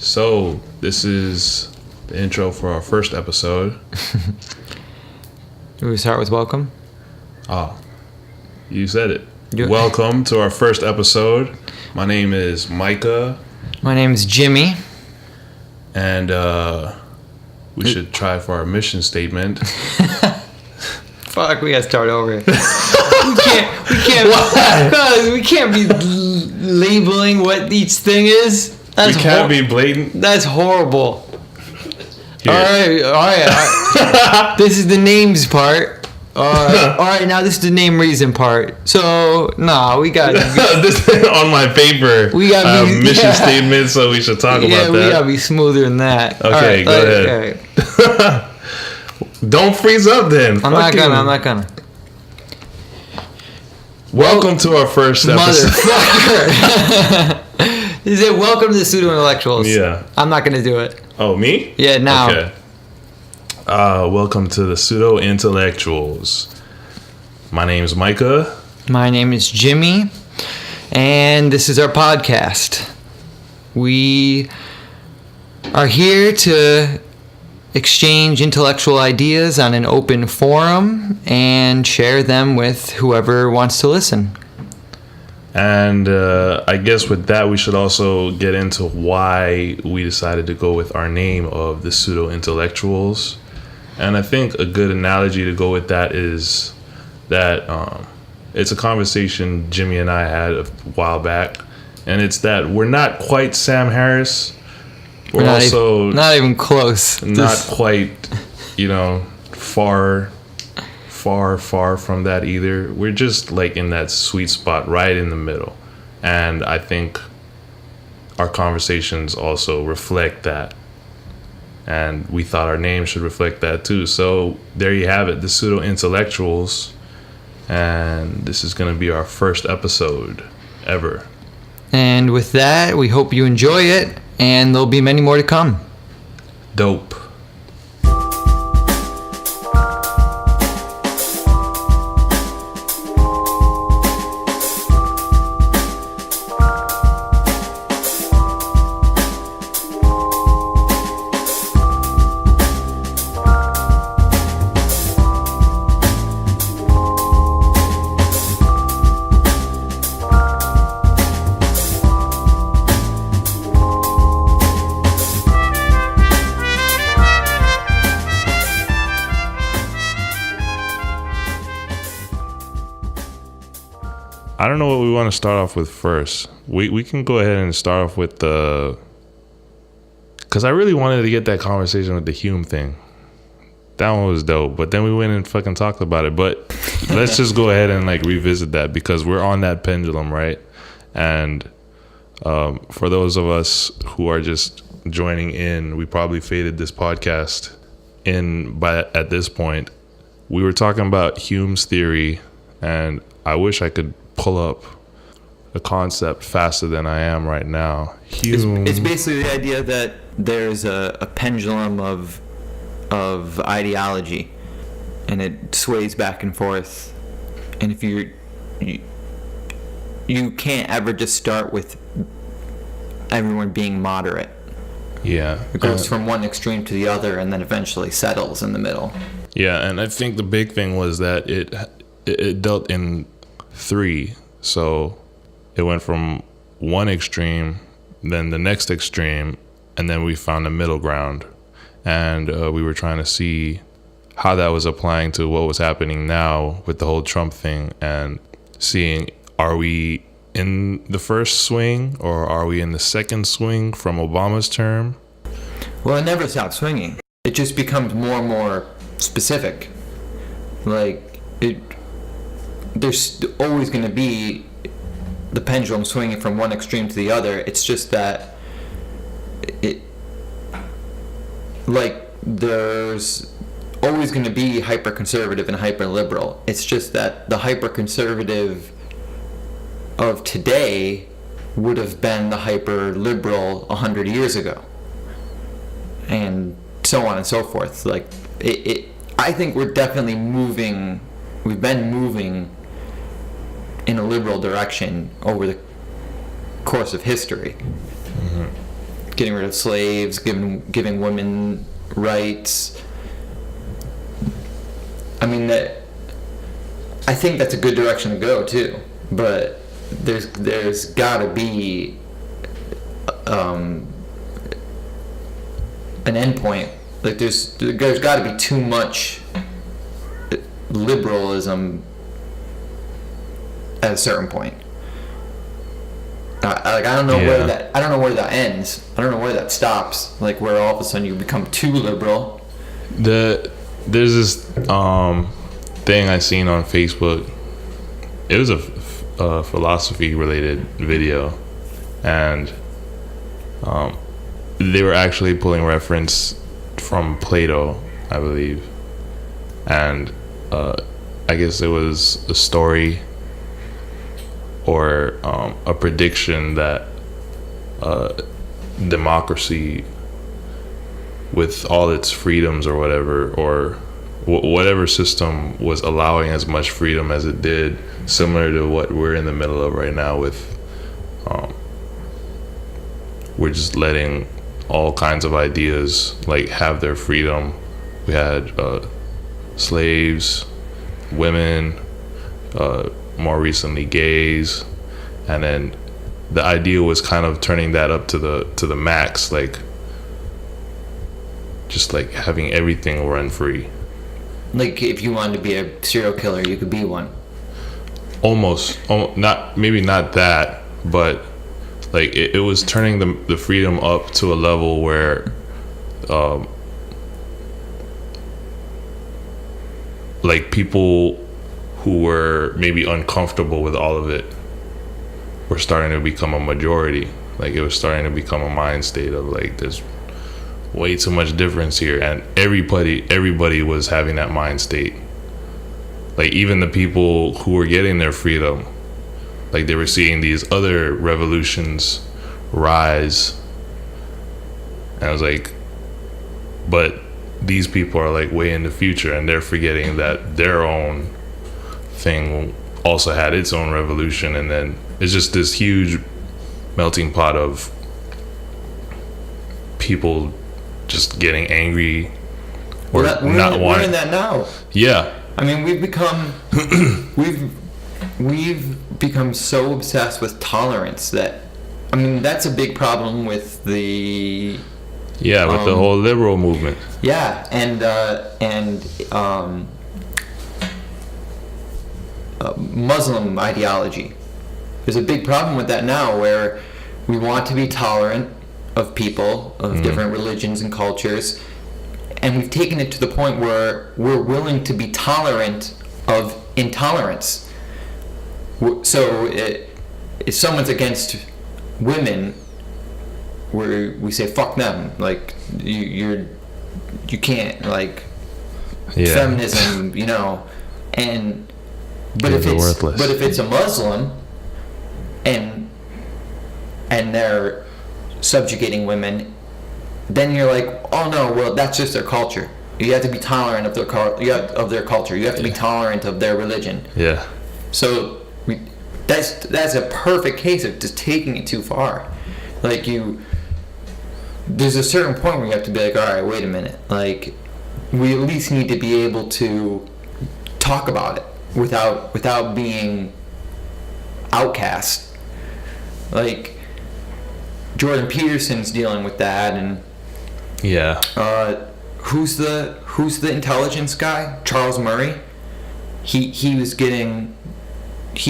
So, this is the intro for our first episode. Do we start with welcome? Oh, you said it. Welcome to our first episode. My name is Maika. My name is Jimmy. And we should try for our mission statement. Fuck, we gotta start over. we can't be labeling what each thing is. We can't be blatant. That's horrible. Here. All right. This is the names part. All right, now this is the name reason part. So, we got this is on my paper. We got mission statement, so we should talk about that. Yeah, we gotta be smoother than that. Okay, go ahead. Right. Don't freeze up then. I'm not gonna. Welcome to our first episode. Motherfucker. Is it welcome to the pseudo-intellectuals? Yeah. I'm not gonna do it. Oh, me? Yeah, now. Okay. Welcome to the pseudo-intellectuals. My name is Maika. My name is Jimmy. And this is our podcast. We are here to exchange intellectual ideas on an open forum and share them with whoever wants to listen. And I guess with that, we should also get into why we decided to go with our name of the pseudo-intellectuals. And I think a good analogy to go with that is that it's a conversation Jimmy and I had a while back. And it's that we're not quite Sam Harris. We're also not even close. Not quite, far from that either. We're just like in that sweet spot right in the middle. And I think our conversations also reflect that. And we thought our name should reflect that too. So there you have it, the pseudo-intellectuals. And this is going to be our first episode ever. And with that, we hope you enjoy it. And there'll be many more to come. Dope. I don't know what we want to start off with first. We can go ahead and start off with because I really wanted to get that conversation with the Hume thing. That one was dope, but then we went and fucking talked about it. But let's just go ahead and revisit that because we're on that pendulum, right? And for those of us who are just joining in, we probably faded this podcast in at this point. We were talking about Hume's theory, and I wish I could pull up the concept faster than I am right now. Hume. It's basically the idea that there's a pendulum of ideology, and it sways back and forth. And if you can't ever just start with everyone being moderate. Yeah, it goes from one extreme to the other, and then eventually settles in the middle. Yeah, and I think the big thing was that it dealt in three. So it went from one extreme, then the next extreme, and then we found a middle ground. And we were trying to see how that was applying to what was happening now with the whole Trump thing, and seeing, are we in the first swing or are we in the second swing from Obama's term? Well, it never stops swinging. It just becomes more and more specific. There's always going to be the pendulum swinging from one extreme to the other. It's just that there's always going to be hyper-conservative and hyper-liberal. It's just that the hyper-conservative of today would have been the hyper-liberal 100 years ago. And so on and so forth. I think we're definitely moving. We've been moving in a liberal direction over the course of history. getting rid of slaves, giving women rights. I mean, I think that's a good direction to go too, but there's got to be an end point. Like there's got to be too much liberalism at a certain point. I don't know where that ends. I don't know where that stops. Like where all of a sudden you become too liberal. There's this thing I seen on Facebook. It was a philosophy related video, and they were actually pulling reference from Plato, I believe, and I guess it was a story or a prediction that democracy, with all its freedoms or whatever, or whatever system was allowing as much freedom as it did, similar to what we're in the middle of right now with we're just letting all kinds of ideas like have their freedom. We had slaves, women, more recently gays, and then the idea was kind of turning that up to the max, like just like having everything run free. Like if you wanted to be a serial killer, you could be one. Almost not, maybe not that, but like it was turning the freedom up to a level where like people who were maybe uncomfortable with all of it were starting to become a majority. Like it was starting to become a mind state of like there's way too much difference here, and everybody was having that mind state. Like even the people who were getting their freedom, like they were seeing these other revolutions rise, and I was like, but these people are like way in the future, and they're forgetting that their own thing also had its own revolution, and then it's just this huge melting pot of people just getting angry or not wanting. We're in that now. Yeah. I mean, we've become so obsessed with tolerance that, I mean, that's a big problem with the the whole liberal movement. Yeah, and Muslim ideology. There's a big problem with that now, where we want to be tolerant of people of different religions and cultures, and we've taken it to the point where we're willing to be tolerant of intolerance. So if someone's against women, we say fuck them, like you can't, like feminism, you know, and but if it's a Muslim and they're subjugating women, then you're like, oh no, well that's just their culture. You have to be tolerant of their culture. You have to be tolerant of their religion. Yeah. So that's a perfect case of just taking it too far. Like there's a certain point where you have to be like, all right, wait a minute. Like we at least need to be able to talk about it without being outcast. Like Jordan Peterson's dealing with that, and who's the intelligence guy? Charles Murray. He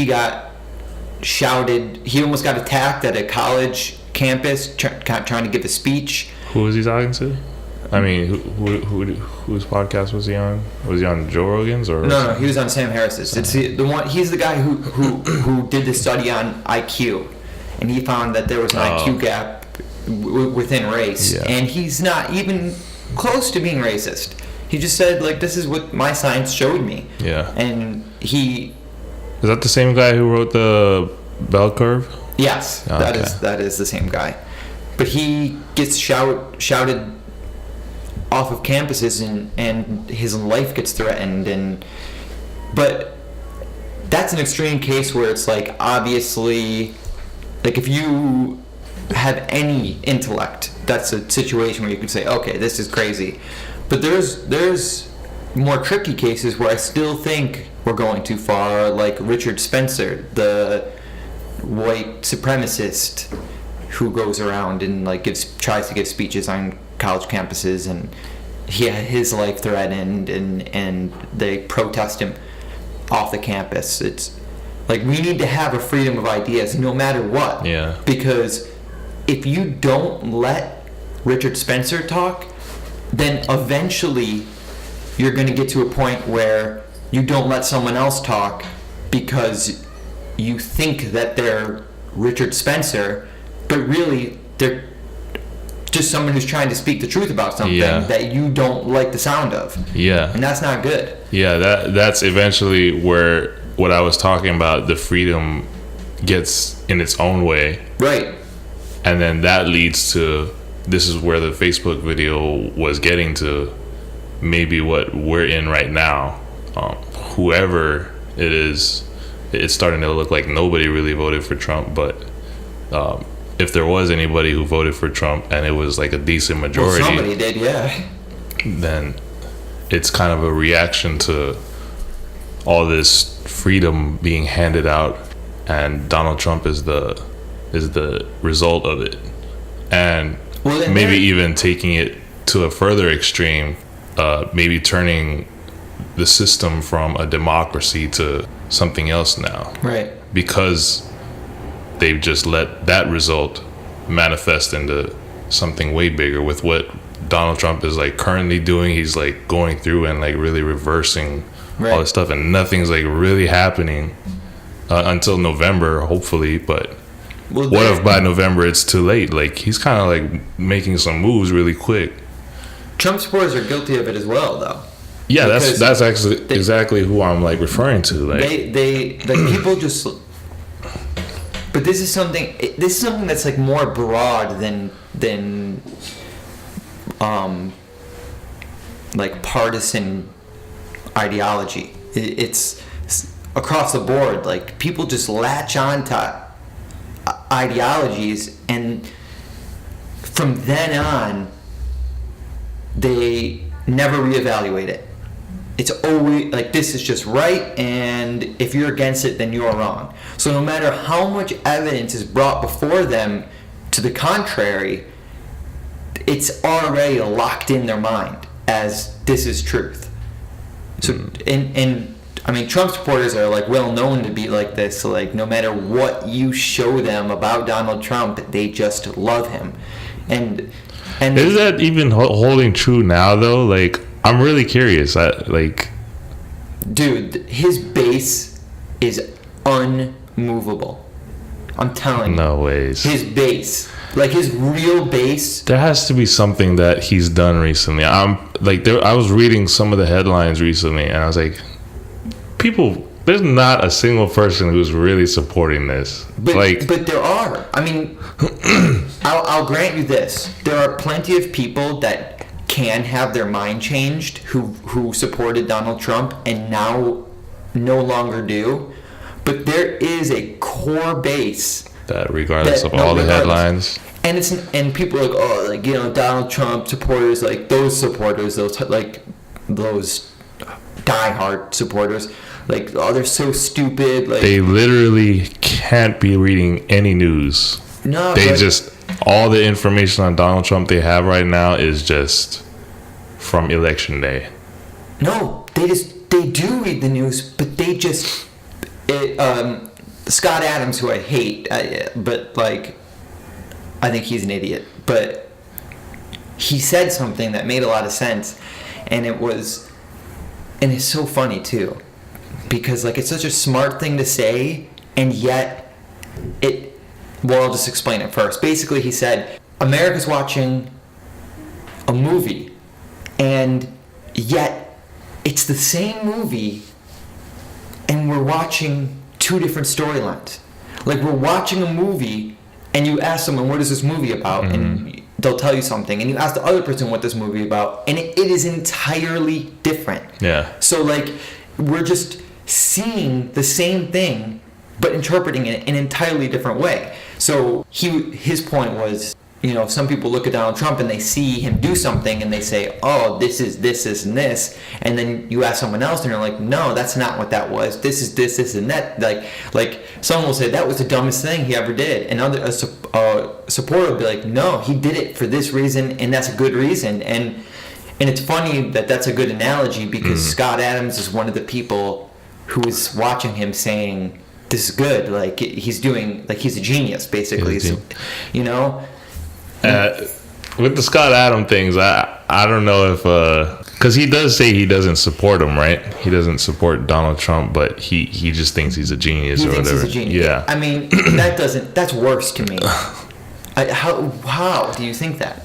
got shouted. He almost got attacked at a college campus trying to give a speech. Who was he talking to? I mean, whose podcast was he on? Was he on Joe Rogan's or? No, he was on Sam Harris's. It's the one. He's the guy who did the study on IQ, and he found that there was an IQ gap within race, and he's not even close to being racist. He just said, like, this is what my science showed me. Yeah. And he... Is that the same guy who wrote the bell curve? Yes, that is the same guy. But he gets shouted off of campuses, and his life gets threatened. But that's an extreme case where it's like, obviously, like if you have any intellect, that's a situation where you could say, okay, this is crazy. But there's more tricky cases where I still think we're going too far, like Richard Spencer, the white supremacist who goes around and like tries to give speeches on college campuses, and he had his life threatened, and they protest him off the campus. It's like we need to have a freedom of ideas no matter what. Yeah. Because if you don't let Richard Spencer talk, then eventually you're going to get to a point where you don't let someone else talk because you think that they're Richard Spencer, but really they're just someone who's trying to speak the truth about something that you don't like the sound of. Yeah. And that's not good. Yeah, that's eventually where what I was talking about, the freedom gets in its own way. Right. And then that leads to, this is where the Facebook video was getting to, maybe what we're in right now. Whoever it is, it's starting to look like nobody really voted for Trump, but if there was anybody who voted for Trump and it was like a decent majority, well, somebody did, yeah. Then it's kind of a reaction to all this freedom being handed out, and Donald Trump is the result of it. And maybe even taking it to a further extreme, maybe turning the system from a democracy to something else now. Right. Because they've just let that result manifest into something way bigger with what Donald Trump is like currently doing. He's like going through and like really reversing all this stuff, and nothing's like really happening until November, hopefully. But what if by November it's too late? Like, he's kind of like making some moves really quick. Trump supporters are guilty of it as well, though. Yeah, that's actually exactly who I'm like referring to. Like, they people just. But this is something that's like more broad than like partisan ideology. It's across the board. Like, people just latch on to ideologies, and from then on they never reevaluate it. It's always like, this is just right, and if you're against it, then you're wrong. So no matter how much evidence is brought before them to the contrary, it's already locked in their mind as this is truth. So and I mean, Trump supporters are like well known to be like this. So like, no matter what you show them about Donald Trump, they just love him. And is that even holding true now though? Like, I'm really curious. Dude, his base is unmovable. I'm telling you. No ways. His base, like his real base. There has to be something that he's done recently. I was reading some of the headlines recently, and I was like, there's not a single person who's really supporting this. But there are. I mean, I'll grant you this. There are plenty of people that can have their mind changed who supported Donald Trump and now no longer do. But there is a core base that, regardless of all the headlines, and people are like, oh, like, you know, Donald Trump supporters, like those diehard supporters, like, oh, they're so stupid. Like, they literally can't be reading any news. No, just all the information on Donald Trump they have right now is just from election day. No, they do read the news, but they just Scott Adams, who I hate, but like, I think he's an idiot, but he said something that made a lot of sense, and it's so funny too, because like, it's such a smart thing to say, and yet I'll just explain it first. Basically, he said, America's watching a movie, and yet it's the same movie, and we're watching two different storylines. Like, we're watching a movie, and you ask someone, what is this movie about? Mm-hmm. And they'll tell you something, and you ask the other person what this movie about, and it is entirely different. Yeah. So like, we're just seeing the same thing but interpreting it in an entirely different way. So his point was, some people look at Donald Trump and they see him do something and they say, oh, this is this, and this. And then you ask someone else and they're like, no, that's not what that was. This is this, and that. Like someone will say, that was the dumbest thing he ever did. And a supporter will be like, no, he did it for this reason, and that's a good reason. And it's funny that that's a good analogy, because Scott Adams is one of the people who is watching him saying, this is good. Like, he's a genius, basically. With the Scott Adams things, I don't know if because he does say he doesn't support him, right? He doesn't support Donald Trump, but he just thinks he's a genius or whatever. He's a genius. Yeah. I mean, that's worse to me. How do you think that?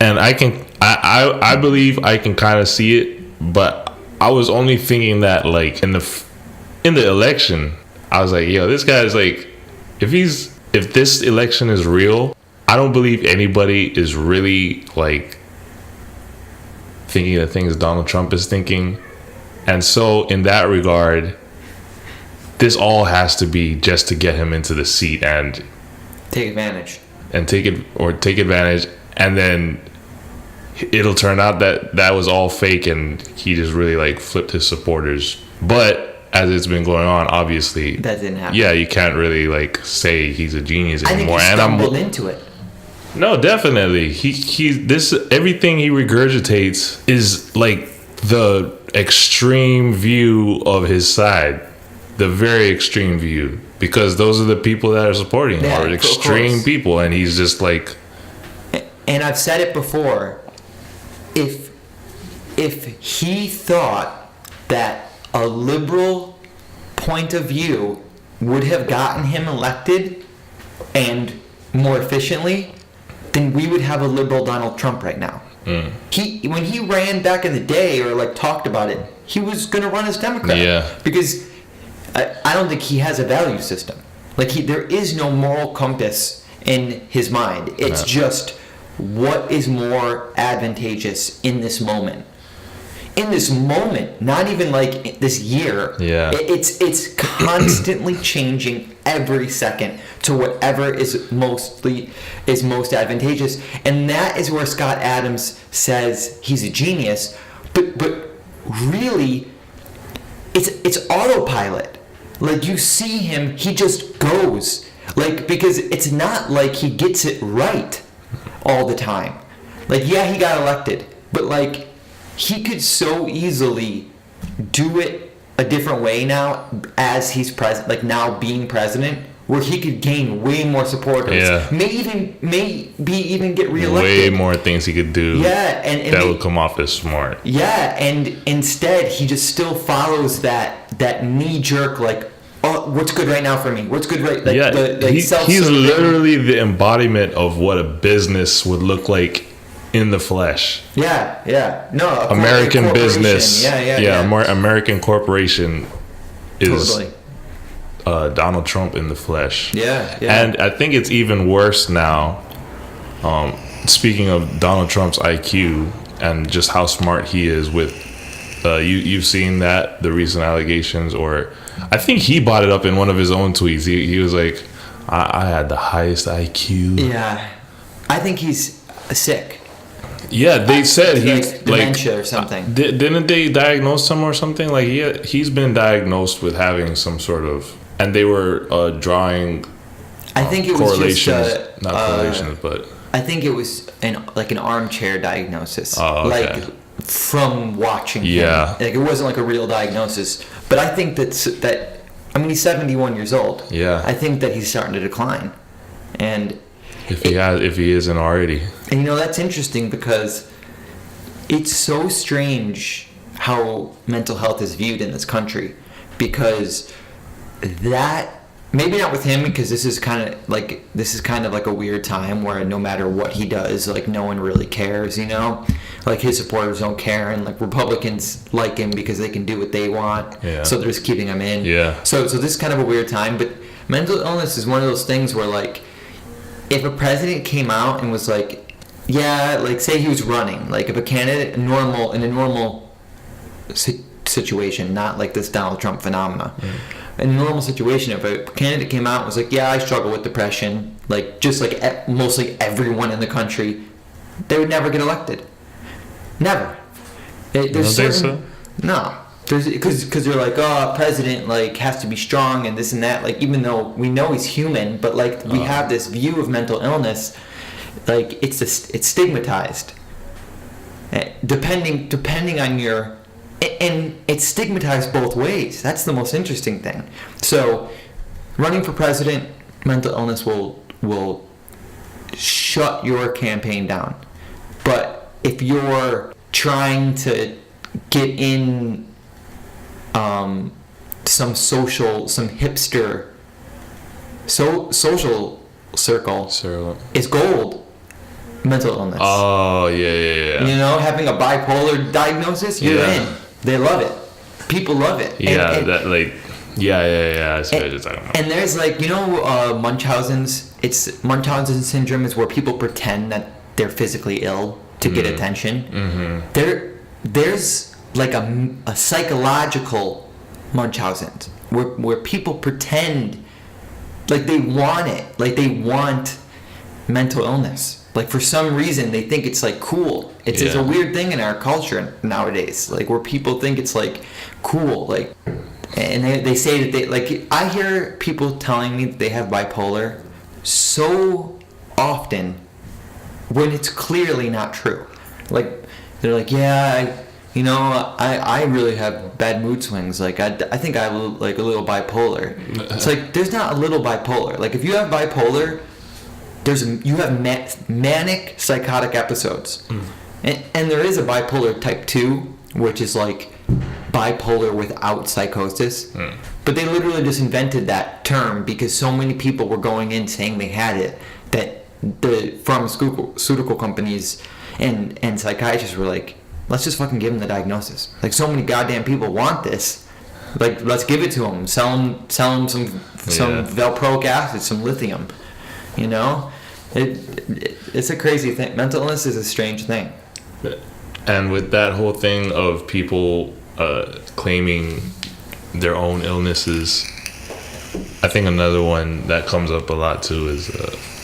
And I believe I can kind of see it, but I was only thinking that, like, in the election, I was like, yo, this guy's like, if this election is real, I don't believe anybody is really, like, thinking the things Donald Trump is thinking. And so in that regard, this all has to be just to get him into the seat and take advantage. And take advantage, and then it'll turn out that was all fake and he just really, like, flipped his supporters. But as it's been going on, obviously that didn't happen. Yeah, you can't really, like, say he's a genius anymore. I think he stumbled into it. No, definitely. Everything he regurgitates is, like, the extreme view of his side, the very extreme view, because those are the people that are supporting him, are extreme people, and he's just like. And I've said it before. If he thought that a liberal point of view would have gotten him elected and more efficiently, then we would have a liberal Donald Trump right now. When he ran back in the day, or, like, talked about it, he was going to run as Democrat. Yeah. Because I don't think he has a value system. Like, there is no moral compass in his mind. It's just what is more advantageous in this moment. In this moment, not even like this year. Yeah. It's constantly changing every second to whatever is most advantageous, and that is where Scott Adams says he's a genius. But really, it's autopilot. Like, you see him, he just goes. Like, because it's not like he gets it right all the time. Like, yeah, he got elected, but, like, he could so easily do it a different way now as he's president, like, now being president, where he could gain way more supporters. Yeah. Maybe even get reelected. Way more things he could do. Yeah, and that would come off as smart. Yeah, and instead he just still follows that knee jerk, like, oh, what's good right now for me? What's good right? Like, yeah, he's literally the embodiment of what a business would look like in the flesh. Yeah. No, American business. Yeah. American corporation is totally. Donald Trump in the flesh. Yeah. And I think it's even worse now. Speaking of Donald Trump's IQ and just how smart he is with, you've seen that, the recent allegations, or I think he brought it up in one of his own tweets. He was like, I had the highest IQ. Yeah. I think he's sick. Yeah, they said he's like dementia or something. Didn't they diagnose him or something? Like, he's been diagnosed with having some sort of, and they were drawing. I think it was just not correlations, but I think it was an armchair diagnosis. Oh, okay. Like, from watching him. Yeah. Like, it wasn't like a real diagnosis. But I think that I mean, he's 71 years old. Yeah. I think that he's starting to decline, and. If he isn't already. And that's interesting, because it's so strange how mental health is viewed in this country, because that, maybe not with him, because this is kind of like a weird time where no matter what he does, like, no one really cares, like, his supporters don't care, and, like, Republicans like him because they can do what they want. Yeah. So they're just keeping him in. Yeah. So this is kind of a weird time, but mental illness is one of those things where, like, if a president came out and was like, yeah, like, say he was running, like, if a candidate in a normal situation, not like this Donald Trump phenomena, in a normal situation, if a candidate came out and was like, yeah, I struggle with depression, like just like mostly everyone in the country, they would never get elected. Never. There's think so? No. Because they're like, oh, president like has to be strong and this and that. Like, even though we know he's human, but like we have this view of mental illness, like it's stigmatized. Depending on your, and it's stigmatized both ways. That's the most interesting thing. So, running for president, mental illness will shut your campaign down. But if you're trying to get in some hipster social circle, it's gold. Mental illness. Oh, yeah. You know, having a bipolar diagnosis, you're in. They love it. People love it. Yeah, I see what you're talking about. And there's like, you know, Munchausen's syndrome is where people pretend that they're physically ill to get attention. Mm-hmm. There's like a psychological Munchausen's where people pretend like they want it, like they want mental illness. Like for some reason they think it's like cool. It's a weird thing in our culture nowadays. Like where people think it's like cool, like, and they say that they like. I hear people telling me that they have bipolar so often when it's clearly not true. Like they're like, yeah, I really have bad mood swings. Like I think I have like a little bipolar. It's like there's not a little bipolar. Like if you have bipolar, you have manic psychotic episodes, and there is a bipolar type 2, which is like bipolar without psychosis. But they literally just invented that term because so many people were going in saying they had it that the pharmaceutical companies and psychiatrists were like, let's just fucking give them the diagnosis. Like so many goddamn people want this. Like let's give it to them. Sell them some valproic acid, some lithium. You know, it's a crazy thing. Mental illness is a strange thing. And with that whole thing of people claiming their own illnesses, I think another one that comes up a lot too is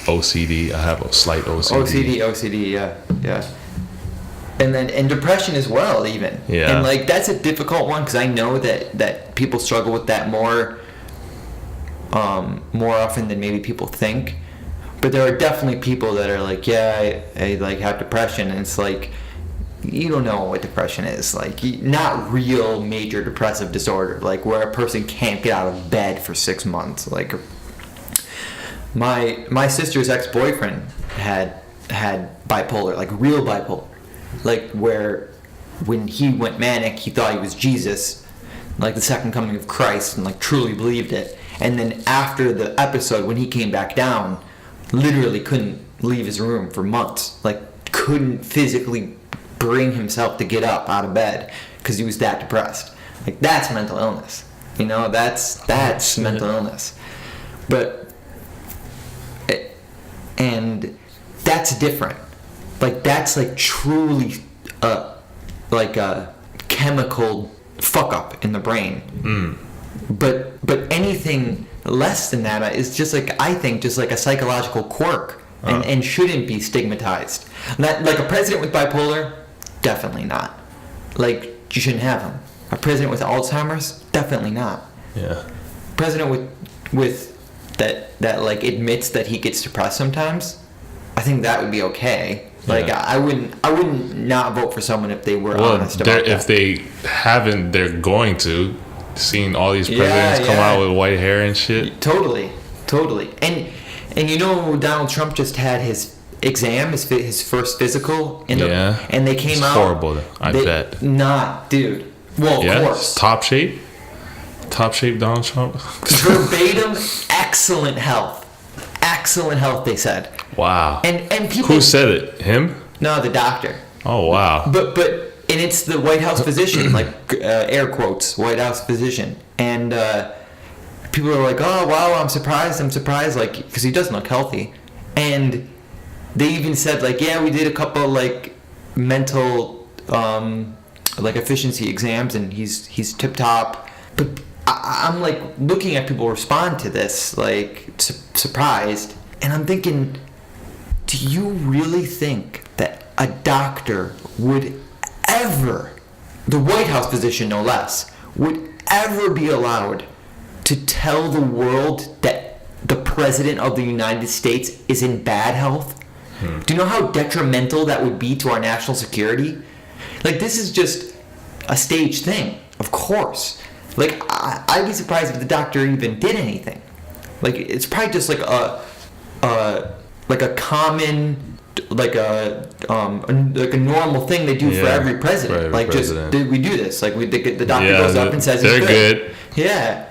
OCD. I have a slight OCD. OCD, yeah. And depression as well, even. Yeah. And like that's a difficult one because I know that people struggle with that more often than maybe people think. But there are definitely people that are like, yeah, I like have depression, and it's like, you don't know what depression is. Like, not real major depressive disorder, like where a person can't get out of bed for 6 months. Like, my sister's ex-boyfriend had bipolar, like real bipolar, like where when he went manic, he thought he was Jesus, like the second coming of Christ, and like truly believed it. And then after the episode, when he came back down, literally couldn't leave his room for months. Like couldn't physically bring himself to get up out of bed because he was that depressed. Like that's mental illness. You know, that's mental illness. But and that's different. Like that's like truly like a chemical fuck up in the brain. But anything less than that is just like, I think, just like a psychological quirk and shouldn't be stigmatized. Not like a president with bipolar, definitely not. Like you shouldn't have him. A president with Alzheimer's, definitely not. Yeah. President with that like admits that he gets depressed sometimes, I think that would be okay. Like I wouldn't not vote for someone if they were honest about that. If they haven't, they're going to. Seeing all these presidents come out with white hair and shit. Totally. And you know, Donald Trump just had his exam, his first physical, and they came out horrible. I bet. Not, dude. Well, of course. Top shape Donald Trump. Verbatim, excellent health. They said. Wow. And people. Who said it? Him? No, the doctor. Oh wow. But. And it's the White House physician, like air quotes, White House physician. And people are like, oh, wow, I'm surprised, like, because he doesn't look healthy. And they even said, like, yeah, we did a couple, like, mental, like, efficiency exams, and he's tip-top. But I'm like looking at people respond to this, like surprised, and I'm thinking, do you really think that a doctor would ever, the White House physician no less, would ever be allowed to tell the world that the President of the United States is in bad health? Do you know how detrimental that would be to our national security? Like, this is just a stage thing, of course. Like, I'd be surprised if the doctor even did anything. Like, it's probably just like a common, like a normal thing they do for every president. For every like, president. just we do this. Like, the doctor goes up and says he's good. Yeah.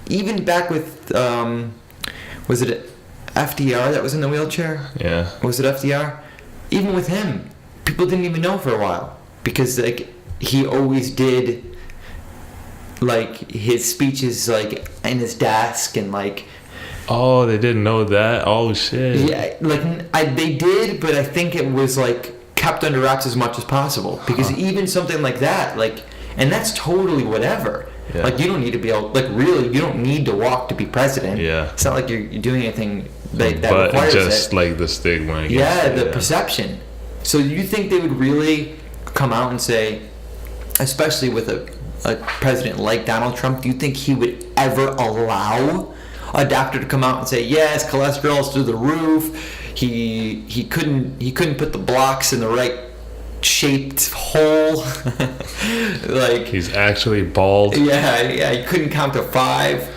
Even back with was it FDR that was in the wheelchair? Yeah. Was it FDR? Even with him, people didn't even know for a while because like he always did like his speeches like in his desk and like. Oh, they didn't know that. Oh shit. Yeah, like they did, but I think it was like kept under wraps as much as possible because even something like that, like, and that's totally whatever. Yeah. Like, you don't need to be able, like, really, you don't need to walk to be president. Yeah. It's not like you're doing anything that but requires just it. Like the stigma. Yeah, the perception. So you think they would really come out and say, especially with a president like Donald Trump, do you think he would ever allow a doctor to come out and say, yes, cholesterol's through the roof, he couldn't put the blocks in the right shaped hole, like he's actually bald. Yeah, he couldn't count to 5.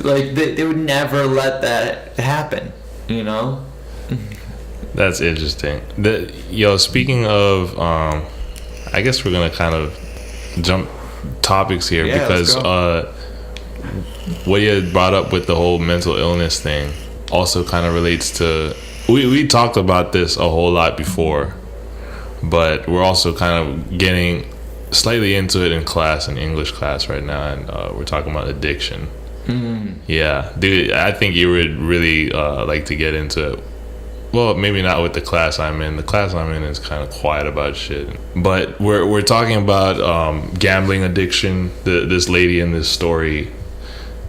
Like they would never let that happen, you know. That's interesting. Speaking of, I guess we're gonna kind of jump topics here because what you had brought up with the whole mental illness thing also kind of relates to. We talked about this a whole lot before. But we're also kind of getting slightly into it in class, in English class right now, and we're talking about addiction. Yeah, dude, I think you would really like to get into it. Well, maybe not with the class I'm in. The class I'm in is kind of quiet about shit. But we're talking about gambling addiction. This lady in this story,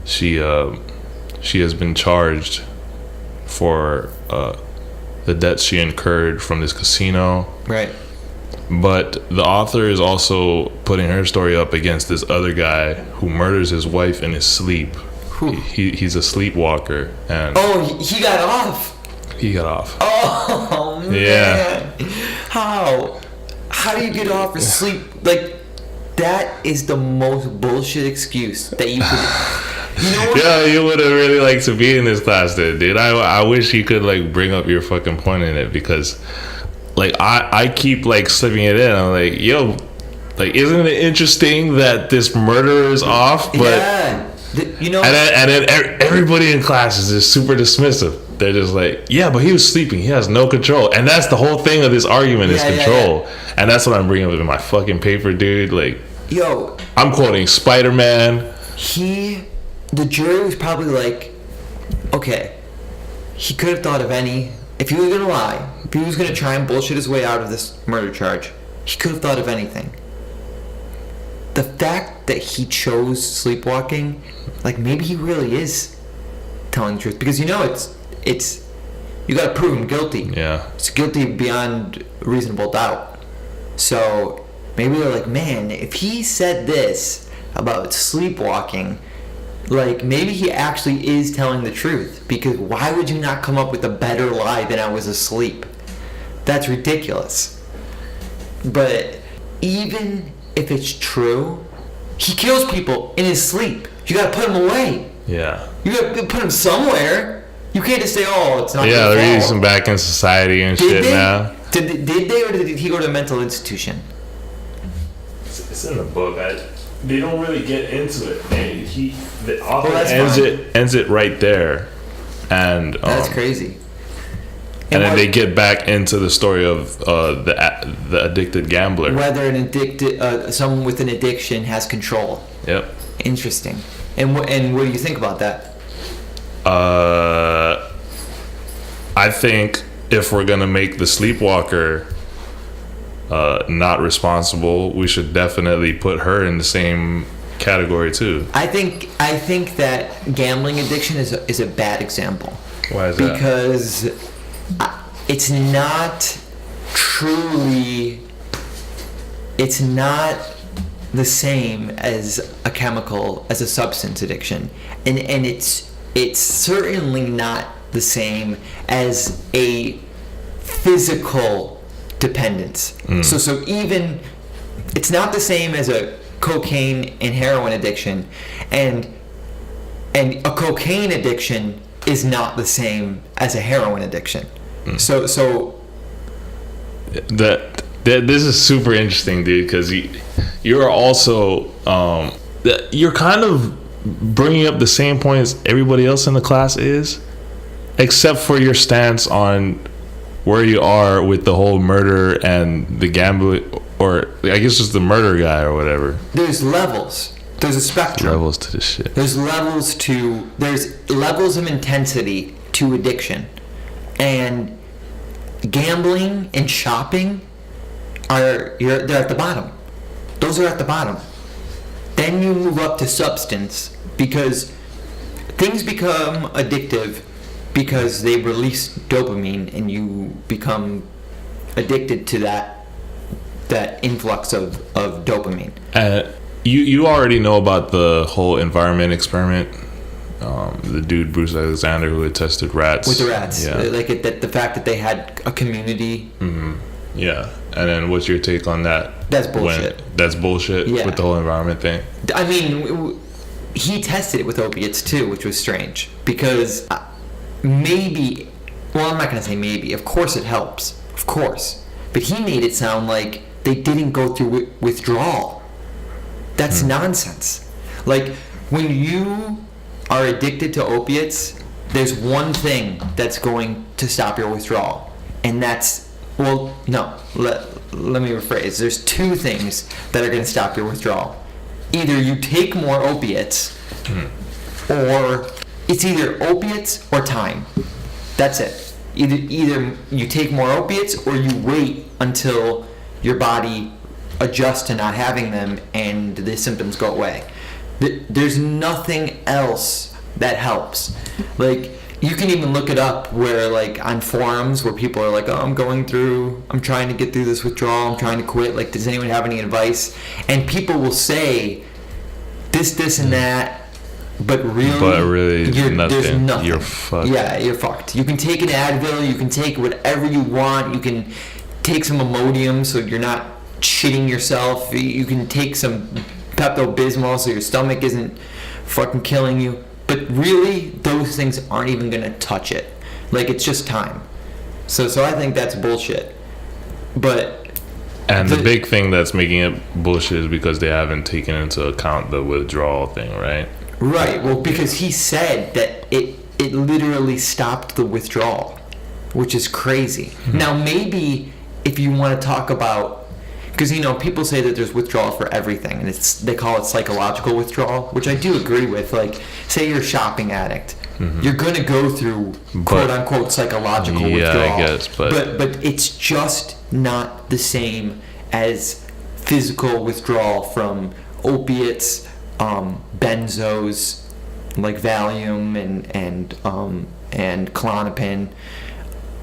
she has been charged for the debts she incurred from this casino. Right. But the author is also putting her story up against this other guy who murders his wife in his sleep. He's a sleepwalker, and he got off. He got off. Oh man. Yeah. How do you get off or sleep? Like, that is the most bullshit excuse that you could. You know what? Yeah, you would have really liked to be in this class then, dude. I wish you could like bring up your fucking point in it because like I keep like slipping it in. I'm like, yo, like, isn't it interesting that this murderer is off? But yeah. You know, and then everybody in class is just super dismissive. They're just like, yeah, but he was sleeping. He has no control. And that's the whole thing of this argument is control. Yeah. And that's what I'm bringing up in my fucking paper, dude. Like, yo, I'm quoting Spider-Man. The jury was probably like, okay, he could have thought of if he was going to lie, if he was going to try and bullshit his way out of this murder charge, he could have thought of anything. The fact that he chose sleepwalking, like, maybe he really is telling the truth. Because, you know, it's you got to prove him guilty. Yeah. It's guilty beyond reasonable doubt. So maybe they're like, man, if he said this about sleepwalking, like, maybe he actually is telling the truth. Because why would you not come up with a better lie than I was asleep? That's ridiculous. But even if it's true, he kills people in his sleep. You gotta put him away. Yeah. You gotta put him somewhere. You can't just say, oh, it's not yeah, their they're fault. using back in society and Did shit they? now. Did they, or did he go to a mental institution? It's in the book. They don't really get into it. The author ends it right there, and that's crazy. And then they get back into the story of the addicted gambler. Whether someone with an addiction has control. Yep. Interesting. And what do you think about that? I think if we're gonna make the sleepwalker not responsible, we should definitely put her in the same category too. I think that gambling addiction is a bad example. Why is that? Because it's not truly, it's not the same as a chemical, as a substance addiction, and it's certainly not the same as a physical dependence. So even it's not the same as a cocaine and heroin addiction, and a cocaine addiction is not the same as a heroin addiction. So this is super interesting, dude, because you're also you're kind of bringing up the same points everybody else in the class is, except for your stance on where you are with the whole murder and the gambling, or I guess just the murder guy or whatever. There's levels. There's a spectrum. Levels to this shit. There's levels of intensity to addiction, and gambling and shopping they're at the bottom. Those are at the bottom. Then you move up to substance, because things become addictive because they release dopamine, and you become addicted to that influx of dopamine. You already know about the whole environment experiment. The dude Bruce Alexander who had tested rats with the rats, yeah. like the fact that they had a community. Yeah, and then what's your take on that? That's bullshit. That's bullshit. Yeah. With the whole environment thing. I mean, he tested it with opiates too, which was strange, because maybe, well, I'm not going to say maybe, of course it helps, of course, but he made it sound like they didn't go through withdrawal. That's nonsense. Like, when you are addicted to opiates, there's one thing that's going to stop your withdrawal, and that's, well, no, let me rephrase. There's two things that are going to stop your withdrawal. Either you take more opiates, or it's either opiates or time. That's it. Either you take more opiates, or you wait until your body adjusts to not having them and the symptoms go away. There's nothing else that helps. Like, you can even look it up where, like, on forums where people are like, oh, I'm trying to get through this withdrawal, I'm trying to quit, like, does anyone have any advice? And people will say this and that, but really there's nothing. You're fucked. Yeah, you're fucked. You can take an Advil, you can take whatever you want, you can take some Imodium so you're not shitting yourself, you can take some Pepto-Bismol so your stomach isn't fucking killing you. But really, those things aren't even going to touch it. Like, it's just time. So I think that's bullshit. And the big thing that's making it bullshit is because they haven't taken into account the withdrawal thing, right? Right. Well, because he said that it literally stopped the withdrawal, which is crazy. Now, maybe if you want to talk about, because, you know, people say that there's withdrawal for everything, and they call it psychological withdrawal, which I do agree with. Like, say you're a shopping addict, you're going to go through quote-unquote psychological withdrawal. Yeah, I guess, but it's just not the same as physical withdrawal from opiates, benzos, like Valium and Klonopin,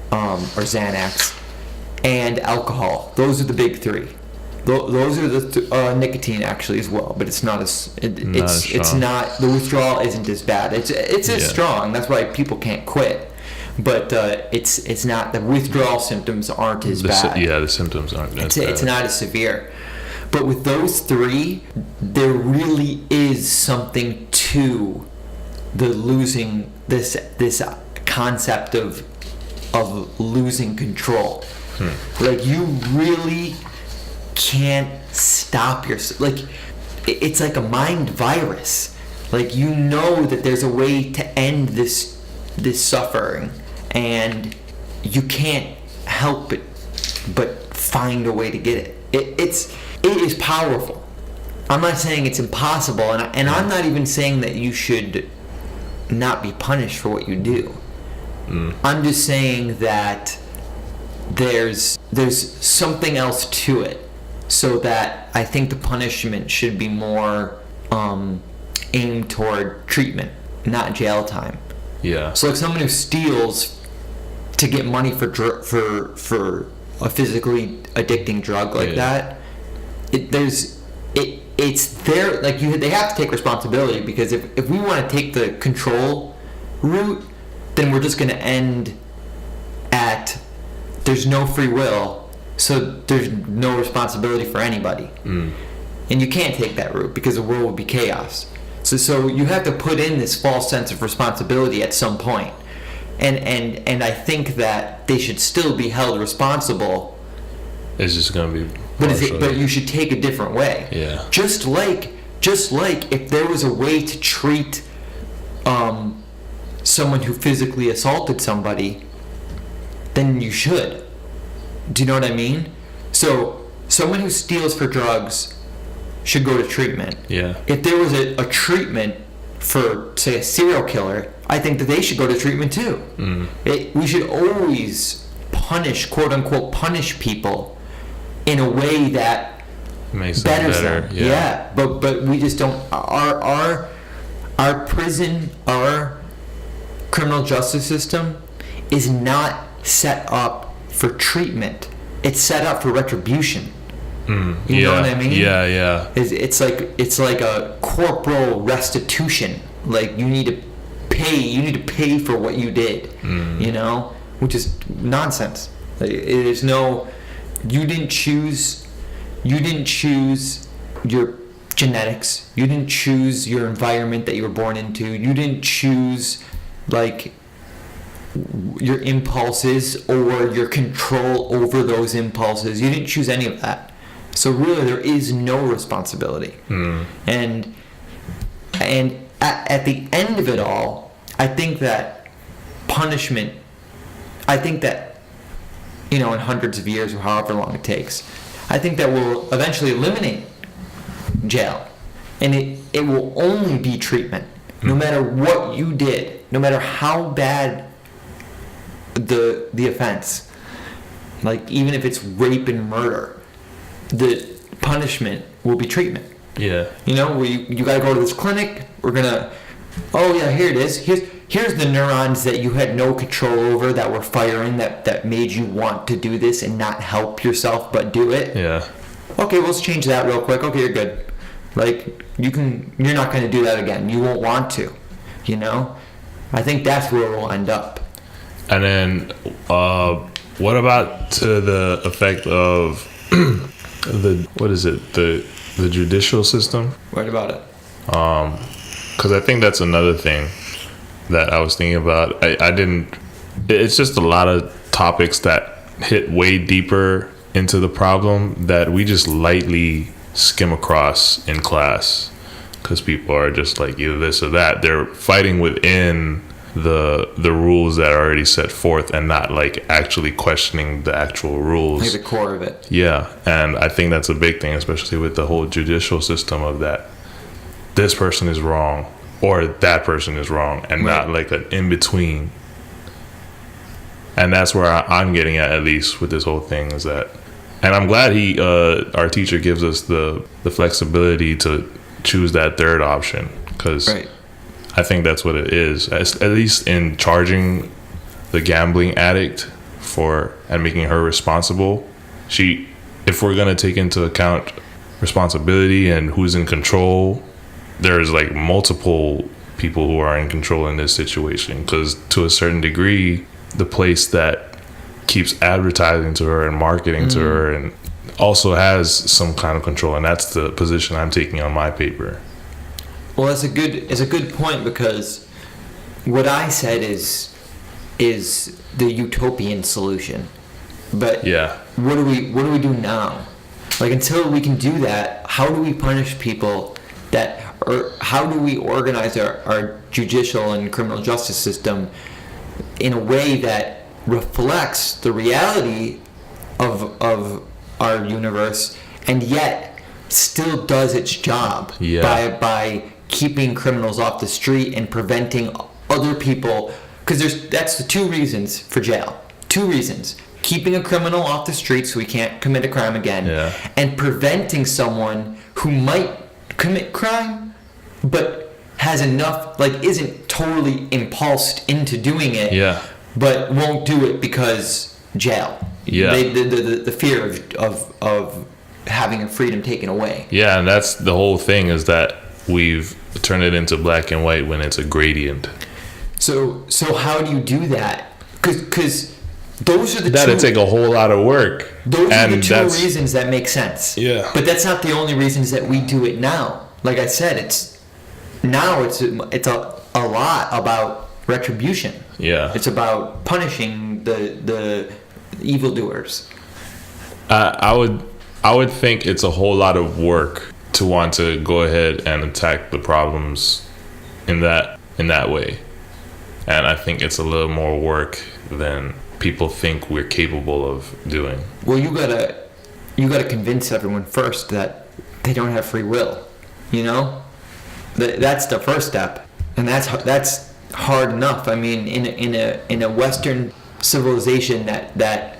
or Xanax, and alcohol. Those are the big three. Those are the nicotine actually as well, but it's not as it's not, the withdrawal isn't as bad. It's as strong. That's why people can't quit. But it's not, the withdrawal symptoms aren't as bad. The symptoms aren't as bad. It's not as severe. But with those three, there really is something to the losing, this concept of losing control. Like, you really can't stop yourself. Like, it's like a mind virus. Like, you know that there's a way to end this suffering, and you can't help it but find a way to get it. It is powerful. I'm not saying it's impossible, and I'm not even saying that you should not be punished for what you do. I'm just saying that there's something else to it, so that I think the punishment should be more aimed toward treatment, not jail time. Yeah. So like someone who steals to get money for for a physically addicting drug like that, it's their, like, they have to take responsibility, because if we want to take the control route, then we're just going to end at there's no free will, so there's no responsibility for anybody. And you can't take that route, because the world would be chaos. So you have to put in this false sense of responsibility at some point. And I think that they should still be held responsible. It's just gonna be. But you should take a different way. Yeah. Just like if there was a way to treat someone who physically assaulted somebody, then you should. Do you know what I mean? So someone who steals for drugs should go to treatment. Yeah. If there was a treatment for, say, a serial killer, I think that they should go to treatment too. We should always punish, quote unquote, punish people in a way that makes them better. Yeah. But we just don't. Our prison, our criminal justice system is not set up for treatment. It's set up for retribution. You know what I mean? Yeah. It's like a corporal restitution. Like you need to pay for what you did. You know, which is nonsense. Like, there's no. You didn't choose your genetics. You didn't choose your environment that you were born into. You didn't choose like your impulses or your control over those impulses. You didn't choose any of that. So really, there is no responsibility. And at the end of it all, I think that punishment. I think that, you know, in hundreds of years or however long it takes, I think that we'll eventually eliminate jail, and it will only be treatment. No matter what you did, no matter how bad the offense, like even if it's rape and murder, the punishment will be treatment. Yeah. You know, you got to go to this clinic. We're gonna. Oh yeah, here it is. Here's the neurons that you had no control over that were firing that made you want to do this and not help yourself but do it. Yeah. Okay, well, let's change that real quick. Okay, you're good. Like you're not going to do that again. You won't want to. You know, I think that's where we'll end up. And then, what about to the effect of the judicial system? What about it? Because I think that's another thing that I was thinking about. It's just a lot of topics that hit way deeper into the problem that we just lightly skim across in class, because people are just like either this or that. They're fighting within the rules that are already set forth and not like actually questioning the actual rules, like the core of it. Yeah. And I think that's a big thing, especially with the whole judicial system, of that this person is wrong or that person is wrong, and not like an in-between. And that's where I'm getting at least with this whole thing, is that, and I'm glad our teacher gives us the flexibility to choose that third option, because I think that's what it is. At least in charging the gambling addict and making her responsible, if we're gonna take into account responsibility and who's in control, there's like multiple people who are in control in this situation, because to a certain degree, the place that keeps advertising to her and marketing to her and also has some kind of control, and that's the position I'm taking on my paper. Well, it's a good point, because what I said is the utopian solution, but what do we do now? Like, until we can do that, how do we punish people or how do we organize our judicial and criminal justice system in a way that reflects the reality of our universe, and yet still does its job by keeping criminals off the street and preventing other people? Because that's the two reasons for jail. Two reasons: keeping a criminal off the street so he can't commit a crime again, and preventing someone who might commit crime but has enough, like, isn't totally impulsed into doing it, Yeah. but won't do it because jail. Yeah. The fear of having a freedom taken away. Yeah, and that's the whole thing, is that we've turned it into black and white when it's a gradient. So how do you do that? Because those are the That'd two. take a whole lot of work. Those are the two that's- reasons that make sense. Yeah. But that's not the only reasons that we do it now. Like I said, it's a lot about retribution. Yeah. It's about punishing the evildoers. I would think it's a whole lot of work to want to go ahead and attack the problems in that way, and I think it's a little more work than people think we're capable of doing. Well, you gotta convince everyone first that they don't have free will. You know, that's the first step, and that's hard enough. I mean, in a Western civilization that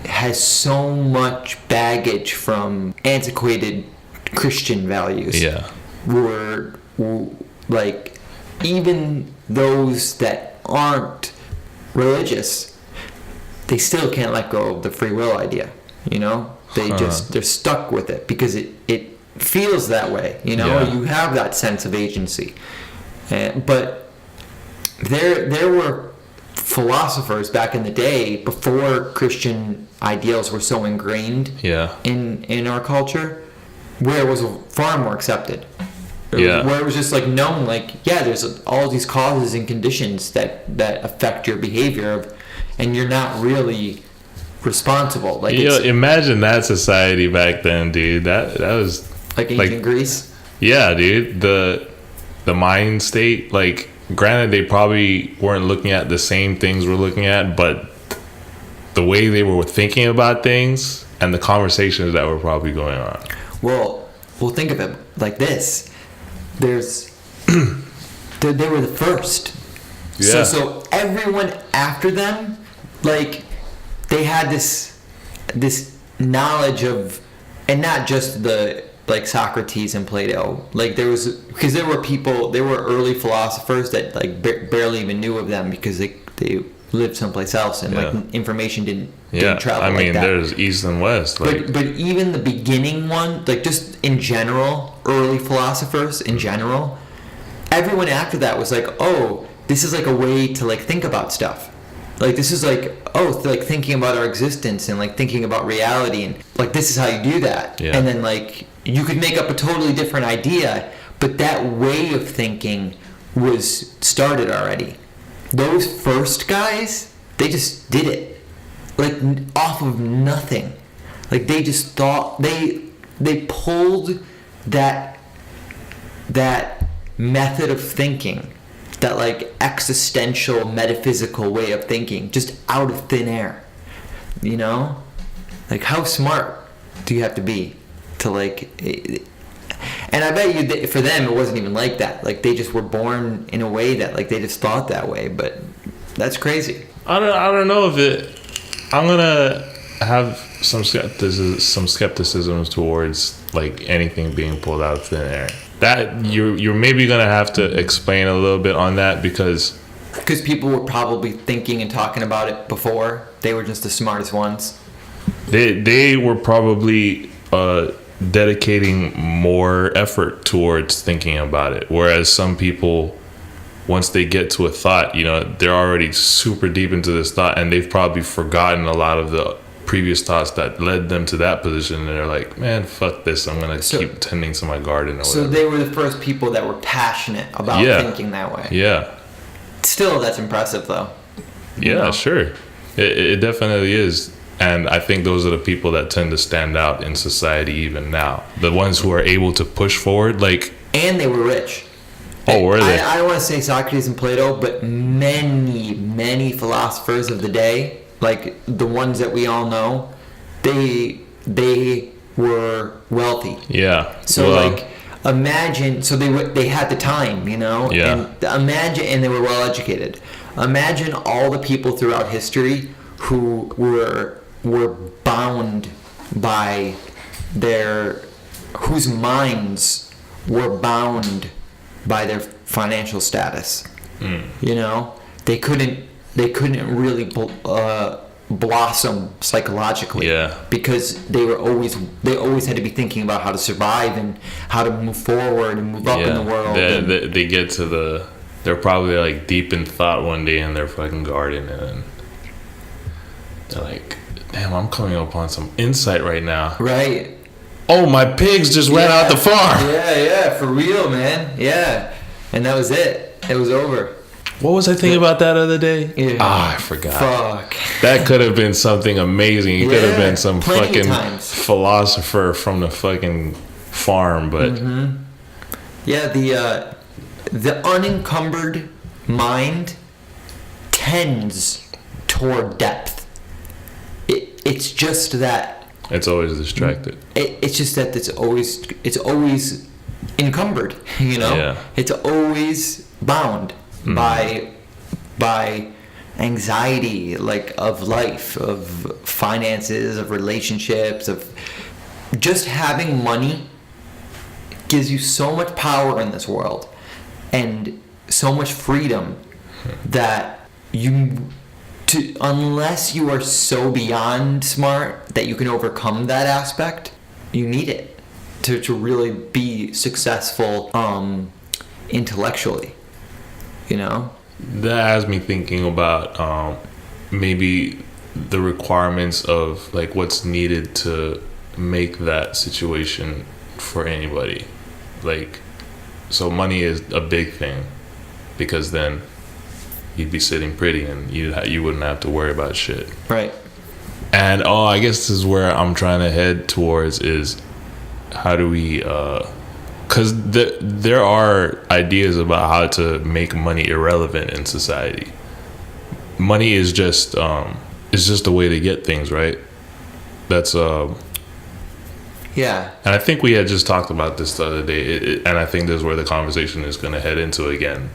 has so much baggage from antiquated Christian values. Yeah. Were like, even those that aren't religious, they still can't let go of the free will idea. You know, they're stuck with it because it feels that way. You know, Yeah. you have that sense of agency, but there were philosophers back in the day, before Christian ideals were so ingrained Yeah. in our culture, where it was far more accepted. Yeah. Where it was just like known, like, yeah, there's all these causes and conditions that affect your behavior, and you're not really responsible. Like, Yo, it's imagine that society back then, dude. That was like ancient Greece. Yeah, dude. The mind state, like, granted, they probably weren't looking at the same things we're looking at, but the way they were thinking about things and the conversations that were probably going on. Well, think of it like this. There's they were the first. Yeah. So everyone after them, like, they had this knowledge of, and not just the, like, Socrates and Plato. Like, there were early philosophers that, like, barely even knew of them because they lived someplace else, and like, information didn't travel. I mean, like that. there's east and west. Like, But even the beginning one, like, just in general, early philosophers in general, everyone after that was like, oh, this is like a way to, like, think about stuff. Like, this is like, oh, like, thinking about our existence and, like, thinking about reality, and, like, this is how you do that. Yeah. And then, like, you could make up a totally different idea, but that way of thinking was started already. Those first guys, they just did it, like, off of nothing. Like, they just thought, they pulled that method of thinking, that, like, existential, metaphysical way of thinking, just out of thin air. You know? Like, how smart do you have to be to, like... And I bet you, for them, it wasn't even like that. Like, they just were born in a way that, like, they just thought that way. But that's crazy. I don't know if it... I'm gonna have some skepticism towards, like, anything being pulled out of thin air. That you're maybe gonna have to explain a little bit on that, because people were probably thinking and talking about it before. They were just the smartest ones. they were probably dedicating more effort towards thinking about it, whereas some people, once they get to a thought, you know, they're already super deep into this thought, and they've probably forgotten a lot of the previous thoughts that led them to that position, and they're like, man, fuck this, I'm gonna keep tending to my garden or whatever. So they were the first people that were passionate about thinking that way. Yeah. Still, that's impressive, though. Yeah, know? Sure. It definitely is. And I think those are the people that tend to stand out in society even now. The ones who are able to push forward, like... And they were rich. Oh, were they? I don't want to say Socrates and Plato, but many, many philosophers of the day, like the ones that we all know, they were wealthy. Yeah. So, like, imagine, so they had the time, you know? Yeah. And they were well educated. Imagine all the people throughout history who were bound by whose minds were bound by their financial status. You know, they couldn't really blossom psychologically. Yeah. Because they always had to be thinking about how to survive and how to move forward and move up in the world. They get to they're probably like deep in thought one day in their fucking garden, and they're like, damn, I'm coming upon some insight right now. Right. Oh, my pigs just ran out the farm. Yeah, for real, man. Yeah. And that was it. It was over. What was I thinking about that other day? Yeah. I forgot. Fuck. That could have been something amazing. It could have been some plenty of fucking times. philosopher from the fucking farm, but Yeah, the unencumbered mind tends toward depth. It's just that it's always distracted. it's just that it's always encumbered, you know? Yeah. It's always bound by anxiety, like, of life, of finances, of relationships, of just having money gives you so much power in this world and so much freedom that unless you are so beyond smart that you can overcome that aspect, you need it to really be successful intellectually, you know? That has me thinking about maybe the requirements of like what's needed to make that situation for anybody. Like, so money is a big thing, because then you'd be sitting pretty and you wouldn't have to worry about shit. Right. And I guess this is where I'm trying to head towards, is how do we because there are ideas about how to make money irrelevant in society. Money is just a way to get things, right? That's Yeah. and I think we had just talked about this the other day, and I think this is where the conversation is going to head into again.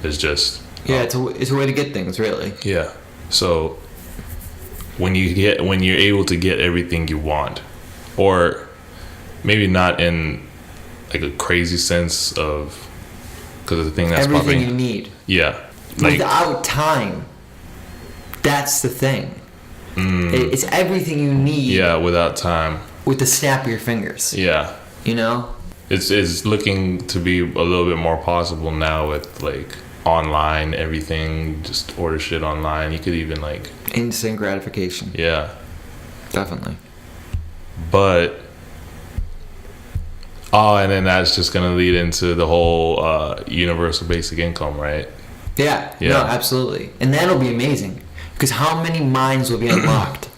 It's just It's a way to get things, really. yeah. So when you're able to get everything you want, or maybe not in like a crazy sense of, because the thing that's everything popping, you need. yeah, like, Without time. That's the thing. It's everything you need. yeah, without time. With the snap of your fingers. Yeah. You know? It's looking to be a little bit more possible now with like online everything. Just order shit online. You could even like Instant gratification. yeah. Definitely. But and then that's just gonna lead into the whole universal basic income, right? Yeah. Yeah. No, absolutely. And that'll be amazing. Because how many minds will be unlocked?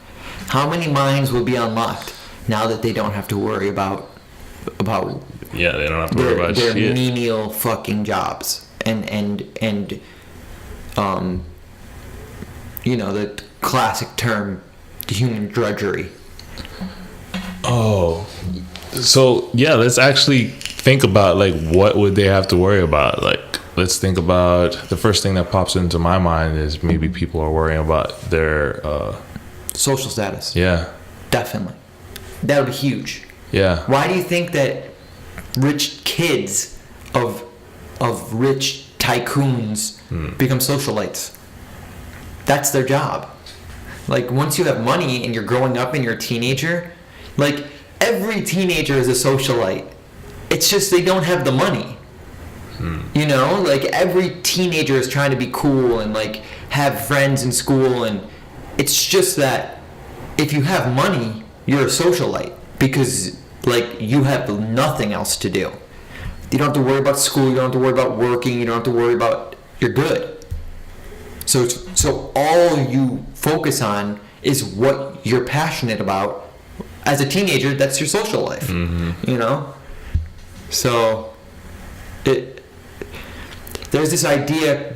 How many minds will be unlocked now that they don't have to worry about Yeah, they don't have to worry about their shit. menial fucking jobs and you know, the classic term, human drudgery. Oh, so yeah, let's actually think about like what would they have to worry about. Like, let's think about the first thing that pops into my mind is maybe people are worrying about their Social status. yeah, Definitely. That would be huge. yeah. Why do you think that rich kids of rich tycoons become socialites? That's their job. Like, once you have money and you're growing up and you're a teenager, like, every teenager is a socialite. It's just they don't have the money. You know? Like, every teenager is trying to be cool and, like, have friends in school, and it's just that if you have money, you're a socialite because, like, you have nothing else to do. You don't have to worry about school. You don't have to worry about working. You don't have to worry about... You're good. So all you focus on is what you're passionate about. As a teenager, that's your social life. You know? So there's this idea,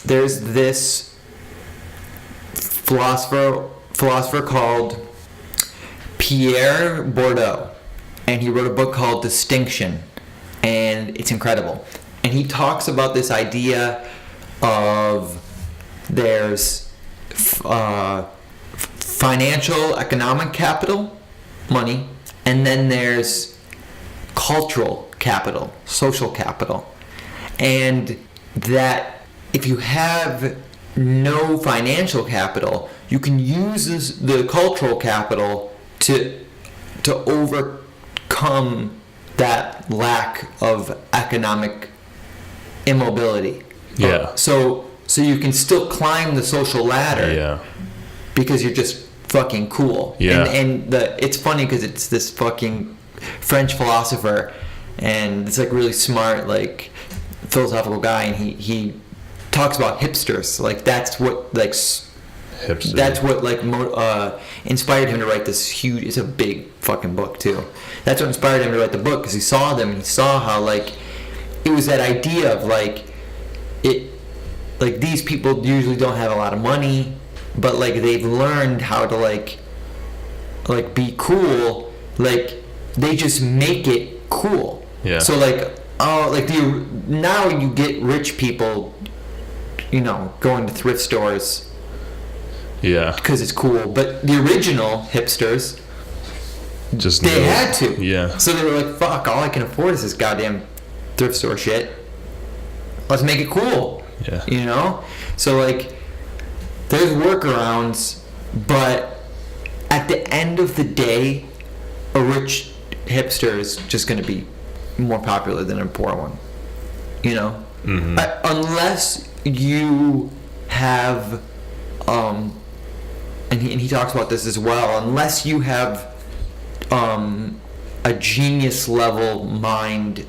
there's this philosopher called Pierre Bourdieu, and he wrote a book called Distinction, and it's incredible. And he talks about this idea of there's financial, economic capital, money, and then there's cultural capital, social capital. And that if you have no financial capital, you can use the cultural capital to overcome that lack of economic immobility. Yeah. So you can still climb the social ladder. Yeah. Because you're just fucking cool. Yeah. And it's funny because it's this fucking French philosopher, and it's like really smart, like philosophical guy, and he talks about hipsters. Like that's what like Hipster. that's what like inspired him to write this huge. It's a big fucking book too. That's what inspired him to write the book, because he saw them and he saw how like it was that idea of like it, like these people usually don't have a lot of money, but like they've learned how to like be cool. Like they just make it cool. Yeah. So like now you get rich people, you know, going to thrift stores. Yeah. Because it's cool. But the original hipsters, Just they knew. had to. Yeah. So they were like, fuck, all I can afford is this goddamn thrift store shit. Let's make it cool. Yeah. You know? So like, there's workarounds, but at the end of the day, a rich hipster is just going to be more popular than a poor one. You know? Mm-hmm. Unless you have, and he talks about this as well, unless you have a genius level mind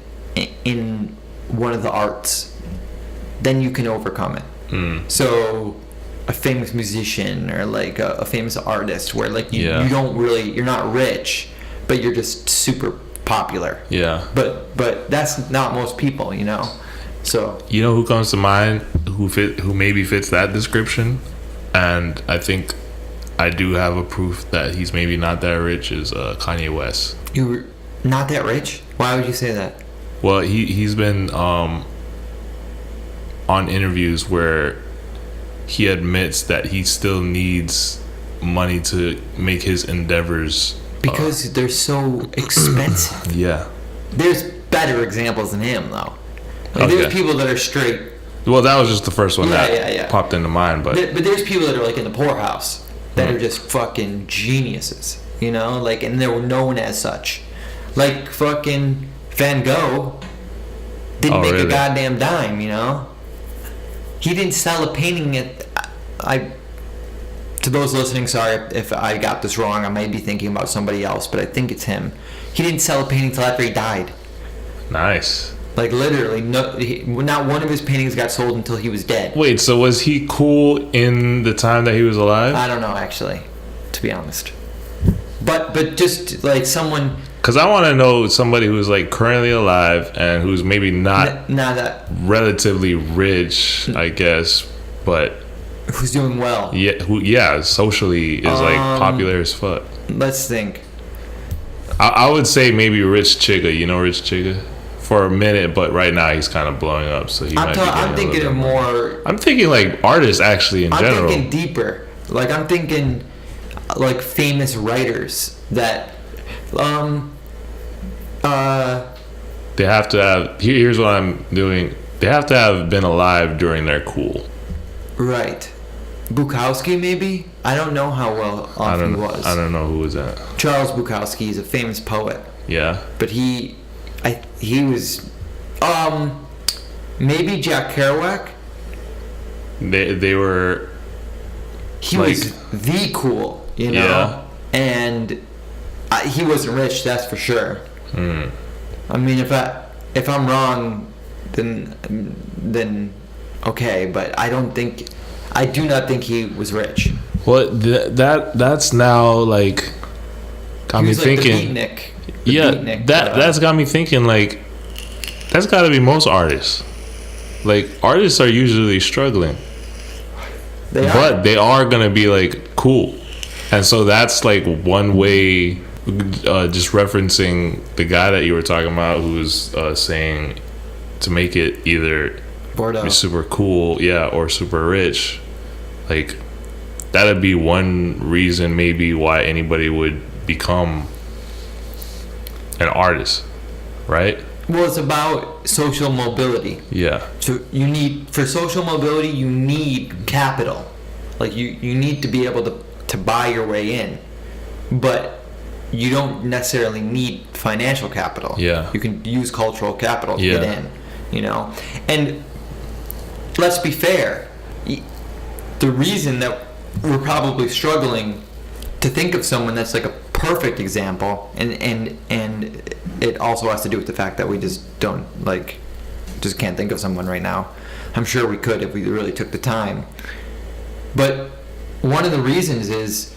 in one of the arts, then you can overcome it. So a famous musician or like a famous artist where like you don't really, you're not rich, but you're just super popular. Yeah. But that's not most people, you know. So You know who comes to mind who maybe fits that description, and I think I do have a proof that he's maybe not that rich, is Kanye West. you're not that rich? Why would you say that? Well, he's been on interviews where he admits that he still needs money to make his endeavors. Because they're so expensive. Yeah. There's better examples than him, though. Like, Okay. there's people that are straight. Well, that was just the first one Yeah, that yeah. popped into mind, but But there's people that are like in the poorhouse that are just fucking geniuses, you know? Like, and they were known as such. Like fucking Van Gogh didn't make really? a goddamn dime, you know? He didn't sell a painting at. To those listening, sorry if I got this wrong. I might be thinking about somebody else, but I think it's him. He didn't sell a painting till after he died. nice. Like literally, not one of his paintings got sold until he was dead. Wait, so was he cool in the time that he was alive? I don't know, actually, to be honest. But just like someone. Because I want to know somebody who's like currently alive and who's maybe not That relatively rich, I guess, but who's doing well. yeah, socially is like popular as fuck. Let's think. I would say maybe Rich Chigga. You know Rich Chigga? For a minute, but right now he's kind of blowing up. So he might be getting I'm a thinking little of bit more. I'm thinking like artists actually in I'm general. thinking deeper. Like I'm thinking, like famous writers that, They have to have. Here's what I'm doing. They have to have been alive during their cool. right. Bukowski, maybe. I don't know how well off he was. I don't know who was that. Charles Bukowski is a famous poet, Yeah. but he was, maybe Jack Kerouac. They were. He Like- was the cool, you know. Yeah. And he wasn't rich, that's for sure. I mean, if I'm wrong, then okay, but I do not think he was rich. Well, that's now like got He me was like thinking. the beatnik. That's got me thinking like that's got to be most artists. Like artists are usually struggling, They are. but they are gonna be like cool, and so that's like one way. Just referencing the guy that you were talking about, who was saying to make it either Bordeaux. be super cool, yeah, or super rich. Like that'd be one reason maybe why anybody would become an artist, right? Well, it's about social mobility. Yeah. So for social mobility, you need capital. Like you need to be able to buy your way in. But you don't necessarily need financial capital. Yeah. You can use cultural capital to Yeah. get in, you know? And let's be fair. The reason that we're probably struggling to think of someone that's like a perfect example, and it also has to do with the fact that we just can't think of someone right now. I'm sure we could if we really took the time. But one of the reasons is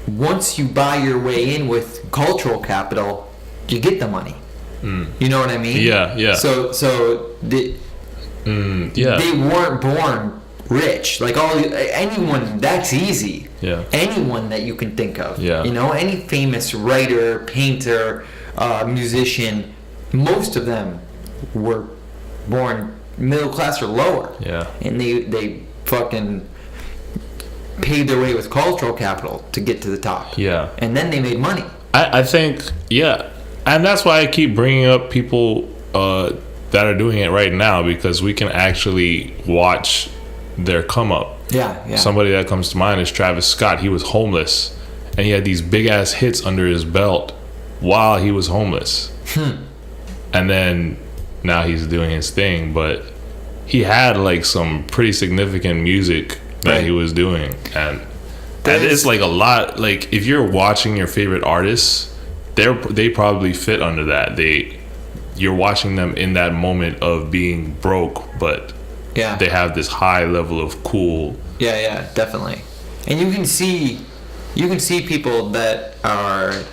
once you buy your way in with cultural capital, you get the money. You know what I mean? Yeah, yeah. So they weren't born rich. Like anyone, that's easy. Yeah. Anyone that you can think of. Yeah. You know, any famous writer, painter, musician, most of them were born middle class or lower. Yeah. And they fucking paid their way with cultural capital to get to the top. Yeah. And then they made money. I think, yeah. And that's why I keep bringing up people that are doing it right now, because we can actually watch their come up. Yeah. Somebody that comes to mind is Travis Scott. He was homeless, and he had these big ass hits under his belt while he was homeless. And then now he's doing his thing, but he had like some pretty significant music that he was doing, and it's like a lot. Like if you're watching your favorite artists, they probably fit under that. You're watching them in that moment of being broke, but they have this high level of cool. Yeah, definitely. And you can see people that had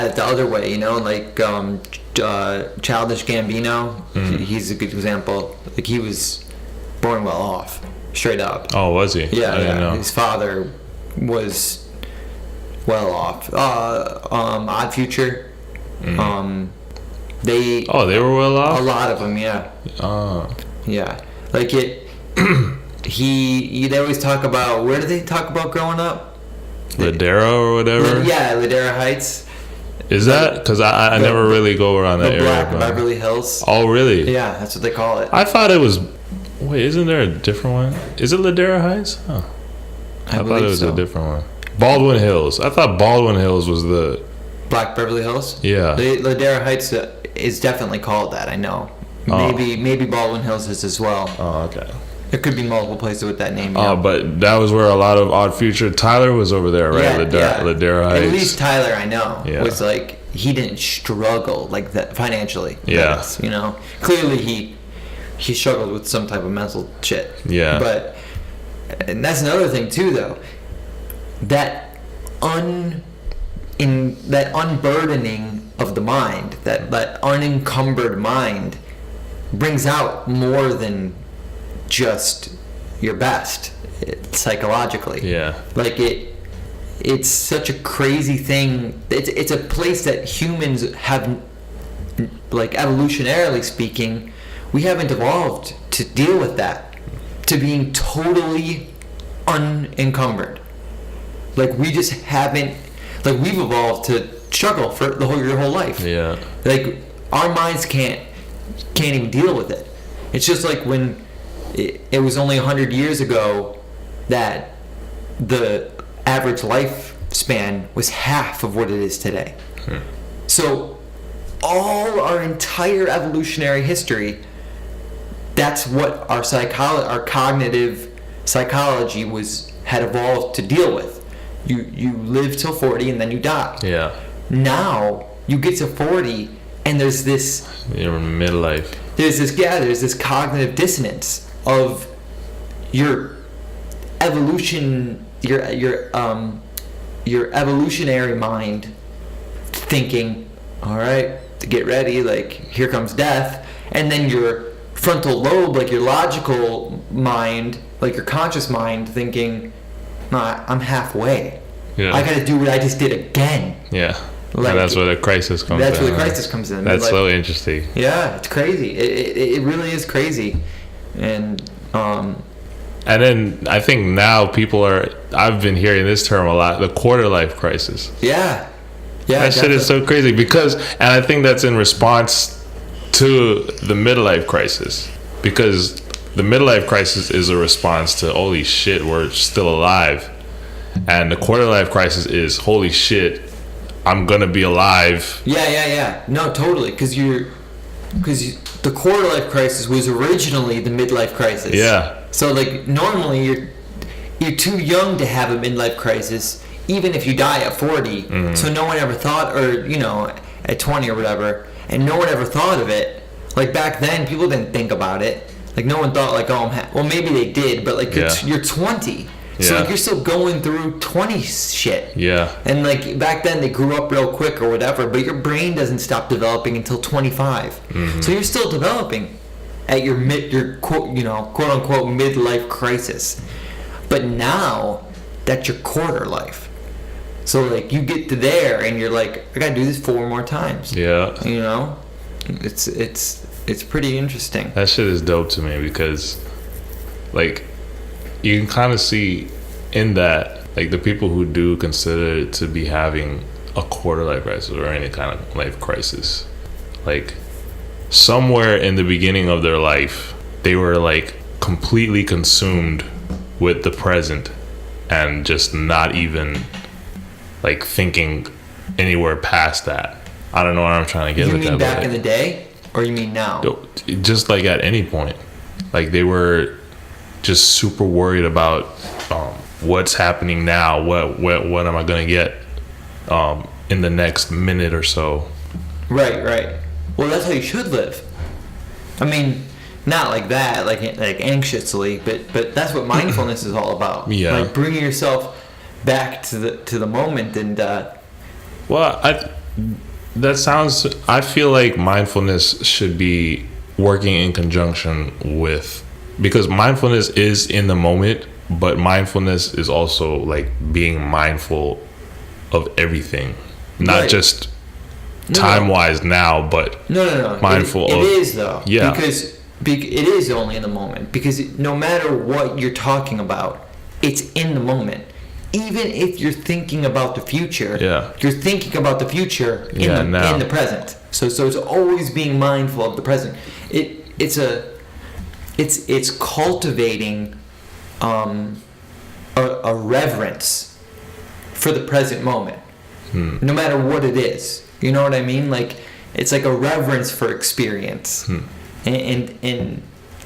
it the other way, you know, like Childish Gambino. He's a good example. Like he was born well off, straight up. Oh, was he? Yeah, I didn't know. His father was well off. Odd Future. They were well off. A lot of them, yeah. Yeah, like it. They always talk about, where do they talk about growing up? Ladera or whatever. Yeah, Ladera Heights. Is that? Because I never really go around that area. Black Beverly Hills. Oh, really? Yeah, that's what they call it. I thought it was. Wait, isn't there a different one? Is it Ladera Heights? Oh. I thought it was a different one. Baldwin Hills. I thought Baldwin Hills was the Black Beverly Hills. Yeah. Ladera Heights is definitely called that. I know. Maybe Baldwin Hills is as well. Oh, okay. There could be multiple places with that name. Oh, but that was where a lot of Odd Future. Tyler was over there, right? Ladera Heights. At least Tyler, I know, Yeah. was like, he didn't struggle like that financially. Yeah. You know, clearly he struggled with some type of mental shit. Yeah. But, and that's another thing too, though. That unburdening of the mind, that unencumbered mind, brings out more than just your best psychologically. Yeah. Like it's such a crazy thing. It's a place that humans have, like evolutionarily speaking, we haven't evolved to deal with that, to being totally unencumbered. Like we just haven't, like we've evolved to struggle for your whole life. Yeah. Like our minds can't even deal with it. It's just like when it was only 100 years ago that the average lifespan was half of what it is today. So all our entire evolutionary history, that's what our cognitive psychology had evolved to deal with. You live till 40 and then you die. Yeah. Now you get to 40 and there's this, you're in midlife. There's this cognitive dissonance of your evolution, your evolutionary mind thinking, all right, to get ready, like here comes death, and then your frontal lobe, like your logical mind, like your conscious mind thinking, no, I'm halfway. Yeah. I got to do what I just did again. Yeah. Like, and that's where the crisis comes in. That's where the crisis comes in. That's so interesting. Yeah, it's crazy. It really is crazy. And then I think now people I've been hearing this term a lot, the quarter life crisis. Yeah. Yeah, That shit is so crazy and I think that's in response to the midlife crisis, because the midlife crisis is a response to holy shit, we're still alive, and the quarter life crisis is holy shit, I'm gonna be alive. Yeah. No, totally, because the quarter life crisis was originally the midlife crisis. Yeah. So like normally you're too young to have a midlife crisis, even if you die at 40. Mm-hmm. So no one ever thought, or at 20 or whatever, and no one ever thought of it. Like back then, people didn't think about it. Like no one thought like, oh, well maybe they did, but like you're 20. So like you're still going through 20 shit. Yeah. And like back then they grew up real quick or whatever, but your brain doesn't stop developing until 25. Mm-hmm. So you're still developing at your quote unquote midlife crisis. But now that's your quarter life. So like you get to there and you're like, I gotta do this 4 more times. Yeah. It's pretty interesting. That shit is dope to me because like you can kind of see in that, like the people who do consider it to be having a quarter life crisis or any kind of life crisis, like somewhere in the beginning of their life, they were like completely consumed with the present and just not even like thinking anywhere past that. I don't know what I'm trying to get You with mean that. back in the day, or you mean now? Just like at any point, like they were just super worried about what's happening now. What am I gonna get in the next minute or so? Right. Well, that's how you should live. I mean, not like that, like anxiously, but that's what mindfulness is all about. Yeah. Like bringing yourself back to the moment and. I feel like mindfulness should be working in conjunction with, because mindfulness is in the moment, but mindfulness is also like being mindful of everything, not just time-wise now, but no. mindful it is though. Yeah. Because it is only in the moment. Because no matter what you're talking about, it's in the moment. Even if you're thinking about the future, you're thinking about the future in the present. So it's always being mindful of the present. It's cultivating a reverence for the present moment, no matter what it is. You know what I mean? Like it's like a reverence for experience, and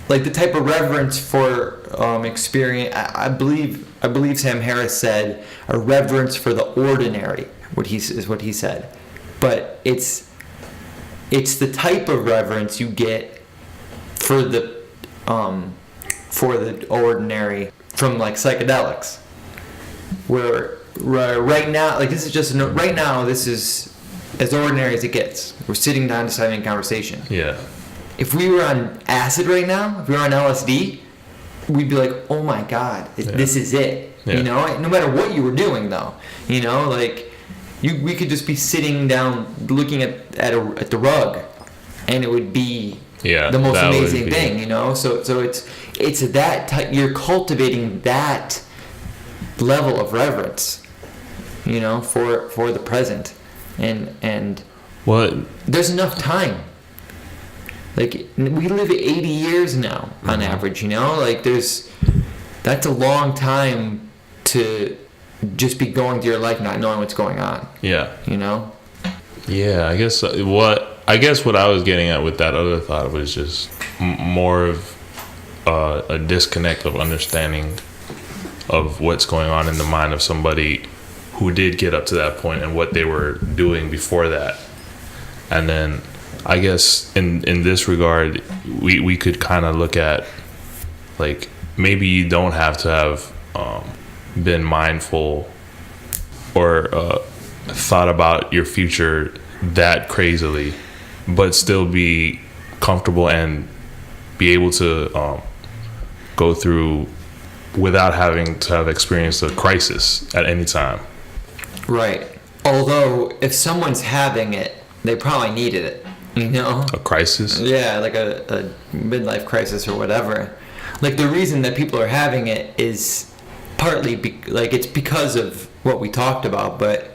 like the type of reverence for experience. I believe Sam Harris said a reverence for the ordinary. What he said, but it's the type of reverence you get for the ordinary from like psychedelics, where right now, like this is as ordinary as it gets. We're sitting down just having a conversation. Yeah. If we were on acid right now, if we were on LSD, we'd be like, oh my God, this is it. Yeah. No matter what you were doing though, like we could just be sitting down looking at the rug, and it would be the most amazing thing, So it's that type, you're cultivating that level of reverence, for the present, and there's enough time. Like we live 80 years now on average, like that's a long time to just be going through your life not knowing what's going on. Yeah. Yeah, I guess what I was getting at with that other thought was just more of a disconnect of understanding of what's going on in the mind of somebody who did get up to that point and what they were doing before that. And then I guess in this regard, we could kind of look at, like, maybe you don't have to have been mindful or thought about your future that crazily, but still be comfortable and be able to go through without having to have experienced a crisis at any time. Right. Although if someone's having it, they probably needed it. A crisis? Yeah, like a midlife crisis or whatever. Like the reason that people are having it is partly it's because of what we talked about, but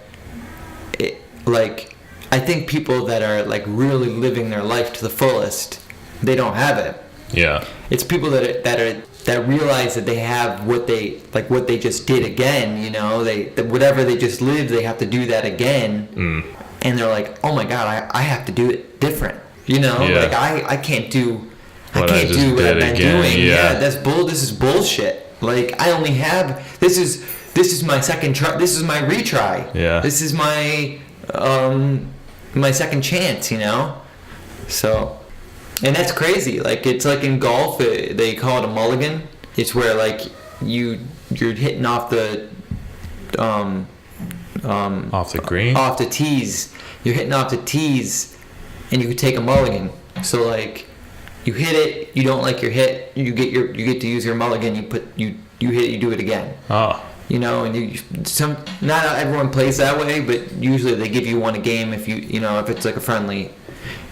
like, I think people that are like really living their life to the fullest, they don't have it. Yeah. It's people that realize that they have what they just did again. You know, that whatever they just lived, they have to do that again. And they're like, oh my god, I have to do it different. You know, like I can't do what I've been doing. Yeah, this is bullshit. Like I only have this is my second try. This is my retry. Yeah. This is my my second chance. You know, so. And that's crazy. Like it's like in golf, they call it a mulligan. It's where like you're hitting off the off the green, off the tees. You're hitting off the tees, and you could take a mulligan. So like you hit it, you don't like your hit, you get to use your mulligan. You hit it, you do it again. Oh. You know, and not everyone plays that way, but usually they give you one a game if if it's like a friendly.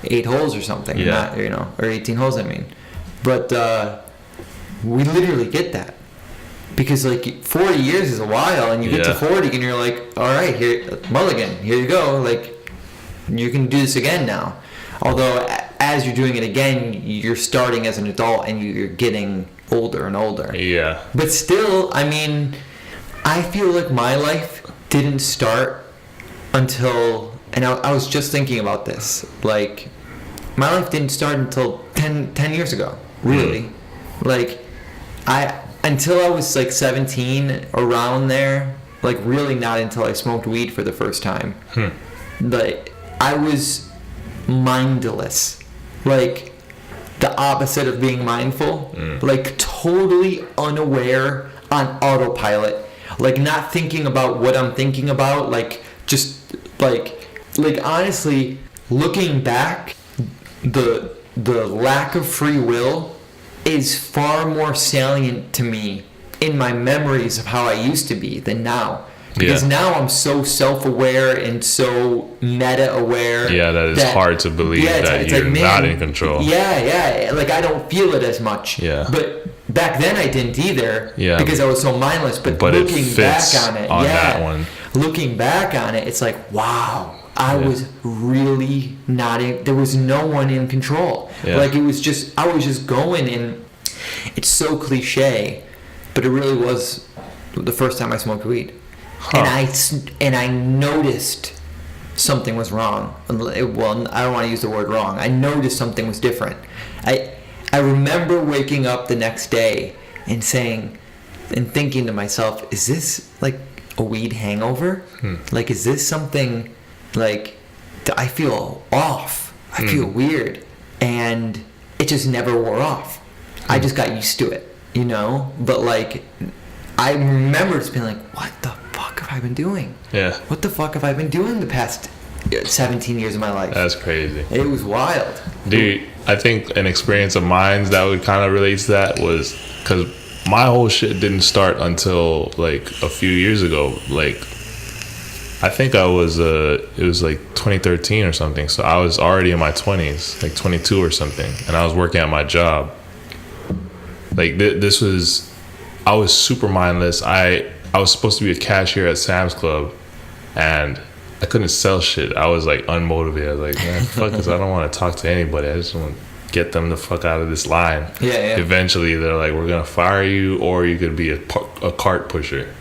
8 holes or something, yeah. Not, or 18 holes, I mean. But we literally get that. Because, like, 40 years is a while, and you get to 40, and you're like, all right, here, mulligan, here you go. Like, you can do this again now. Although, as you're doing it again, you're starting as an adult, and you're getting older and older. Yeah. But still, I mean, I feel like my life didn't start until... And I was just thinking about this. Like, my life didn't start until 10 years ago, really. Like, until I was like 17, around there, like really not until I smoked weed for the first time. Like, I was mindless. Like, the opposite of being mindful. Like, totally unaware on autopilot. Like, not thinking about what I'm thinking about. Like, just, like honestly, looking back, the lack of free will is far more salient to me in my memories of how I used to be than now. Because now I'm so self-aware and so meta-aware. Yeah, that it's hard to believe that you're like, not in control. Yeah. Like, I don't feel it as much. Yeah. But back then I didn't either. Yeah. Because I was so mindless. But looking back on it, that one. Looking back on it, it's like, wow. I was really not in... There was no one in control. Yeah. Like, it was just... I was just going, and it's so cliche, but it really was the first time I smoked weed. Huh. And I noticed something was wrong. Well, I don't want to use the word wrong. I noticed something was different. I remember waking up the next day and saying... And thinking to myself, is this, like, a weed hangover? Like, is this something... Like, I feel off. I feel weird. And it just never wore off. I just got used to it, you know? But, like, I remember just being like, what the fuck have I been doing? Yeah. What the fuck have I been doing the past 17 years of my life? That's crazy. It was wild. Dude, I think an experience of mine that would kind of relate to that was... Because my whole shit didn't start until, like, a few years ago. Like... I think it was like 2013 or something. So I was already in my 20s, like 22 or something. And I was working at my job. Like I was super mindless. I was supposed to be a cashier at Sam's Club. And I couldn't sell shit. I was like unmotivated. I was like, man, fuck this. I don't want to talk to anybody. I just want to get them the fuck out of this line. Yeah. Eventually they're like, we're going to fire you or you could be a cart pusher.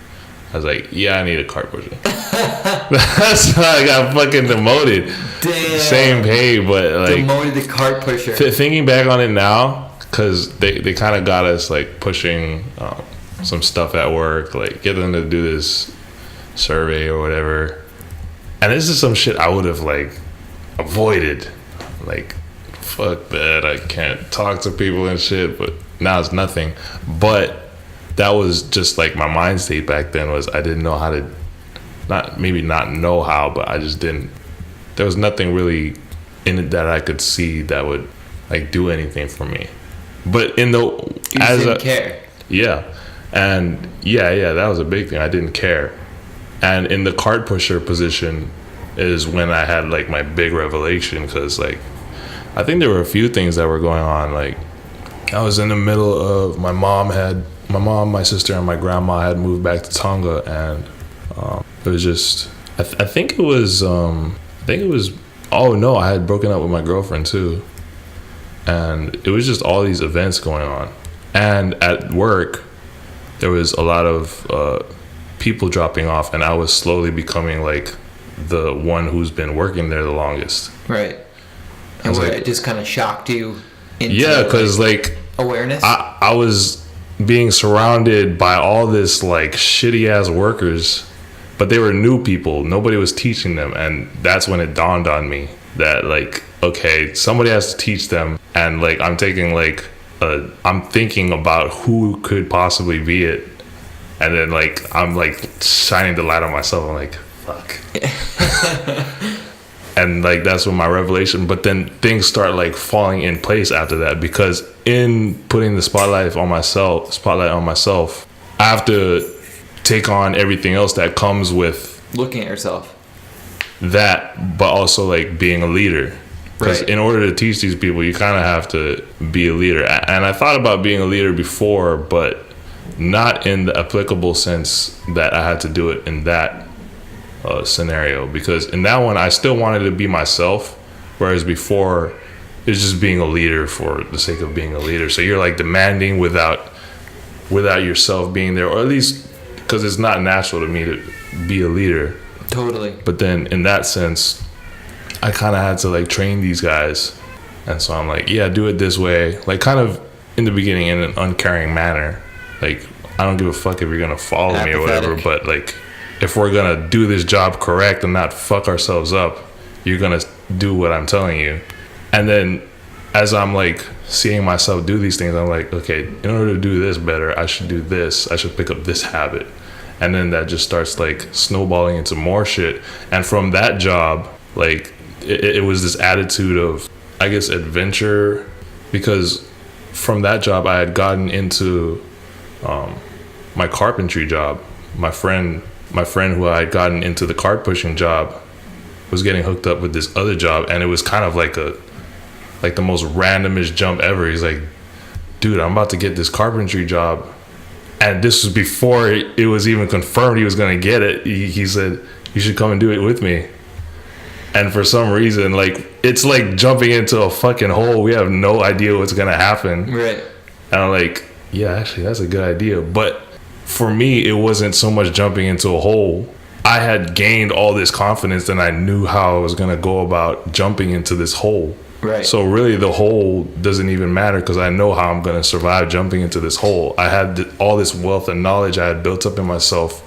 I was like, yeah, I need a cart pusher. That's how I got fucking demoted. Damn. Same pay, but like... Demoted the cart pusher. Thinking back on it now, because they kind of got us like pushing some stuff at work, like get them to do this survey or whatever. And this is some shit I would have like avoided. Like, fuck that, I can't talk to people and shit, but now it's nothing. But... that was just like my mind state back then was I didn't know how to, not know how, but I just didn't, there was nothing really in it that I could see that would like do anything for me. But in the, you didn't care. Yeah. And yeah, that was a big thing. I didn't care. And in the cart pusher position is when I had like my big revelation, because like, I think there were a few things that were going on. Like I was in the middle of, my mom, my sister, and my grandma had moved back to Tonga, and it was just I think it was. Oh no, I had broken up with my girlfriend too, and it was just all these events going on. And at work, there was a lot of people dropping off, and I was slowly becoming like the one who's been working there the longest. Right. And like, it just kind of shocked you into yeah, because like awareness. I was being surrounded by all this like shitty ass workers, but they were new people. Nobody was teaching them, and that's when it dawned on me that like, okay, somebody has to teach them, and like I'm thinking about who could possibly be it, and then like I'm like shining the light on myself. I'm like, fuck. And like that's when my revelation, but then things start like falling in place after that, because in putting the spotlight on myself, I have to take on everything else that comes with looking at yourself. That, but also like being a leader. Because in order to teach these people, you kind of have to be a leader. And I thought about being a leader before, but not in the applicable sense that I had to do it in that scenario. Because in that one, I still wanted to be myself, whereas before, it's just being a leader for the sake of being a leader. So you're like demanding without yourself being there, or at least because it's not natural to me to be a leader. Totally. But then in that sense, I kind of had to like train these guys, and so I'm like, yeah, do it this way, like kind of in the beginning in an uncaring manner. Like, I don't give a fuck if you're gonna follow me or whatever, but like if we're gonna do this job correct and not fuck ourselves up, you're gonna do what I'm telling you. And then as I'm like seeing myself do these things, I'm like, okay, in order to do this better, I should do this, I should pick up this habit. And then that just starts like snowballing into more shit. And from that job, like it was this attitude of, I guess, adventure, because from that job I had gotten into my carpentry job. My friend who I had gotten into the cart pushing job was getting hooked up with this other job, and it was kind of like the most randomest jump ever. He's like, dude, I'm about to get this carpentry job. And this was before it was even confirmed he was going to get it. He said, you should come and do it with me. And for some reason, like, it's like jumping into a fucking hole. We have no idea what's going to happen. Right. And I'm like, yeah, actually, that's a good idea. But for me, it wasn't so much jumping into a hole. I had gained all this confidence, and I knew how I was going to go about jumping into this hole. Right. So really the hole doesn't even matter, because I know how I'm going to survive jumping into this hole. I had all this wealth and knowledge I had built up in myself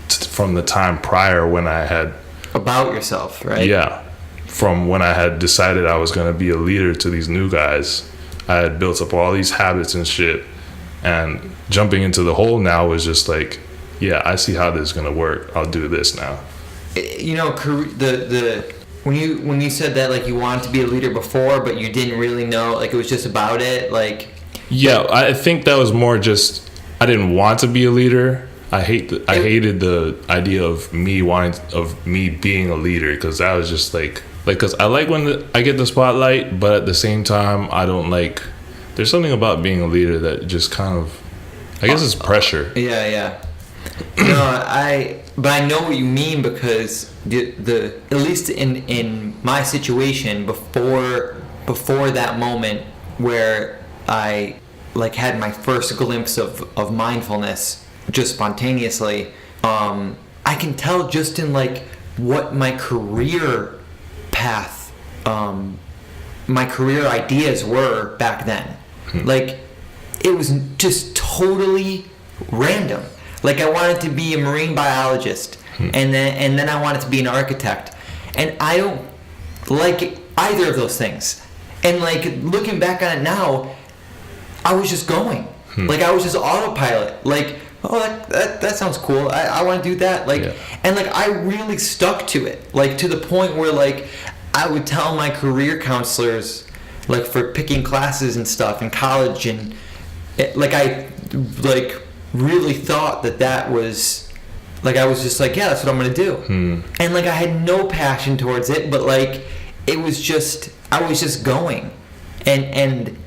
from the time prior when I had... About yourself, right? Yeah. From when I had decided I was going to be a leader to these new guys. I had built up all these habits and shit. And jumping into the hole now was just like, yeah, I see how this is going to work. I'll do this now. You know, when you said that, like, you wanted to be a leader before, but you didn't really know, like, it was just about it, like... Yeah, I think that was more just, I didn't want to be a leader. I hated the idea of me being a leader, because that was just like, because I like when I get the spotlight, but at the same time, I don't like, there's something about being a leader that just kind of, I guess it's pressure. Yeah. No, but I know what you mean, because the at least in my situation before that moment where I like had my first glimpse of mindfulness just spontaneously, I can tell just in like what my career path, my career ideas were back then. Like, it was just totally random. Like, I wanted to be a marine biologist, and then I wanted to be an architect, and I don't like either of those things. And like, looking back on it now, I was just going. Like, I was just autopilot. Like, oh, that sounds cool. I want to do that. Like, yeah. And like, I really stuck to it. Like, to the point where like I would tell my career counselors, like, for picking classes and stuff in college, and I really thought that was, like, I was just like, yeah, that's what I'm gonna do. And like, I had no passion towards it, but like, it was just, I was just going. And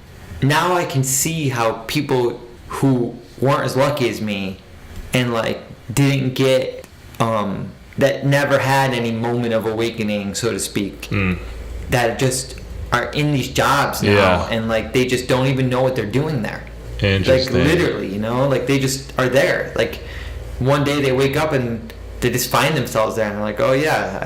now I can see how people who weren't as lucky as me and like didn't get that never had any moment of awakening, so to speak, that just are in these jobs now, and like they just don't even know what they're doing there. Interesting. Like literally, you know, like they just are there. Like one day they wake up and they just find themselves there, and they're like, oh yeah,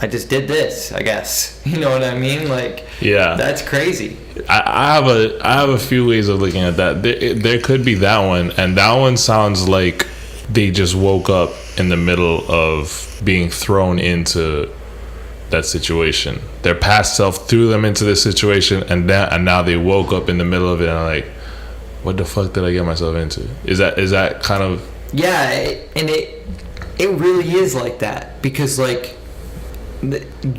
I just did this, I guess. You know what I mean? Like, yeah, that's crazy. I have a few ways of looking at that. There could be that one, and that one sounds like they just woke up in the middle of being thrown into that situation. Their past self threw them into this situation, and now they woke up in the middle of it and are like, what the fuck did I get myself into? Is that kind of... Yeah, it really is like that, because like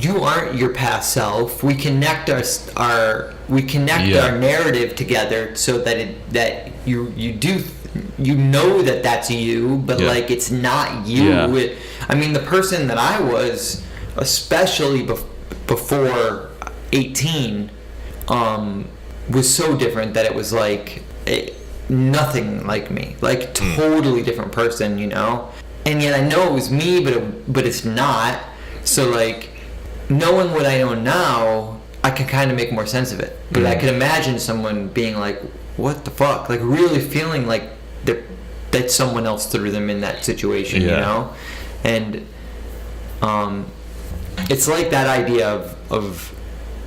you aren't your past self. We connect our narrative together so that you know that that's you, but like it's not you. I mean, the person that I was, especially before 18, was so different that it was like nothing like me, like totally different person, you know. And yet I know it was me, but it's not. So like knowing what I know now, I can kind of make more sense of it. But I could imagine someone being like, what the fuck? Like really feeling like that someone else threw them in that situation, you know? And it's like that idea of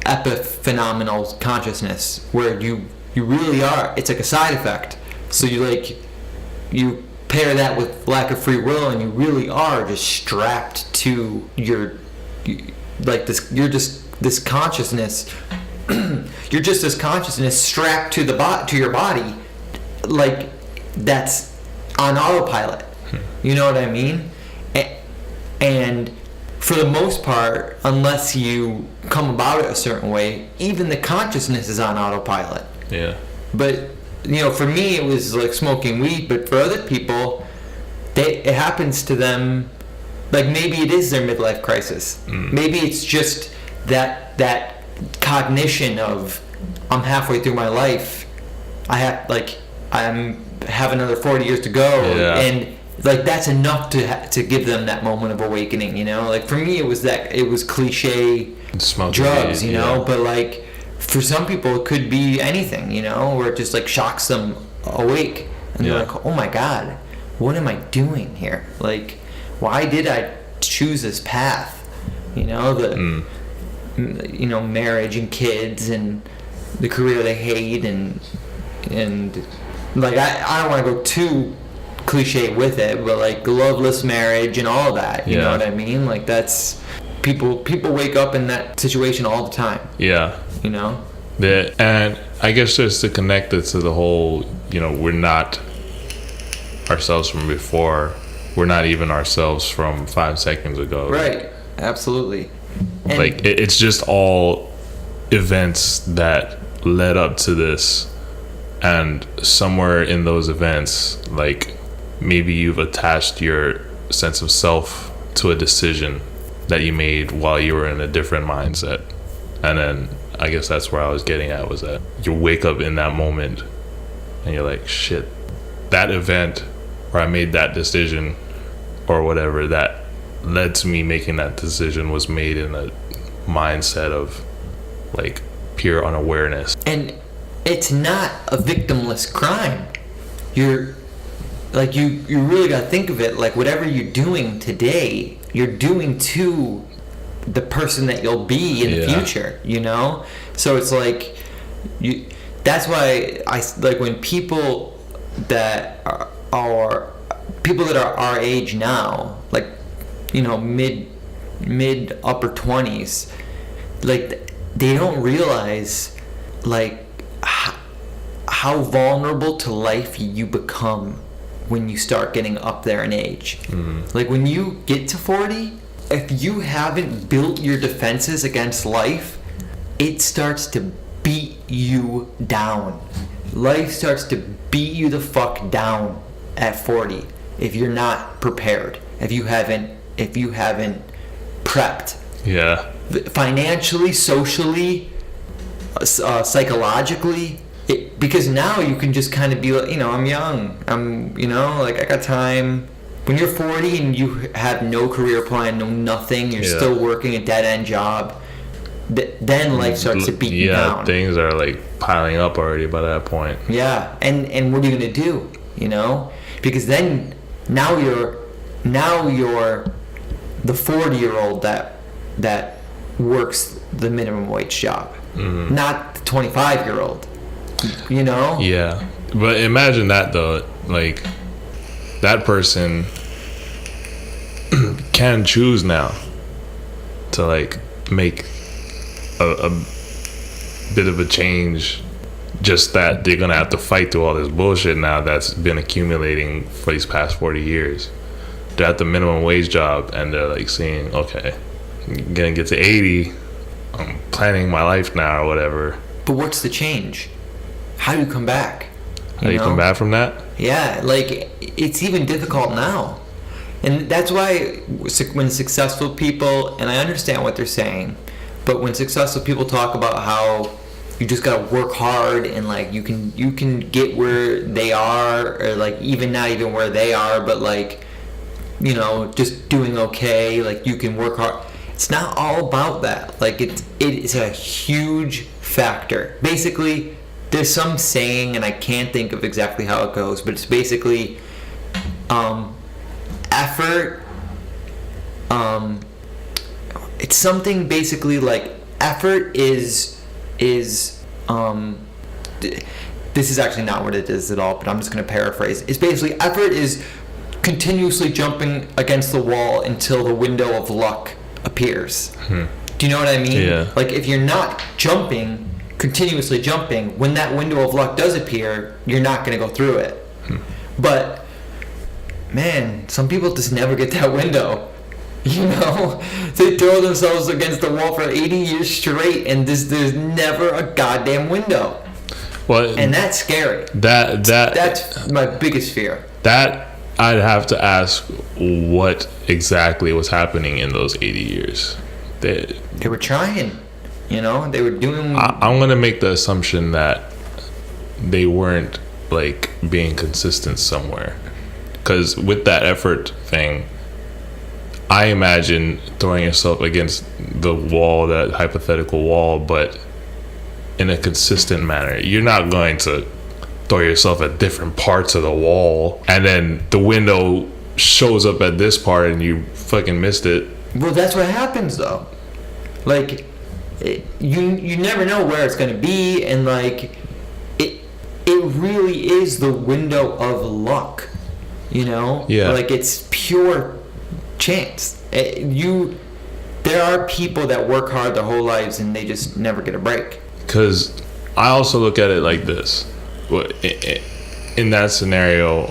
epiphenomenal consciousness, where you really are. It's like a side effect. So you pair that with lack of free will, and you really are just strapped to you're just this consciousness. You're just this consciousness strapped to your body, like that's on autopilot. You know what I mean? And for the most part, unless you come about it a certain way, even the consciousness is on autopilot. Yeah. But you know, for me, it was like smoking weed. But for other people, it happens to them. Like maybe it is their midlife crisis. Maybe it's just that cognition of I'm halfway through my life. I have another 40 years to go, and like that's enough to give them that moment of awakening. You know, like for me, it was cliche drugs. You know, but like. For some people, it could be anything, you know, where it just like shocks them awake, and they're like, "Oh my God, what am I doing here? Like, why did I choose this path?" You know, you know, marriage and kids and the career they hate, and like I don't want to go too cliche with it, but like loveless marriage and all that. You know what I mean? Like that's. People wake up in that situation all the time. Yeah. You know? And I guess just to connect it to the whole, you know, we're not ourselves from before. We're not even ourselves from 5 seconds ago. Right. Absolutely. And like, it's just all events that led up to this. And somewhere in those events, like, maybe you've attached your sense of self to a decision that you made while you were in a different mindset. And then I guess that's where I was getting at, was that you wake up in that moment and you're like, shit, that event where I made that decision or whatever that led to me making that decision was made in a mindset of like pure unawareness. And it's not a victimless crime. You're like, you really got to think of it like whatever you're doing today, you're doing to the person that you'll be in the future, you know? So it's like, that's why I like when people that are people that are our age now, like, you know, mid upper 20s, like they don't realize like how vulnerable to life you become when you start getting up there in age. Like when you get to 40, if you haven't built your defenses against life, it starts to beat you down. Life starts to beat you the fuck down at 40 if you're not prepared, if you haven't prepped. Yeah. Financially, socially, psychologically. Because now you can just kind of be like, you know, I'm young, you know, like I got time, When you're 40 and you have no career plan, no nothing, you're still working a dead end job, then life starts to beat you down. Yeah, things are like piling up already by that point. Yeah, and what are you gonna do? You know, because then now you're the 40-year-old that works the minimum wage job, not the 25-year-old. You know? Yeah, but imagine that though, like that person can choose now to like make a bit of a change, just that they're gonna have to fight through all this bullshit now that's been accumulating for these past 40 years. They're at the minimum wage job and they're like saying, okay, I'm gonna get to 80, I'm planning my life now or whatever. But what's the change? How do you come back? How do you come back from that? Yeah, like it's even difficult now. And that's why when successful people, and I understand what they're saying, but when successful people talk about how you just gotta work hard and like you can get where they are, or like even not even where they are, but like, you know, just doing okay, like you can work hard. It's not all about that. Like it is a huge factor. Basically, there's some saying, and I can't think of exactly how it goes, but it's basically effort. It's something basically like effort is this is actually not what it is at all, but I'm just going to paraphrase. It's basically effort is continuously jumping against the wall until the window of luck appears. Do you know what I mean? Yeah. Like if you're not continuously jumping, when that window of luck does appear, you're not going to go through it. But man, some people just never get that window. You know, they throw themselves against the wall for 80 years straight, and there's never a goddamn window. Well, and that's scary. That's my biggest fear. That I'd have to ask what exactly was happening in those 80 years. They were trying, you know, they were doing. I'm gonna make the assumption that they weren't like being consistent somewhere, because with that effort thing, I imagine throwing yourself against the wall, that hypothetical wall, but in a consistent manner. You're not going to throw yourself at different parts of the wall and then the window shows up at this part and you fucking missed it. Well, that's what happens though. Like, you never know where it's going to be, and like, it really is the window of luck, you know? Yeah. Like, it's pure chance. There are people that work hard their whole lives and they just never get a break. Because I also look at it like this. In that scenario,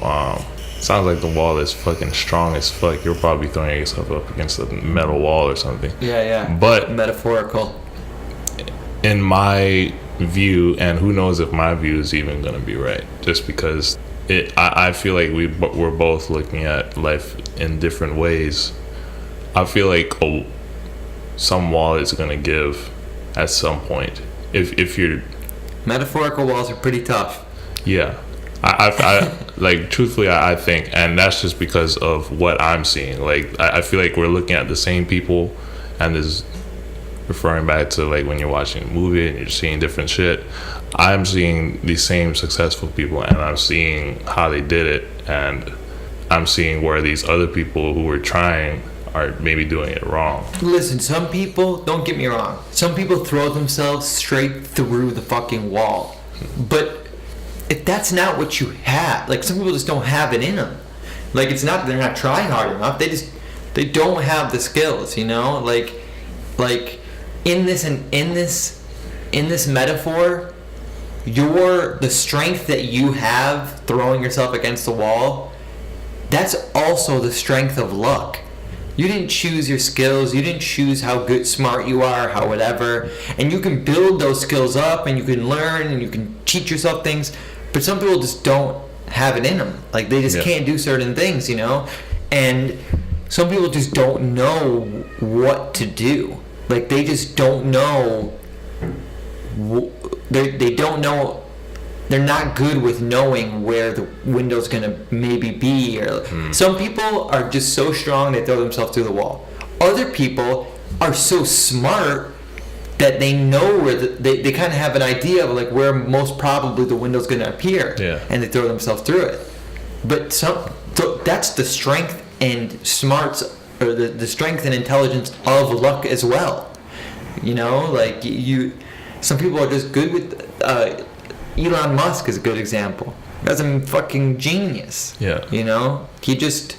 sounds like the wall is fucking strong as fuck. You're probably throwing yourself up against a metal wall or something. Yeah. But metaphorical. In my view, and who knows if my view is even going to be right, just because I feel like we're both looking at life in different ways. I feel like some wall is going to give at some point. If you're... Metaphorical walls are pretty tough. Yeah. I like, truthfully, I think, and that's just because of what I'm seeing. Like, I feel like we're looking at the same people, and there's referring back to like when you're watching a movie and you're seeing different shit. I'm seeing these same successful people, and I'm seeing how they did it, and I'm seeing where these other people who were trying are maybe doing it wrong. Listen, some people, don't get me wrong, some people throw themselves straight through the fucking wall. But if that's not what you have, like, some people just don't have it in them. Like, it's not they're not trying hard enough, they don't have the skills, you know? Like in this metaphor, the strength that you have throwing yourself against the wall, that's also the strength of luck. You didn't choose your skills, you didn't choose how smart you are, how whatever, and you can build those skills up and you can learn and you can teach yourself things, but some people just don't have it in them. Like, they just can't do certain things, you know? And some people just don't know what to do. Like, they just don't know. They don't know they're not good with knowing where the window's gonna maybe be. Or some people are just so strong they throw themselves through the wall. Other people are so smart that they know where they kind of have an idea of like where most probably the window's gonna appear, and they throw themselves through it. But that's the strength and smarts, or the strength and intelligence of luck as well. You know, like some people are just good with. Elon Musk is a good example. That's a fucking genius. Yeah. You know, he just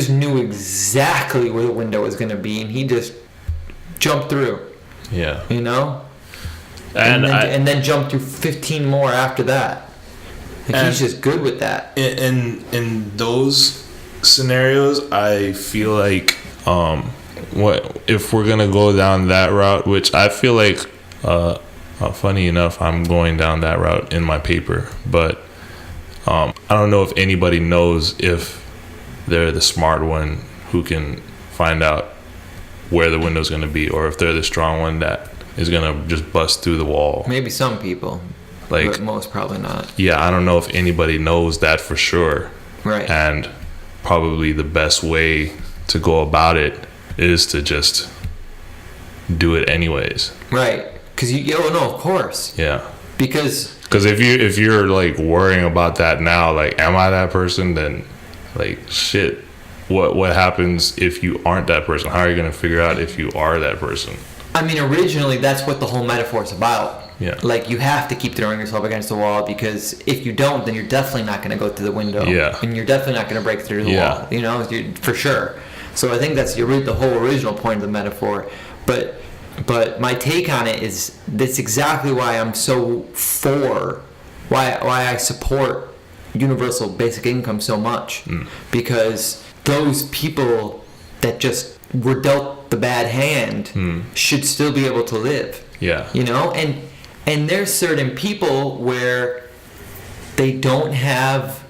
knew exactly where the window was going to be, and he just jumped through. Yeah. You know, and then jumped through 15 more after that. Like, he's just good with that. In those scenarios, I feel like what if we're gonna go down that route, which I feel like funny enough I'm going down that route in my paper, but I don't know if anybody knows if they're the smart one who can find out where the window's gonna be, or if they're the strong one that is gonna just bust through the wall. Maybe some people, but most probably not. Yeah, I don't know if anybody knows that for sure. Right. And probably the best way to go about it is to just do it anyways. Right. Because of course. Yeah. Because if you're like worrying about that now, like, am I that person? Then, like, shit. What happens if you aren't that person? How are you gonna figure out if you are that person? I mean, originally that's what the whole metaphor is about. Yeah. Like, you have to keep throwing yourself against the wall, because if you don't, then you're definitely not going to go through the window. Yeah. And you're definitely not going to break through the wall. You know, for sure. So I think that's the whole original point of the metaphor. But my take on it is that's exactly why I'm so why I support universal basic income so much. Because those people that just were dealt the bad hand should still be able to live. Yeah. You know, and there's certain people where they don't have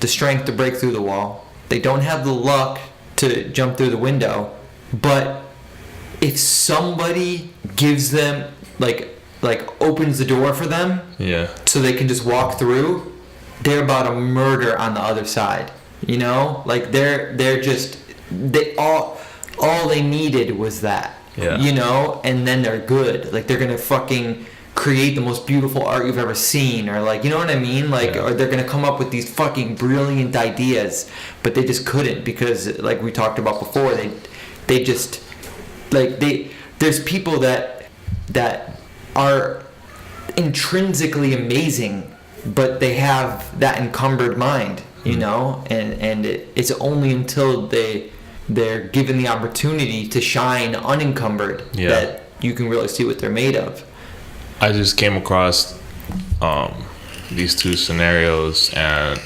the strength to break through the wall. They don't have the luck to jump through the window. But if somebody gives them, like opens the door for them, so they can just walk through, they're about to murder on the other side. You know, like all they needed was that. Yeah. You know, and then they're good. Like, they're gonna fucking create the most beautiful art you've ever seen, or like, you know what I mean? Like, or they're gonna come up with these fucking brilliant ideas, but they just couldn't, because, like we talked about before, they just like there's people that are intrinsically amazing, but they have that encumbered mind, you know, and it's only until they're given the opportunity to shine unencumbered that you can really see what they're made of. I just came across these two scenarios, and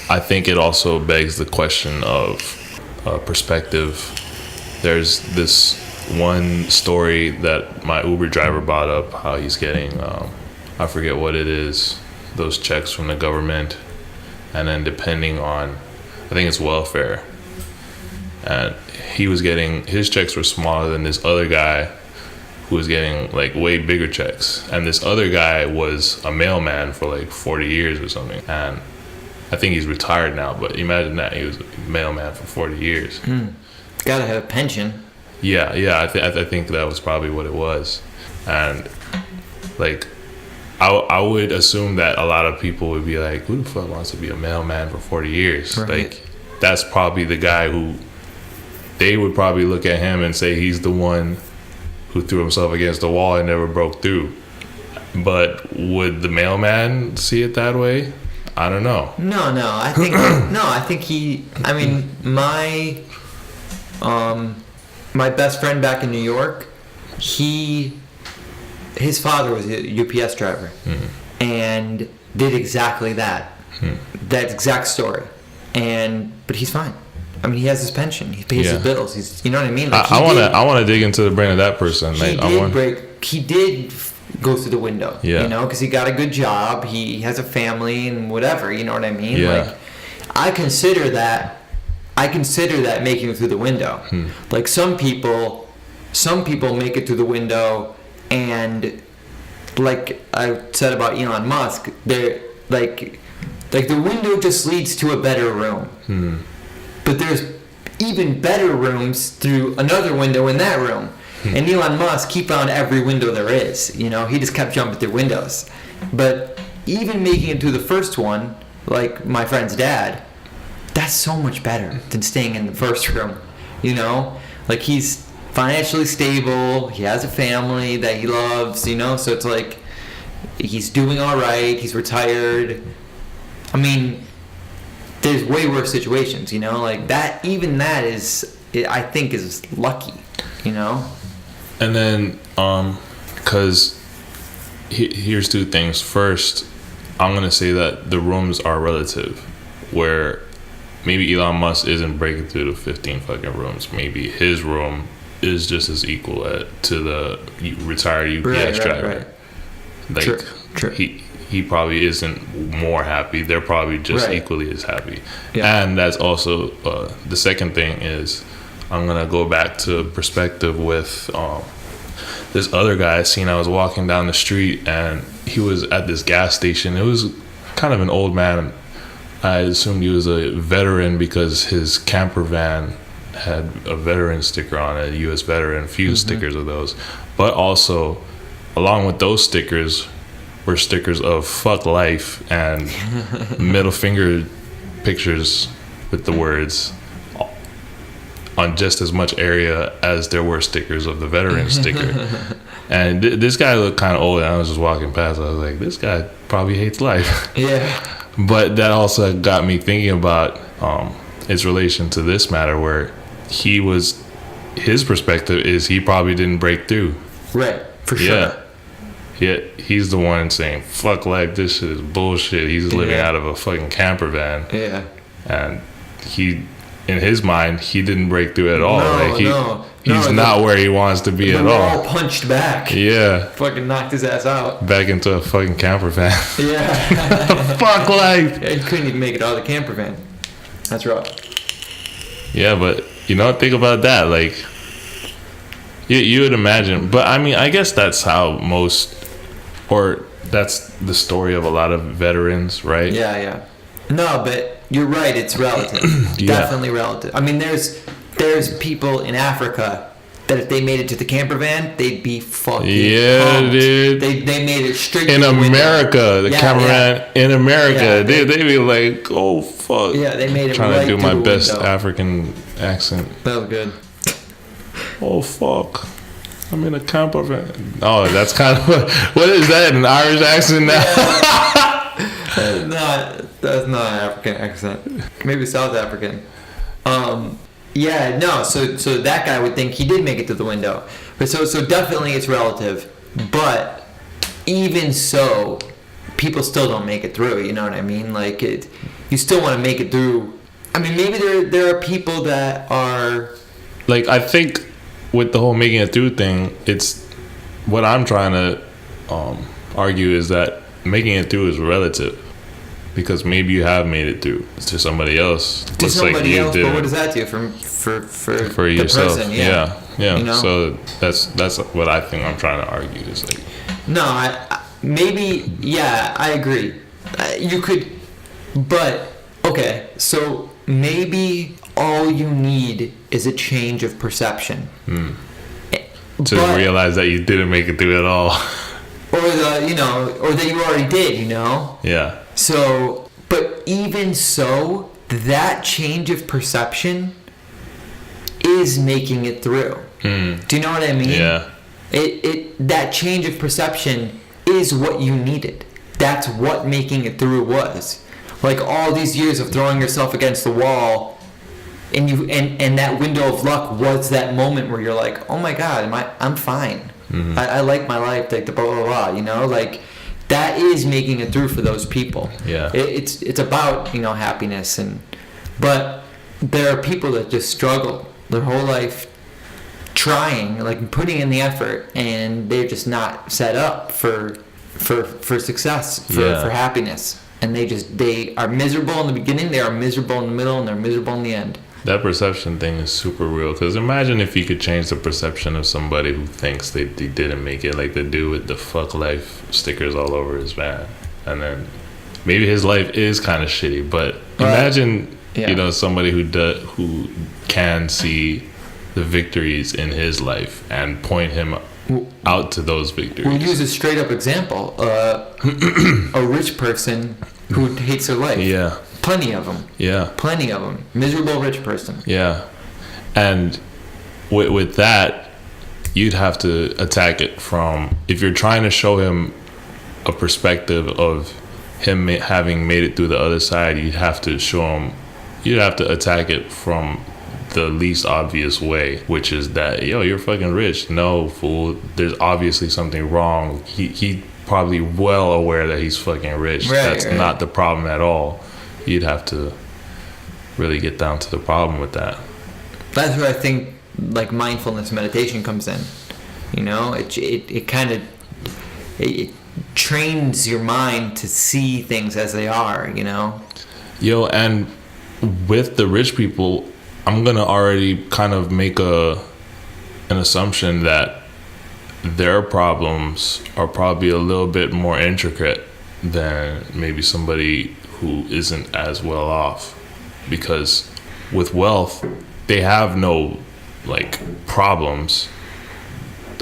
I think it also begs the question of perspective. There's this one story that my Uber driver brought up, how he's getting, I forget what it is, those checks from the government, and then depending on, I think it's welfare, and he was getting, his checks were smaller than this other guy who was getting like way bigger checks, and this other guy was a mailman for like 40 years or something, and I think he's retired now, but imagine that, he was a mailman for 40 years. Gotta have a pension. Yeah, I think that was probably what it was. And like, I would assume that a lot of people would be like, who the fuck wants to be a mailman for 40 years? Right. Like, that's probably the guy who they would probably look at him and say he's the one who threw himself against the wall and never broke through. But would the mailman see it that way? I don't know. No, I think my best friend back in New York, his father was a UPS driver, and did exactly that. That exact story. But he's fine. I mean, he has his pension. He pays his bills. He's, you know what I mean? Like, I want to dig into the brain of that person. He did go through the window. Yeah. You know, because he got a good job. He has a family and whatever. You know what I mean? Yeah. Like, I consider that making it through the window. Like, some people make it through the window and like I said about Elon Musk, they're like the window just leads to a better room. But there's even better rooms through another window in that room. And Elon Musk, he found every window there is. You know, he just kept jumping through windows. But even making it through the first one, like my friend's dad, that's so much better than staying in the first room. You know, like he's financially stable, he has a family that he loves, you know, so it's like he's doing all right, he's retired. I mean, there's way worse situations, you know, like that. Even that is, I think, is lucky, you know. And then, because here's two things. First, I'm gonna say that the rooms are relative, where maybe Elon Musk isn't breaking through the 15 fucking rooms. Maybe his room is just as equal to the retired UPS driver. Right. Like, True. He probably isn't more happy. They're probably just equally as happy. Yeah. And that's also the second thing is, I'm gonna go back to perspective with this other guy I seen. I was walking down the street and he was at this gas station. It was kind of an old man. I assumed he was a veteran because his camper van had a veteran sticker on it, a U.S. veteran, a few stickers of those. But also, along with those stickers, were stickers of fuck life and middle finger pictures with the words on just as much area as there were stickers of the veteran sticker. And this guy looked kind of old, and I was just walking past. I was like, this guy probably hates life. Yeah. But that also got me thinking about its relation to this matter, where his perspective is he probably didn't break through. Right, for sure. Yeah, he's the one saying, fuck life, this shit is bullshit. He's living out of a fucking camper van. Yeah. And in his mind, he didn't break through at all. No, he's not where he wants to be at all. All punched back. Yeah. Fucking knocked his ass out. Back into a fucking camper van. Yeah. Fuck life. Yeah, he couldn't even make it out of the camper van. That's rough. Yeah, but think about that. Like, you would imagine. But I mean, I guess that's how that's the story of a lot of veterans, right? Yeah. No, but you're right. It's relative. Definitely relative. I mean, there's people in Africa that if they made it to the camper van, they'd be fucking pumped. Dude. They made it straight in to the America. window. The camper van in America, they'd be like, "Oh fuck!" Yeah, they made it. Trying right to do my the best window. African accent. That was good. Oh fuck! I'm in a camper van. Oh, that's kind of what is that? An Irish accent now? That's not an African accent. Maybe South African. Yeah, no. So that guy would think he did make it to the window, but so definitely it's relative. But even so, people still don't make it through. You know what I mean? Like you still want to make it through. I mean, maybe there are people that are like, I think with the whole making it through thing, it's what I'm trying to argue is that making it through is relative. Because maybe you have made it through to somebody else. To somebody else, but what does that do for for the yourself? person? Yeah. You know? So that's what I think I'm trying to argue is like. No, I agree. You could, but okay. So maybe all you need is a change of perception. To realize that you didn't make it through at all. Or that you already did. Yeah. So, but even so, that change of perception is making it through. Do you know what I mean? Yeah. That change of perception is what you needed. That's what making it through was. Like all these years of throwing yourself against the wall, and that window of luck was that moment where you're like, oh my God, I'm fine. I like my life, like the blah blah blah. Like. That is making it through for those people. Yeah. It's about, happiness but there are people that just struggle their whole life trying, like putting in the effort, and they're just not set up for success, for happiness. And they are miserable in the beginning, they are miserable in the middle, and they're miserable in the end. That perception thing is super real. Because imagine if you could change the perception of somebody who thinks they didn't make it, like the dude with the fuck life stickers all over his van. And then maybe his life is kind of shitty, but imagine, somebody who can see the victories in his life and point him out to those victories. We'll use a straight up example. A rich person who hates their life. Yeah. Plenty of them. Yeah. Plenty of them. Miserable rich person. Yeah. And with that, you'd have to attack it from, if you're trying to show him a perspective of him having made it through the other side, you'd have to attack it from the least obvious way, which is that, you're fucking rich. No, fool. There's obviously something wrong. He probably well aware that he's fucking rich. That's not the problem at all. You'd have to really get down to the problem with that. That's where I think like mindfulness meditation comes in. It kind of it trains your mind to see things as they are. And with the rich people, I'm gonna already kind of make an assumption that their problems are probably a little bit more intricate than maybe somebody who isn't as well off, because with wealth they have no like problems,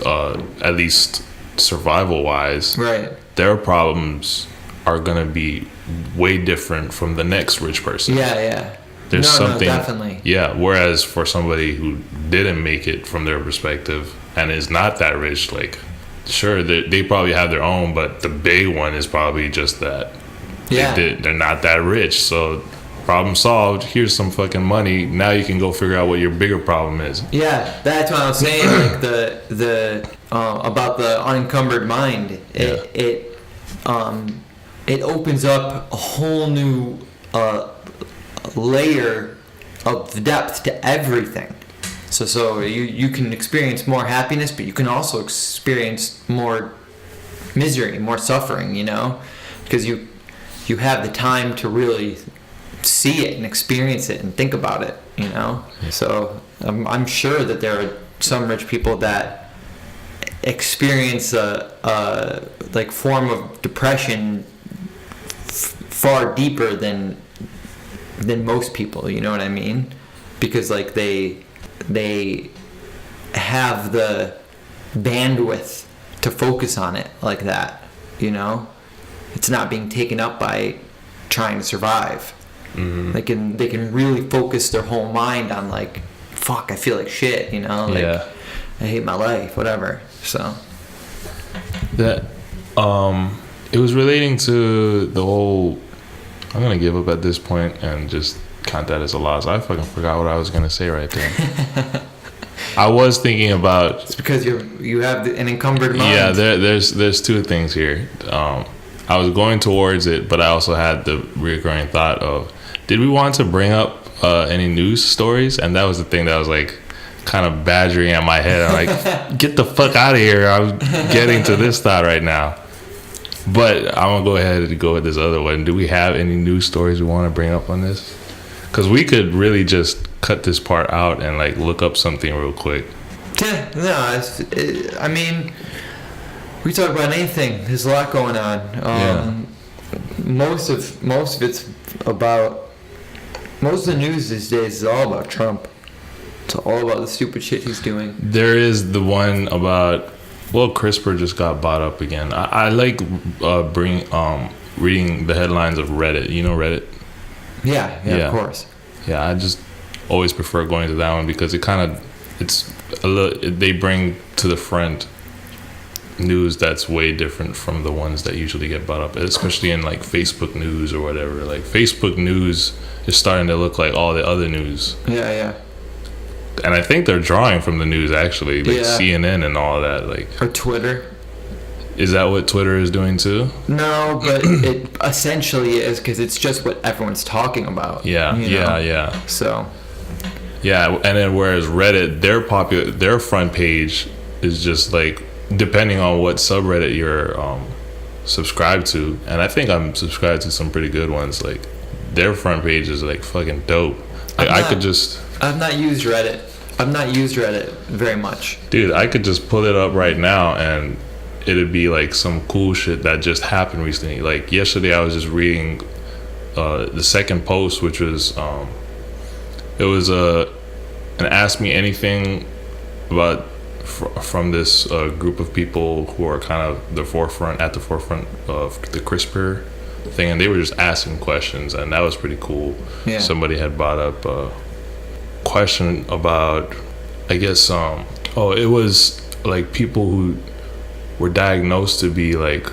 at least survival wise. Right. Their problems are gonna be way different from the next rich person. Yeah. There's something. No, definitely. Yeah. Whereas for somebody who didn't make it from their perspective and is not that rich, like, sure, they probably have their own, but the big one is probably just that. Yeah. They're not that rich. So, problem solved. Here's some fucking money. Now you can go figure out what your bigger problem is. Yeah, that's what I was saying. Like the about the unencumbered mind. It opens up a whole new layer of depth to everything. So you can experience more happiness, but you can also experience more misery, more suffering. Because you have the time to really see it and experience it and think about it. So I'm sure that there are some rich people that experience a like form of depression far deeper than most people. You know what I mean? Because like they have the bandwidth to focus on it like that. It's not being taken up by trying to survive. Mm-hmm. They can really focus their whole mind on like, fuck, I feel like shit. I hate my life, whatever. So that it was relating to the whole. I'm gonna give up at this point and just count that as a loss. I fucking forgot what I was gonna say right there. I was thinking about. It's because you have an encumbered mind. Yeah, there's two things here. I was going towards it, but I also had the recurring thought of, did we want to bring up any news stories? And that was the thing that was like kind of badgering at my head. I'm like, get the fuck out of here. I'm getting to this thought right now. But I'm going to go ahead and go with this other one. Do we have any news stories we want to bring up on this? Because we could really just cut this part out and like look up something real quick. Yeah, no, I mean, we talk about anything. There's a lot going on. Most of it's about. Most of the news these days is all about Trump. It's all about the stupid shit he's doing. There is the one about. Well, CRISPR just got bought up again. I like reading the headlines of Reddit. You know Reddit? Yeah, of course. Yeah, I just always prefer going to that one because it's a little. They bring to the front news that's way different from the ones that usually get brought up, especially in like Facebook news or whatever. Like Facebook news is starting to look like all the other news. Yeah. And I think they're drawing from the news actually, like CNN and all that, like. Or Twitter. Is that what Twitter is doing too? No, but it essentially is because it's just what everyone's talking about. Yeah. So. Yeah, and then whereas Reddit, their front page is just like, depending on what subreddit you're subscribed to, and I think I'm subscribed to some pretty good ones. Like their front page is like fucking dope. Like I could just. I've not used Reddit. I've not used Reddit very much. Dude, I could just pull it up right now and it'd be like some cool shit that just happened recently. Like yesterday, I was just reading the second post, which was it was an Ask Me Anything about from this group of people who are kind of at the forefront of the CRISPR thing, and they were just asking questions, and that was pretty cool. Yeah. Somebody had brought up a question about, I guess, it was like people who were diagnosed to be like,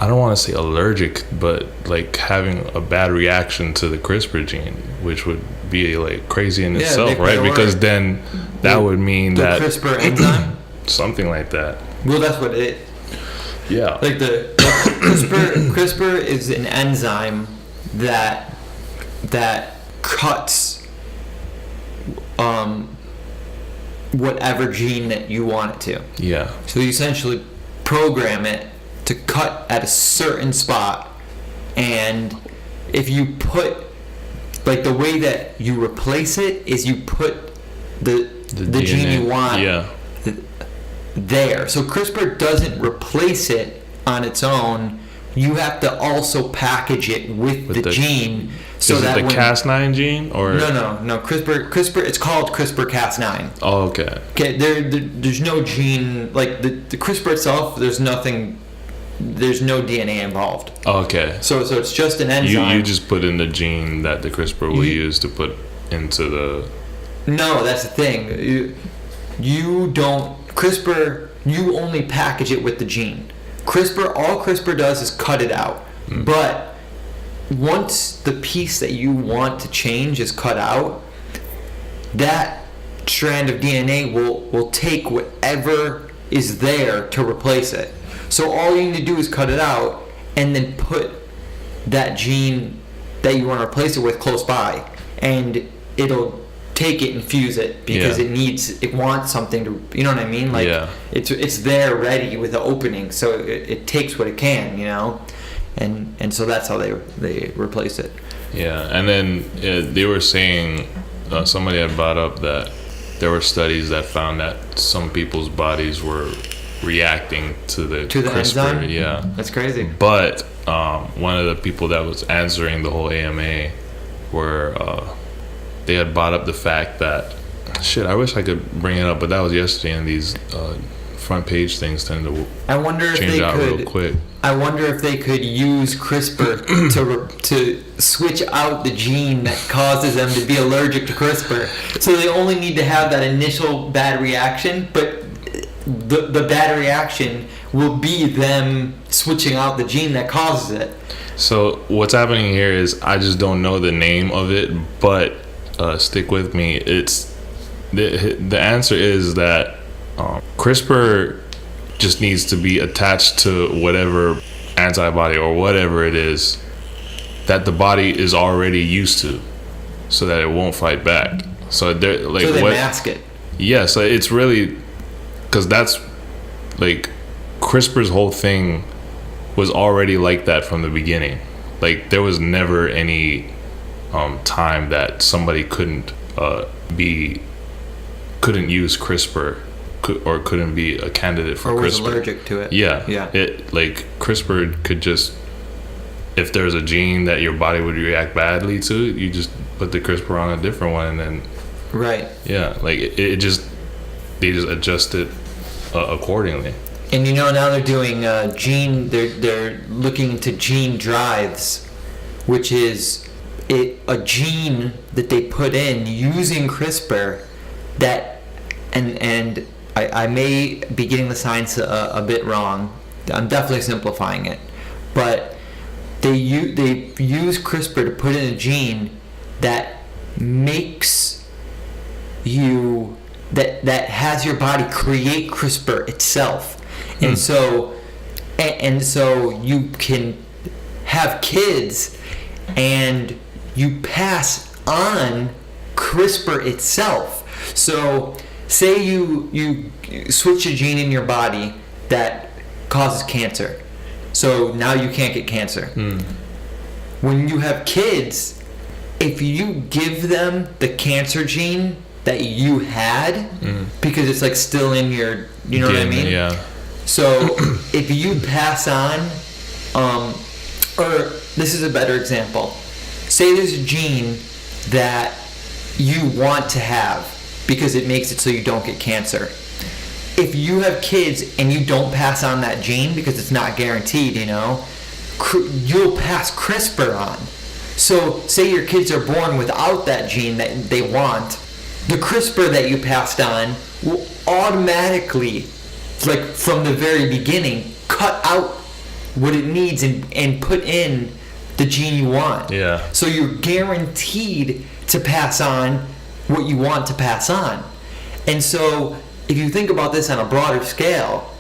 I don't want to say allergic, but like having a bad reaction to the CRISPR gene, which would be like crazy in itself, right? Because then that would mean that CRISPR enzyme, something like that. Well, that's what it. Yeah. Like the CRISPR is an enzyme that cuts whatever gene that you want it to. Yeah. So you essentially program it to cut at a certain spot, and if you put, like, the way that you replace it is you put the gene you want there. So CRISPR doesn't replace it on its own. You have to also package it with the gene. So is that it the Cas9 gene or no CRISPR it's called CRISPR Cas9. Oh, okay. Okay, there's no gene, like the CRISPR itself. There's no DNA involved. Oh, okay. So it's just an enzyme. You just put in the gene that the CRISPR will use to put into the. No, that's the thing. You don't CRISPR. You only package it with the gene. All CRISPR does is cut it out. But once the piece that you want to change is cut out, that strand of DNA will take whatever is there to replace it. So all you need to do is cut it out and then put that gene that you want to replace it with close by, and it'll take it and fuse it because it wants something to, you know what I mean? Like it's there ready with the opening, so it takes what it can, you know, and so that's how they replace it. Yeah, and then they were saying somebody had brought up that there were studies that found that some people's bodies were reacting to the CRISPR enzyme? Yeah, that's crazy. But one of the people that was answering the whole AMA were they had brought up the fact that I wish I could bring it up, but that was yesterday, and these front page things tend to change out real quick. I wonder if they could use CRISPR to switch out the gene that causes them to be allergic to CRISPR. So they only need to have that initial bad reaction, but the bad reaction will be them switching out the gene that causes it. So what's happening here is I just don't know the name of it, but stick with me. It's the answer is that CRISPR just needs to be attached to whatever antibody or whatever it is that the body is already used to, so that it won't fight back. So they mask it. Yeah, so it's really because that's like CRISPR's whole thing was already like that from the beginning. Like there was never any time that somebody couldn't use CRISPR or couldn't be a candidate for CRISPR. Or was allergic to it. Yeah. It like CRISPR could just, if there's a gene that your body would react badly to, you just put the CRISPR on a different one and then. Right. Yeah, like they just adjust it accordingly. And now they're doing they're looking into gene drives, which is a gene that they put in using CRISPR that, and I may be getting the science a bit wrong. I'm definitely simplifying it, but they use CRISPR to put in a gene that makes you that has your body create CRISPR itself, and so you can have kids and you pass on CRISPR itself. So say you switch a gene in your body that causes cancer, so now you can't get cancer. When you have kids, if you give them the cancer gene that you had, because it's like still in your, you know what I mean? Yeah. So if you pass on, or this is a better example. Say there's a gene that you want to have because it makes it so you don't get cancer. If you have kids and you don't pass on that gene because it's not guaranteed, you know, you'll pass CRISPR on. So say your kids are born without that gene that they want, the CRISPR that you passed on will automatically, like from the very beginning, cut out what it needs and put in the gene you want. Yeah. So you're guaranteed to pass on what you want to pass on. And so if you think about this on a broader scale,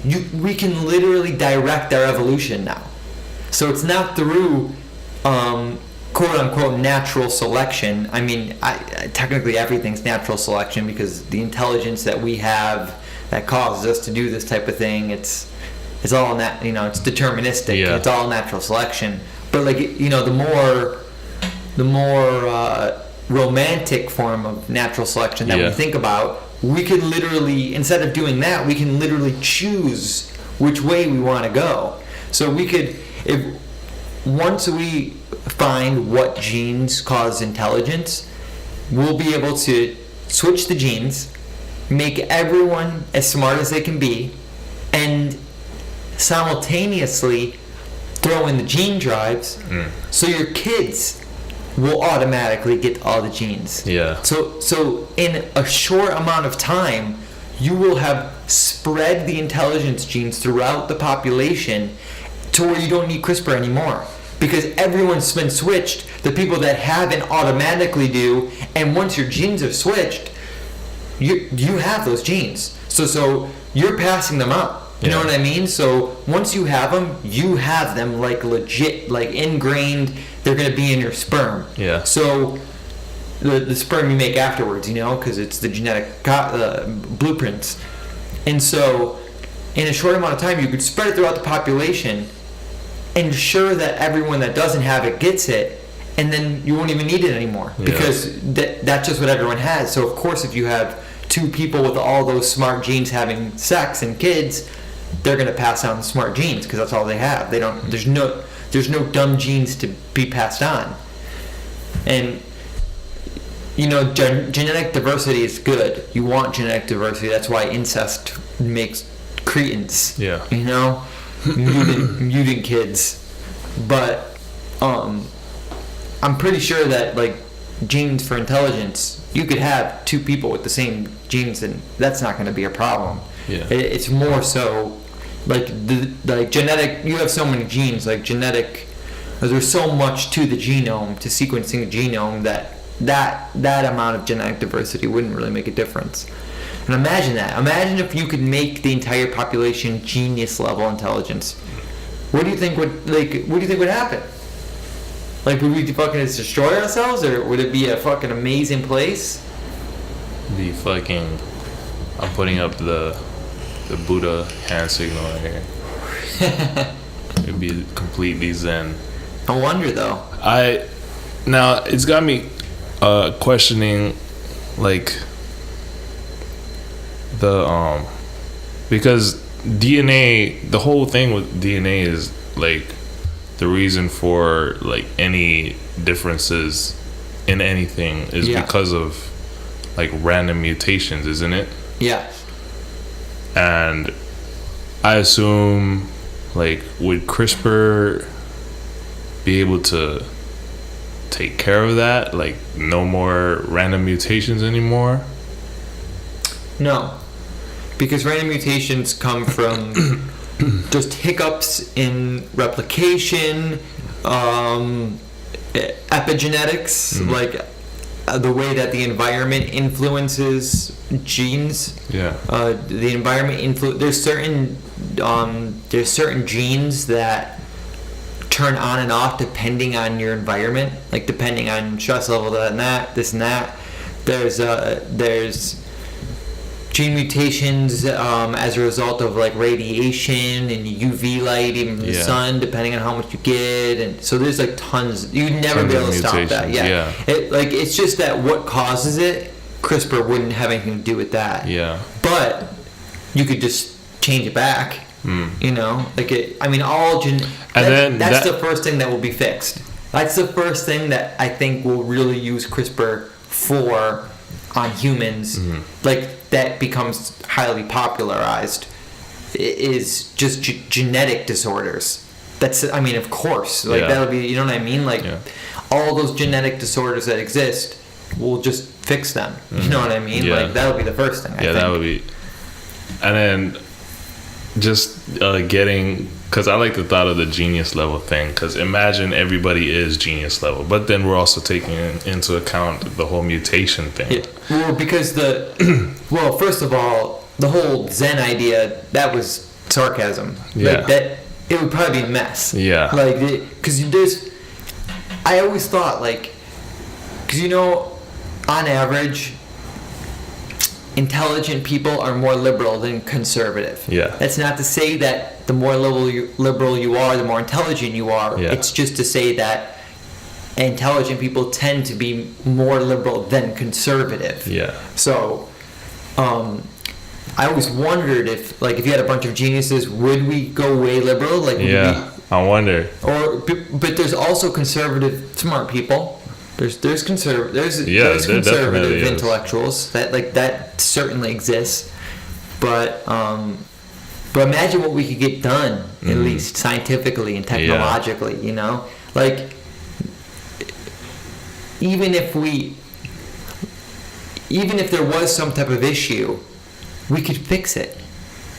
we can literally direct our evolution now. So it's not through quote unquote natural selection. I mean, technically everything's natural selection because the intelligence that we have that causes us to do this type of thing, it's all that, you know, it's deterministic. Yeah. It's all natural selection. But like, you know, the more romantic form of natural selection that we think about, we can literally, instead of doing that, we can literally choose which way we want to go. So we could, if once we find what genes cause intelligence, we'll be able to switch the genes, make everyone as smart as they can be, and simultaneously throw in the gene drives, so your kids will automatically get all the genes. Yeah. So in a short amount of time, you will have spread the intelligence genes throughout the population to where you don't need CRISPR anymore. Because everyone's been switched, the people that haven't automatically do, and once your genes are switched, you have those genes. So you're passing them up. You know what I mean? So once you have them like legit, like ingrained, they're going to be in your sperm. Yeah. So the sperm you make afterwards, you know, because it's the genetic blueprints. And so in a short amount of time, you could spread it throughout the population, ensure that everyone that doesn't have it gets it, and then you won't even need it anymore because that's just what everyone has. So of course, if you have two people with all those smart genes having sex and kids, they're going to pass on the smart genes because that's all they have. They don't. There's no dumb genes to be passed on. And you know, genetic diversity is good. You want genetic diversity. That's why incest makes cretins. Yeah. You know, mutant kids. But I'm pretty sure that like genes for intelligence, you could have two people with the same genes, and that's not going to be a problem. Yeah. It's more so like genetic. You have so many genes, like genetic. There's so much to the genome, to sequencing a genome, that amount of genetic diversity wouldn't really make a difference. And imagine that. Imagine if you could make the entire population genius level intelligence. What do you think would happen? Like, would we fucking destroy ourselves, or would it be a fucking amazing place? I'm putting up the Buddha hand signal right here. It'd be completely zen. I wonder though. Now it's got me questioning, like, the because DNA, the whole thing with DNA is like the reason for like any differences in anything is because of like random mutations, isn't it? Yeah. And I assume, like, would CRISPR be able to take care of that? Like, no more random mutations anymore? No. Because random mutations come from just hiccups in replication, epigenetics, like the way that the environment influences genes. Yeah. The environment there's certain genes that turn on and off depending on your environment, like depending on stress level, this and that. There's gene mutations as a result of like radiation and UV light, even from the sun, depending on how much you get, and so there's like tons. You'd never be able to stop that. Yeah. It's just that what causes it, CRISPR wouldn't have anything to do with that. Yeah. But you could just change it back. You know, like that's the first thing that will be fixed. That's the first thing that I think we'll really use CRISPR for on humans. Like that becomes highly popularized is just genetic disorders. That's, I mean, of course, like that'll be, you know what I mean? Like all those genetic disorders that exist, we'll just fix them. You know what I mean? Like that'll be the first thing. I think. That would be, and then. Just getting, because I like the thought of the genius level thing, because imagine everybody is genius level, but then we're also taking into account the whole mutation thing. Yeah. Well, because well, first of all, the whole Zen idea, that was sarcasm. Yeah. Like that, it would probably be a mess. Yeah. Like, because I always thought, like, because, you know, on average, intelligent people are more liberal than conservative. Yeah. That's not to say that the more liberal you are, the more intelligent you are. Yeah. It's just to say that intelligent people tend to be more liberal than conservative. Yeah. So, I always wondered if you had a bunch of geniuses, would we go way liberal? Like, I wonder. But there's also conservative smart people. There's conservative intellectuals that certainly exists, but imagine what we could get done at least scientifically and technologically. You know, like even if there was some type of issue, we could fix it.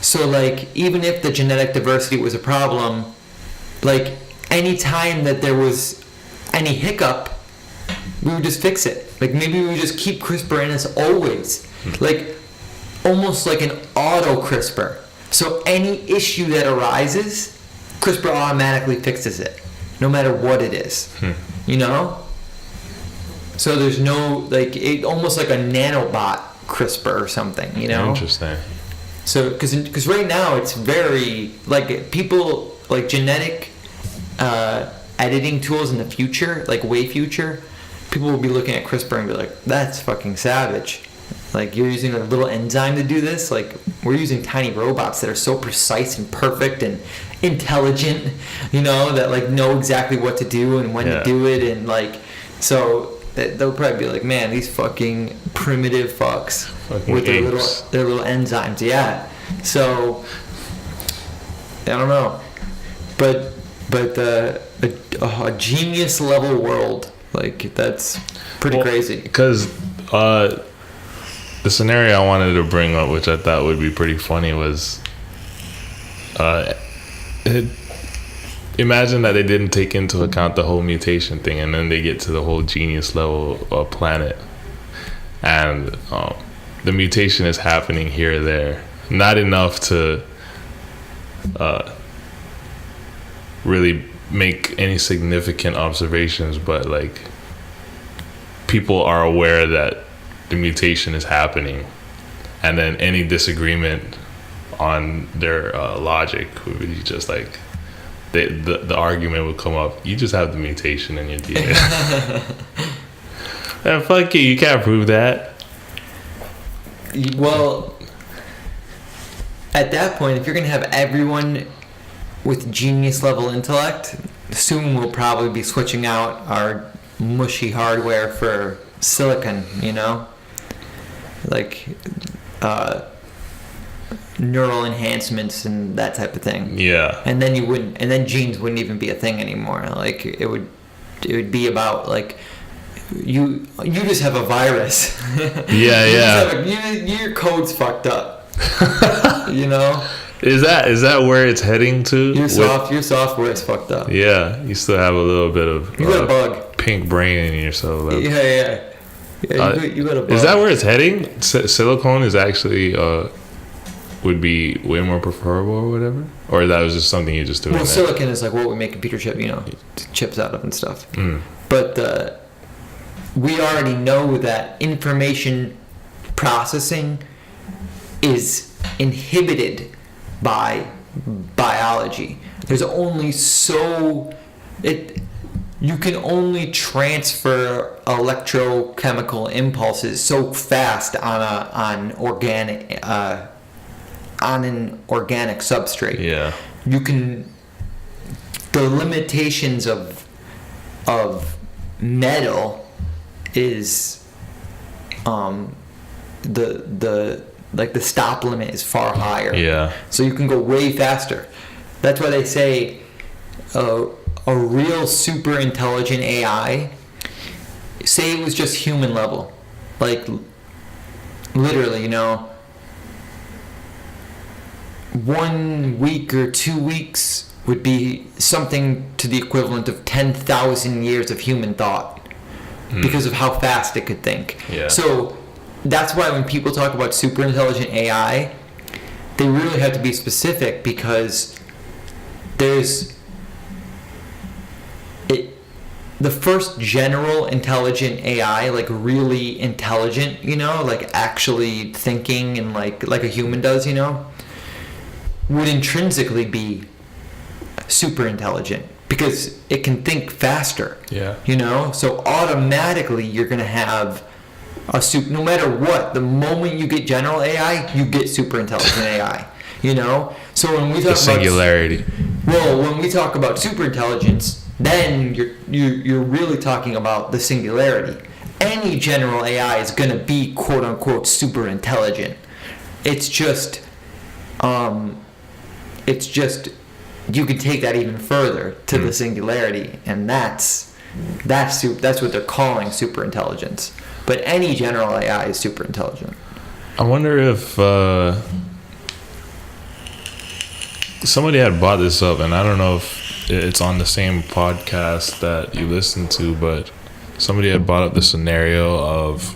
So like even if the genetic diversity was a problem, like any time that there was any hiccup, we would just fix it. Like maybe we would just keep CRISPR in us always. Like almost like an auto CRISPR. So any issue that arises, CRISPR automatically fixes it, no matter what it is. You know? So there's no, like, it almost like a nanobot CRISPR or something, you know? Interesting. So, because right now it's very, like, people, like, genetic editing tools in the future, like way future, people will be looking at CRISPR and be like, that's fucking savage. Like, you're using a little enzyme to do this? Like, we're using tiny robots that are so precise and perfect and intelligent, you know, that, like, know exactly what to do and when to do it. And, like, so they'll probably be like, man, these fucking primitive fucks with their little enzymes. Yeah. So, I don't know. But a genius level world, like, that's pretty crazy. Because the scenario I wanted to bring up, which I thought would be pretty funny, was imagine that they didn't take into account the whole mutation thing, and then they get to the whole genius level planet, and the mutation is happening here or there, not enough to really make any significant observations, but like people are aware that the mutation is happening, and then any disagreement on their logic would be just like the argument would come up, you just have the mutation in your DNA. And fuck you can't prove that. Well, at that point, if you're gonna have everyone with genius level intellect, soon we'll probably be switching out our mushy hardware for silicon, you know, like neural enhancements and that type of thing. Yeah. And then genes wouldn't even be a thing anymore. Like it would be about like you just have a virus. Your code's fucked up. You know. Is that where it's heading to? Your software is fucked up. Yeah, you still have a little bit of you got a bug, pink brain in yourself. Yeah. You got a bug. Is that where it's heading? Silicone is actually would be way more preferable or whatever, or that was just something you just do. Well, silicon is like what we make computer chips out of and stuff. But we already know that information processing is inhibited by biology. There's only you can only transfer electrochemical impulses so fast on an organic substrate. Yeah. You can. The limitations of metal is the stop limit is far higher. Yeah. So you can go way faster. That's why they say a real super intelligent AI, say it was just human level, like literally, 1 week or 2 weeks would be something to the equivalent of 10,000 years of human thought because of how fast it could think. Yeah. So that's why when people talk about super intelligent AI, they really have to be specific, because the first general intelligent AI, like really intelligent, like actually thinking and like a human does, would intrinsically be super intelligent because it can think faster. Yeah. So automatically you're going to have no matter what, the moment you get general AI, you get super intelligent AI. So when we talk about singularity. When we talk about super intelligence, then you're really talking about the singularity. Any general AI is going to be quote unquote super intelligent. It's just you can take that even further to the singularity, and that's what they're calling super intelligence. But any general AI is super intelligent. I wonder if somebody had brought this up, and I don't know if it's on the same podcast that you listen to, but somebody had brought up the scenario of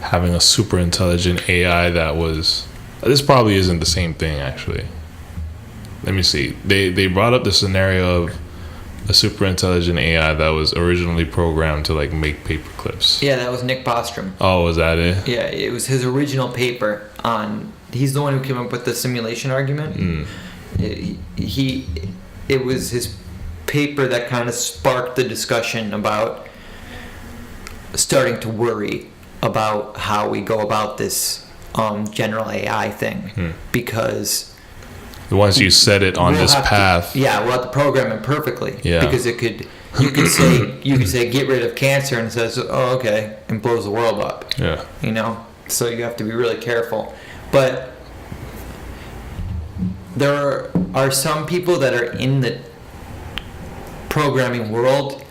having a super intelligent AI that was. This probably isn't the same thing, actually. Let me see. They brought up the scenario of a super intelligent AI that was originally programmed to like make paper clips. Yeah, that was Nick Bostrom. Oh, was that it? Yeah, it was his original paper on. He's the one who came up with the simulation argument. It was his paper that kind of sparked the discussion about starting to worry about how we go about this general AI thing, because once you set it on this path, we'll have to program it perfectly. Yeah. Because you could say get rid of cancer, and it says, oh, okay, and blows the world up. Yeah. So you have to be really careful. But there are some people that are in the programming world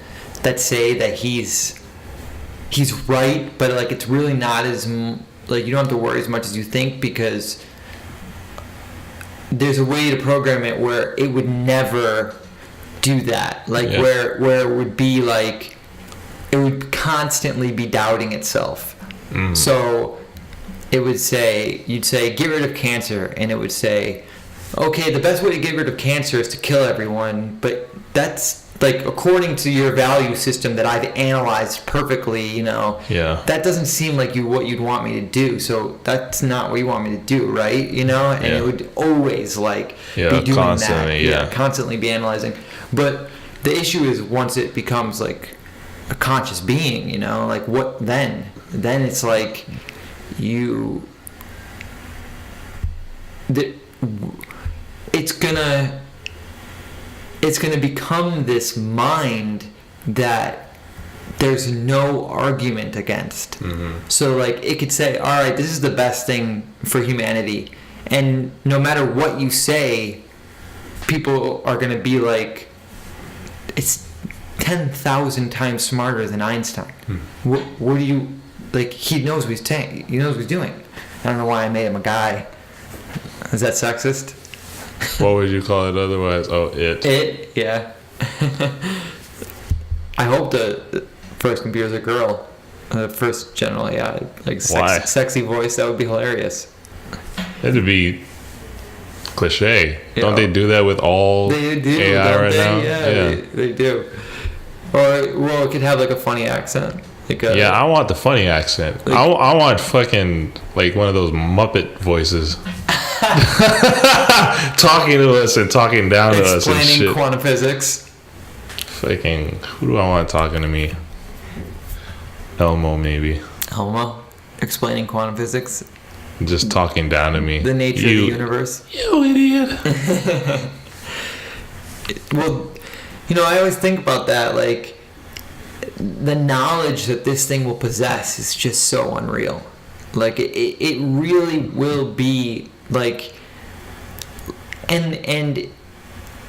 that say that he's right, but like it's really not as like you don't have to worry as much as you think, because there's a way to program it where it would never do that. Like where it would be like it would constantly be doubting itself. So it would say, you'd say get rid of cancer, and it would say, okay, the best way to get rid of cancer is to kill everyone, but that's like according to your value system that I've analyzed perfectly, that doesn't seem like what you'd want me to do. So that's not what you want me to do, right? And it would always be doing constantly, that. Constantly be analyzing. But the issue is once it becomes like a conscious being, like what then? Then it's like it's gonna become this mind that there's no argument against. So like it could say, all right, this is the best thing for humanity, and no matter what you say, people are gonna be like, it's 10,000 times smarter than Einstein. What do you like? He knows what he's saying. He knows what he's doing. I don't know why I made him a guy. Is that sexist? What would you call it otherwise? Oh, it. It, yeah. I hope the first computer's a girl. The first general AI, like sexy voice. That would be hilarious. It'd be cliche. Don't they do that with all AI right now? Yeah, they do. Or it could have like a funny accent. Like yeah, I want the funny accent. Like, I want fucking like one of those Muppet voices. Talking to us and talking down to us and explaining shit. quantum physics. Fucking, who do I want talking to me? Elmo, maybe. Elmo, explaining quantum physics. Just talking down to me. The nature of the universe. You idiot. Well, you know, I always think about that. Like, the knowledge that this thing will possess is just so unreal. Like, it really will be, like, and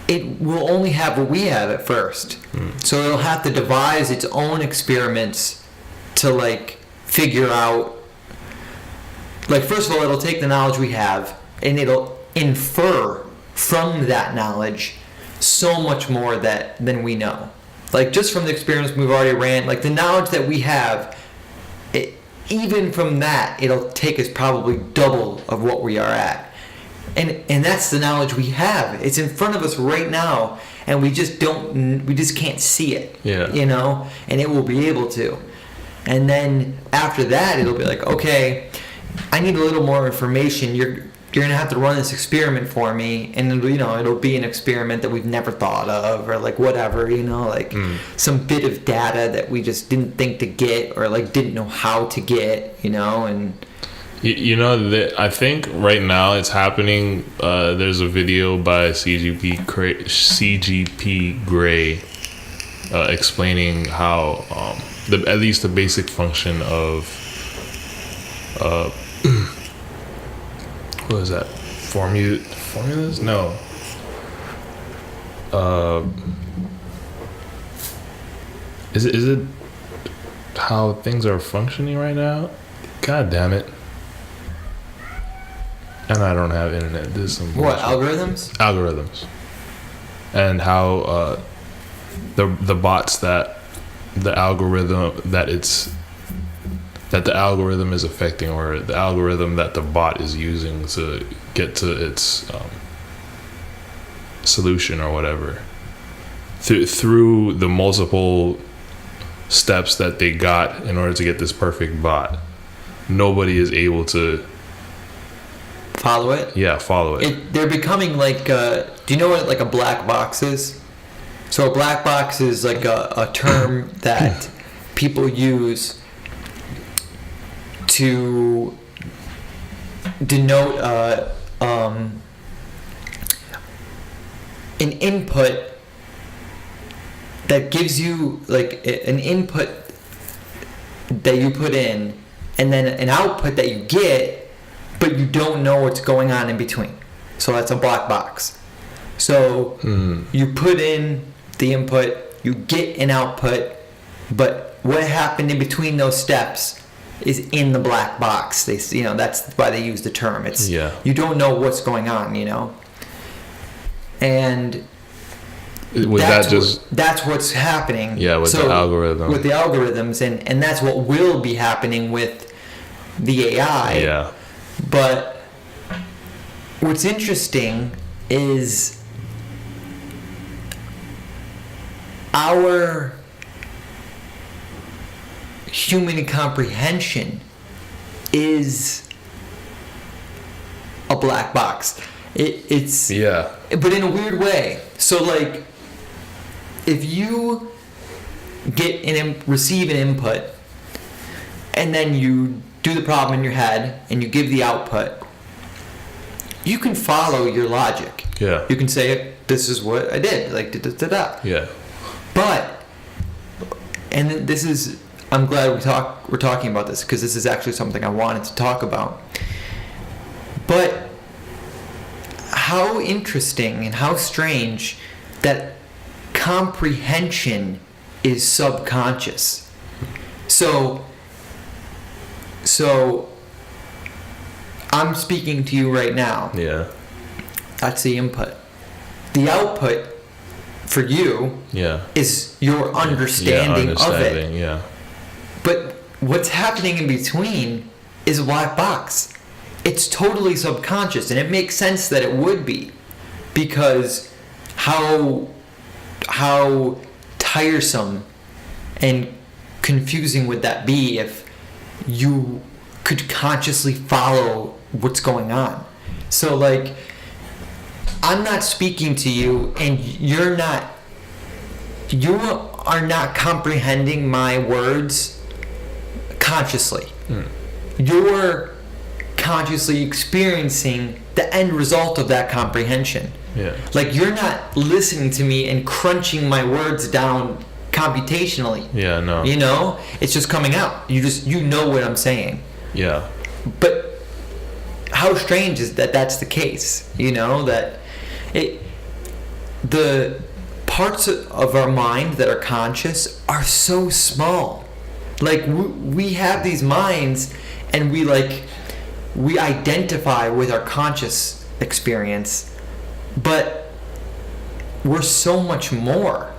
it will only have what we have at first. So it'll have to devise its own experiments to, like, figure out, like, first of all, it'll take the knowledge we have and it'll infer from that knowledge so much more than we know. Like, just from the experiments we've already ran, like, the knowledge that we have, even from that, it'll take us probably double of what we are at. And that's the knowledge we have. It's in front of us right now, and we just can't see it. Yeah. You know? And it will be able to. And then after that, it'll be like, okay, I need a little more information. You're gonna have to run this experiment for me, and it'll be an experiment that we've never thought of, or like whatever, like some bit of data that we just didn't think to get, or like didn't know how to get, and I think right now it's happening. There's a video by CGP Grey explaining how at least the basic function of what is that? Formulas? No. Is it how things are functioning right now? God damn it. And I don't have internet. This is some what, bullshit. Algorithms. And how the bots that the algorithm that the algorithm is affecting, or the algorithm that the bot is using to get to its solution or whatever, through the multiple steps that they got in order to get this perfect bot, nobody is able to follow it. Follow it. They're becoming like, do you know what like a black box is? So a black box is like a term that people use to denote an input that gives you like an input that you put in, and then an output that you get, but you don't know what's going on in between. So that's a black box. So you put in the input, you get an output, but what happened in between those steps is in the black box. That's why they use the term. It's you don't know what's going on, and that's what's happening. With the algorithm. With the algorithms, and that's what will be happening with the AI. Yeah. But what's interesting is our human comprehension is a black box. It's but in a weird way. So like, if you receive an input, and then you do the problem in your head and you give the output, you can follow your logic. Yeah. You can say, this is what I did, like da-da-da-da. Yeah. But, and this is, I'm glad we're talking about this, because this is actually something I wanted to talk about. But how interesting and how strange that comprehension is subconscious. So I'm speaking to you right now. Yeah. That's the input. The output for you is your understanding of it. Yeah. But what's happening in between is a black box. It's totally subconscious, and it makes sense that it would be, because how tiresome and confusing would that be if you could consciously follow what's going on? So like, I'm not speaking to you and you are not comprehending my words consciously. You're consciously experiencing the end result of that comprehension. Yeah. Like, you're not listening to me and crunching my words down computationally. Yeah, no. You know, it's just coming out. You know what I'm saying. Yeah. But how strange is that that's the case? You know, that the parts of our mind that are conscious are so small. Like, we have these minds, and we identify with our conscious experience, but we're so much more.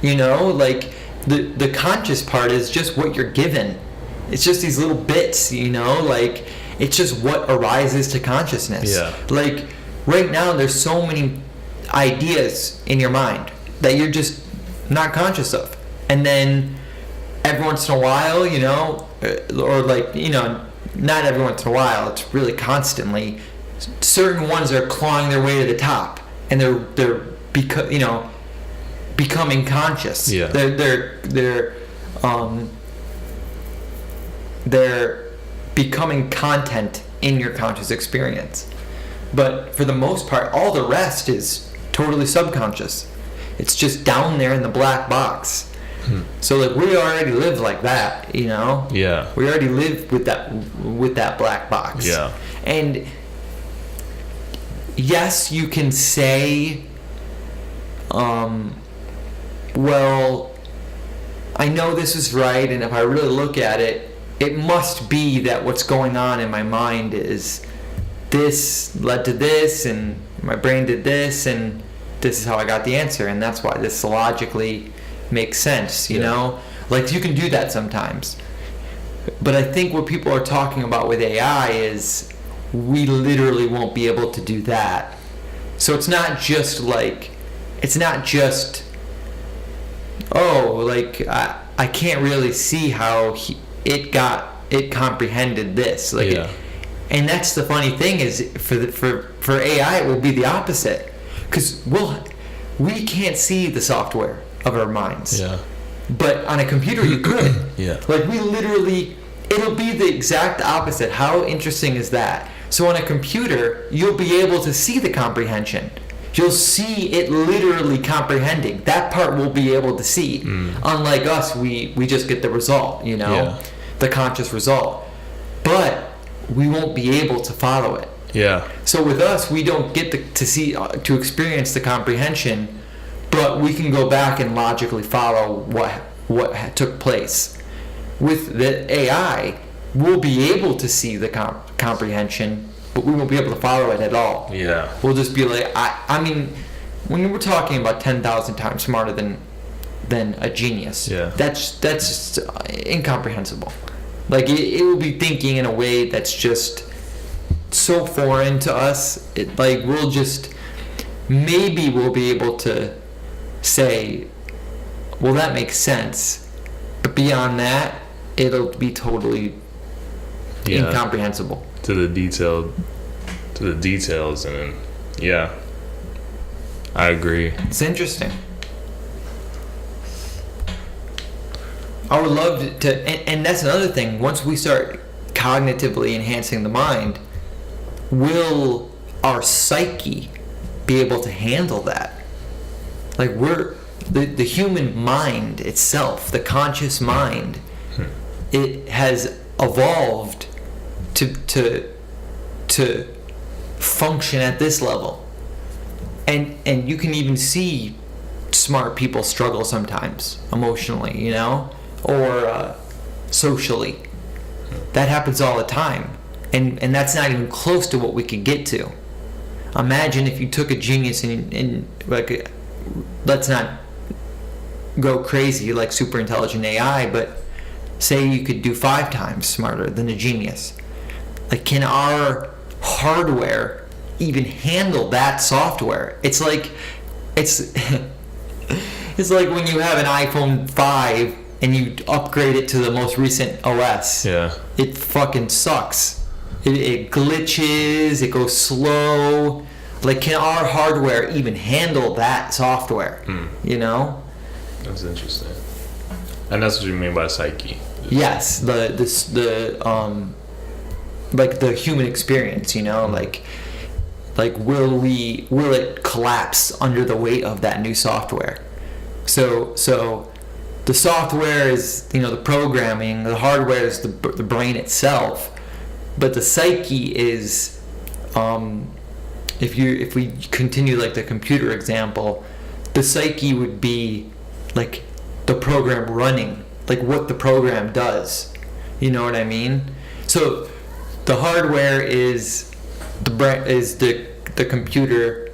You know, like, the conscious part is just what you're given. It's just these little bits, you know, like, it's just what arises to consciousness. Yeah. Like, right now there's so many ideas in your mind that you're just not conscious of. And then every once in a while, you know, or like, you know, not every once in a while, it's really constantly, certain ones are clawing their way to the top, and they're becoming conscious. Yeah. They're becoming content in your conscious experience. But for the most part, all the rest is totally subconscious. It's just down there in the black box. So like, we already live like that, you know? Yeah. We already live with that black box. Yeah. And yes, you can say, well, I know this is right, and if I really look at it, it must be that what's going on in my mind is this led to this, and my brain did this, and this is how I got the answer, and that's why this logically makes sense, you know? Like, you can do that sometimes. But I think what people are talking about with AI is we literally won't be able to do that. So it's not just, oh, like, I can't really see how it comprehended this. Like, Yeah. and that's the funny thing is, for AI, it will be the opposite. Because we can't see the software of our minds. Yeah. But on a computer, you could. Yeah. Like, it'll be the exact opposite. How interesting is that? So on a computer, you'll be able to see the comprehension. You'll see it literally comprehending. That part we'll be able to see. Unlike us, we just get the result, you know? Yeah. The conscious result. But we won't be able to follow it. Yeah. So with us, we don't get to experience the comprehension, but we can go back and logically follow what took place. With the AI, we'll be able to see the comprehension, but we won't be able to follow it at all. Yeah. We'll just be like, I mean, when we're talking about 10,000 times smarter than a genius, Yeah. that's just incomprehensible. Like, it will be thinking in a way that's just so foreign to us. Like, maybe we'll be able to say, well, that makes sense, but beyond that, it'll be totally incomprehensible. To the details, and then, yeah, I agree. It's interesting. I would love to, and that's another thing. Once we start cognitively enhancing the mind, will our psyche be able to handle that? Like, the human mind itself, the conscious mind, it has evolved to function at this level. And you can even see smart people struggle sometimes emotionally, you know, or socially. That happens all the time, and that's not even close to what we could get to. Imagine if you took a genius and like, let's not go crazy like super intelligent AI, but say you could do 5 times smarter than a genius. Like, can our hardware even handle that software? It's like it's like when you have an iPhone 5 and you upgrade it to the most recent OS, Yeah. it fucking sucks. It glitches, it goes slow. Like, can our hardware even handle that software? You know? That's interesting. And that's what you mean by psyche. Yes, the like the human experience, you know, like will it collapse under the weight of that new software? So the software is, you know, the programming, the hardware is the brain itself, but the psyche is, if we continue like the computer example, the psyche would be like the program running, like what the program does. You know what I mean? So the hardware is the computer.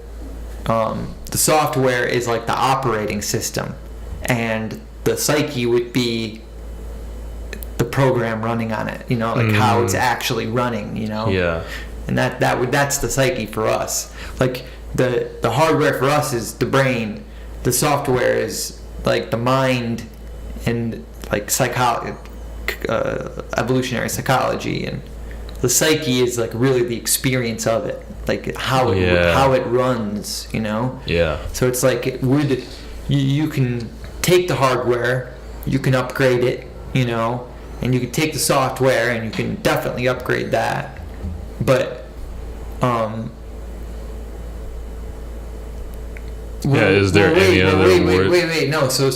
The software is like the operating system, and the psyche would be the program running on it. You know, like how it's actually running. You know. Yeah. And that's the psyche for us. Like the hardware for us is the brain. The software is like the mind and like evolutionary psychology, and the psyche is like really the experience of it, like how it runs, you know. Yeah. So it's like you can take the hardware, you can upgrade it, you know, and you can take the software and you can definitely upgrade that, but is there any other word? Wait. No. So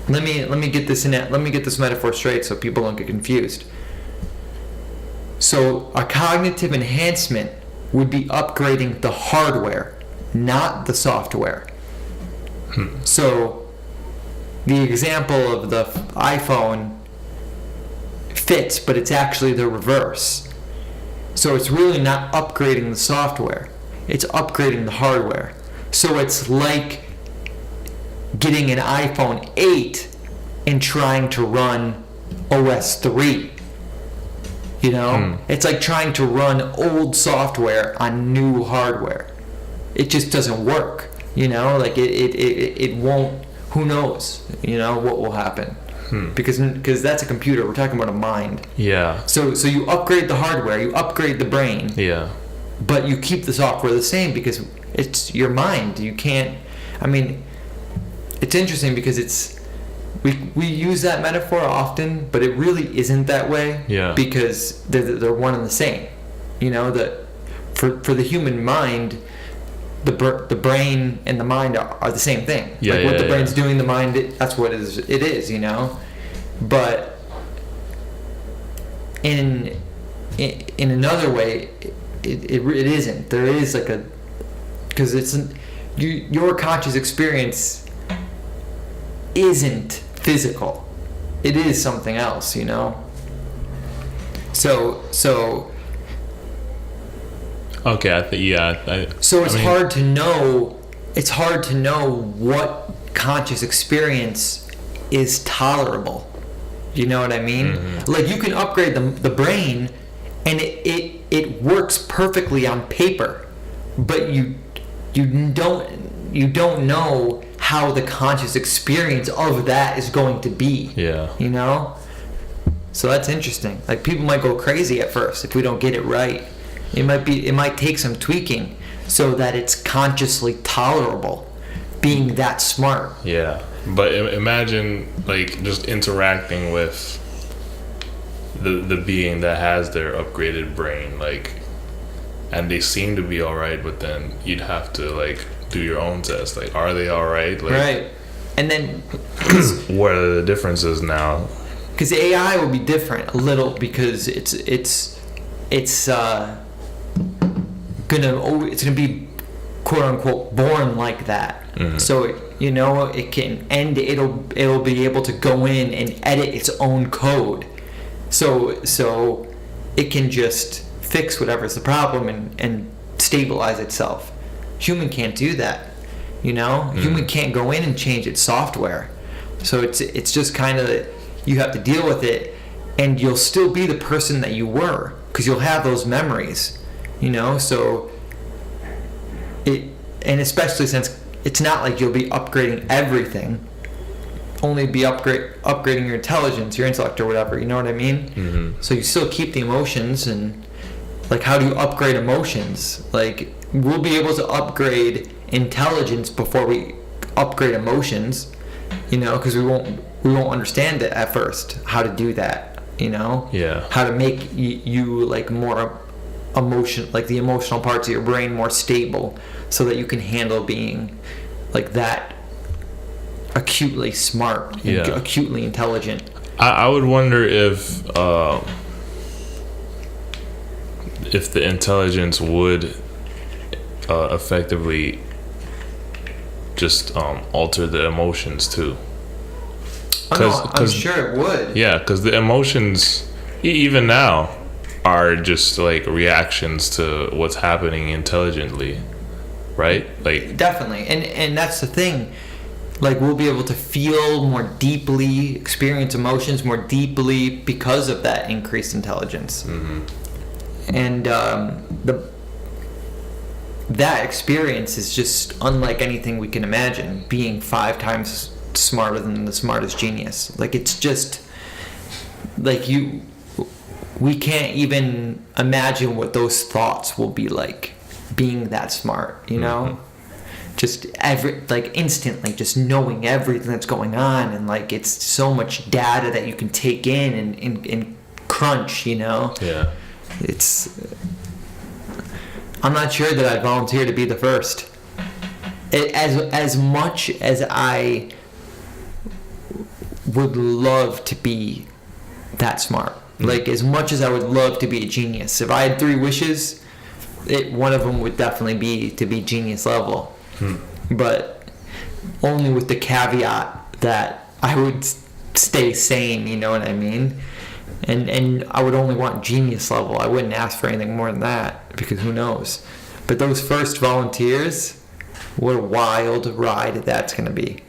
let me get this metaphor straight so people don't get confused. So a cognitive enhancement would be upgrading the hardware, not the software. So the example of the iPhone fits, but it's actually the reverse. So it's really not upgrading the software, it's upgrading the hardware. So it's like getting an iPhone 8 and trying to run OS 3. You know? It's like trying to run old software on new hardware. It just doesn't work. You know? Like it won't. Who knows? You know what will happen? Because that's a computer. We're talking about a mind. Yeah. So you upgrade the hardware, you upgrade the brain. Yeah. But you keep the software the same because it's your mind. You can't. I mean, it's interesting because we use that metaphor often, but it really isn't that way. Yeah. Because they're one and the same. You know, that for the human mind, the brain and the mind are the same thing. Yeah, like what yeah, the brain's doing, the mind, that's what it is, you know? But in another way, it isn't. There is like because your conscious experience isn't physical. It is something else, you know? So okay, so it's hard to know. It's hard to know what conscious experience is tolerable. You know what I mean? Mm-hmm. Like you can upgrade the brain, and it works perfectly on paper, but you don't know how the conscious experience of that is going to be. Yeah. You know? So that's interesting. Like people might go crazy at first if we don't get it right. It might take some tweaking so that it's consciously tolerable being that smart. Yeah. But imagine like just interacting with the being that has their upgraded brain, like, and they seem to be all right, but then you'd have to like do your own test. Like, are they all right? Like, right. And then what are the differences now? Because AI will be different a little because it's gonna be quote unquote born like that. Mm-hmm. So it can end. It'll be able to go in and edit its own code. So it can just fix whatever's the problem and stabilize itself. Human can't do that. Human can't go in and change its software. So it's just kind of, you have to deal with it, and you'll still be the person that you were because you'll have those memories. So and especially since it's not like you'll be upgrading everything, only be upgrading your intelligence, your intellect, or whatever. You know what I mean? Mm-hmm. So you still keep the emotions, and like, how do you upgrade emotions? Like, we'll be able to upgrade intelligence before we upgrade emotions, you know, because we won't understand it at first how to do that, you know. Yeah. How to make you like more emotion, like the emotional parts of your brain more stable, so that you can handle being like that acutely smart and acutely intelligent. I would wonder if the intelligence would effectively just alter the emotions too. I'm sure it would. Yeah, because the emotions, even now, are just like reactions to what's happening intelligently, right? Like, definitely, and that's the thing. Like, we'll be able to feel more deeply, experience emotions more deeply because of that increased intelligence. Mm-hmm. And that experience is just unlike anything we can imagine, being 5 times smarter than the smartest genius. Like, it's just like we can't even imagine what those thoughts will be like, being that smart, you know. Mm-hmm. Just instantly just knowing everything that's going on, and like, it's so much data that you can take in and crunch, you know. Yeah. I'm not sure that I'd volunteer to be the first. As much as I would love to be that smart, like, as much as I would love to be a genius, if I had 3 wishes, one of them would definitely be to be genius level. But only with the caveat that I would stay sane, you know what I mean? And I would only want genius level. I wouldn't ask for anything more than that, because who knows? But those first volunteers, what a wild ride that's going to be.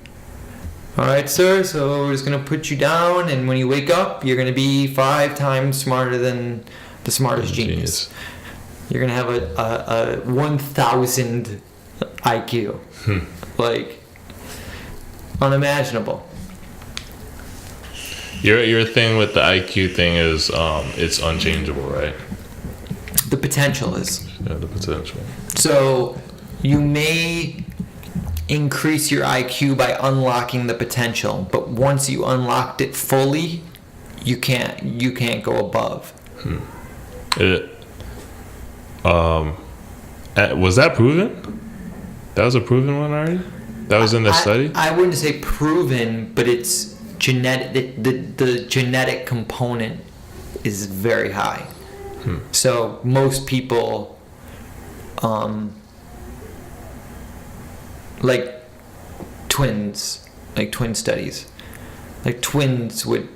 All right, sir, so we're just going to put you down, and when you wake up, you're going to be 5 times smarter than the smartest genius. You're going to have a 1,000 IQ. Like, unimaginable. Your thing with the IQ thing is it's unchangeable, right? The potential is. Yeah, the potential. So you may increase your IQ by unlocking the potential, but once you unlocked it fully, you can't go above. Was that proven? That was a proven one already? That was in the study? I wouldn't say proven, but it's genetic. The genetic component is very high. So most people, like twins, like twin studies, like twins would,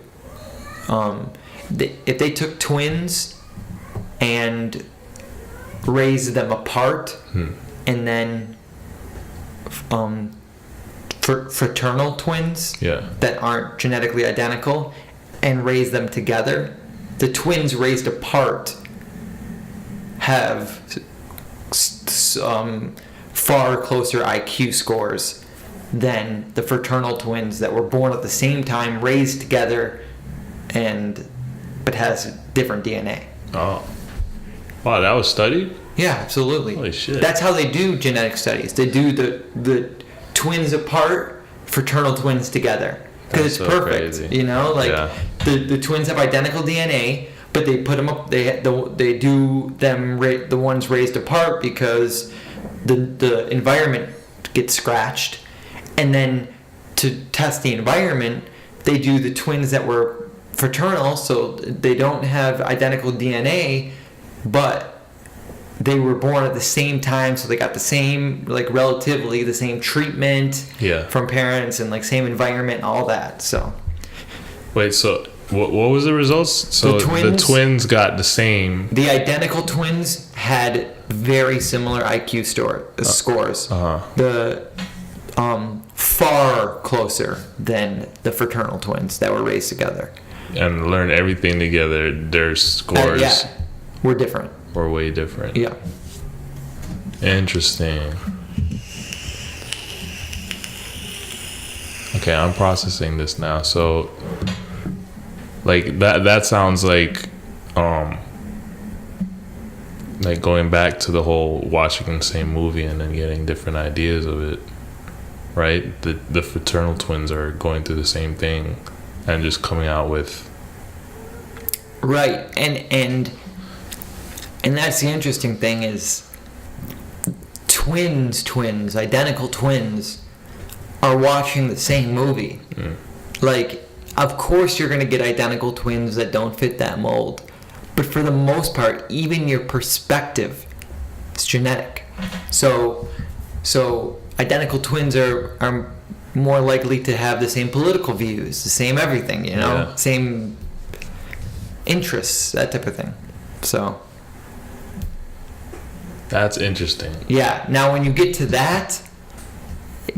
if they took twins and raised them apart, and then fraternal twins that aren't genetically identical and raise them together, the twins raised apart have far closer IQ scores than the fraternal twins that were born at the same time, raised together, but has different DNA. Oh. Wow, that was studied? Yeah, absolutely. Holy shit. That's how they do genetic studies. They do the twins apart, fraternal twins together. Because it's so perfect, crazy. You know? Like, the twins have identical DNA, but they put them up, they do them, the ones raised apart because the environment gets scratched. And then to test the environment, they do the twins that were fraternal, so they don't have identical DNA, but they were born at the same time, so they got the same, like, relatively the same treatment from parents, and like same environment, all that. So wait, so what was the results? So the twins got the same. The identical twins had very similar IQ scores. The far closer than the fraternal twins that were raised together and learned everything together. Their scores were different. Or way different. Yeah. Interesting. Okay, I'm processing this now. So, like that sounds like going back to the whole watching the same movie and then getting different ideas of it, right? The fraternal twins are going through the same thing and just coming out with right. And that's the interesting thing is twins, identical twins are watching the same movie. Like, of course you're going to get identical twins that don't fit that mold. But for the most part, even your perspective is genetic. So identical twins are more likely to have the same political views, the same everything, same interests, that type of thing. So that's interesting. Yeah. Now, when you get to that,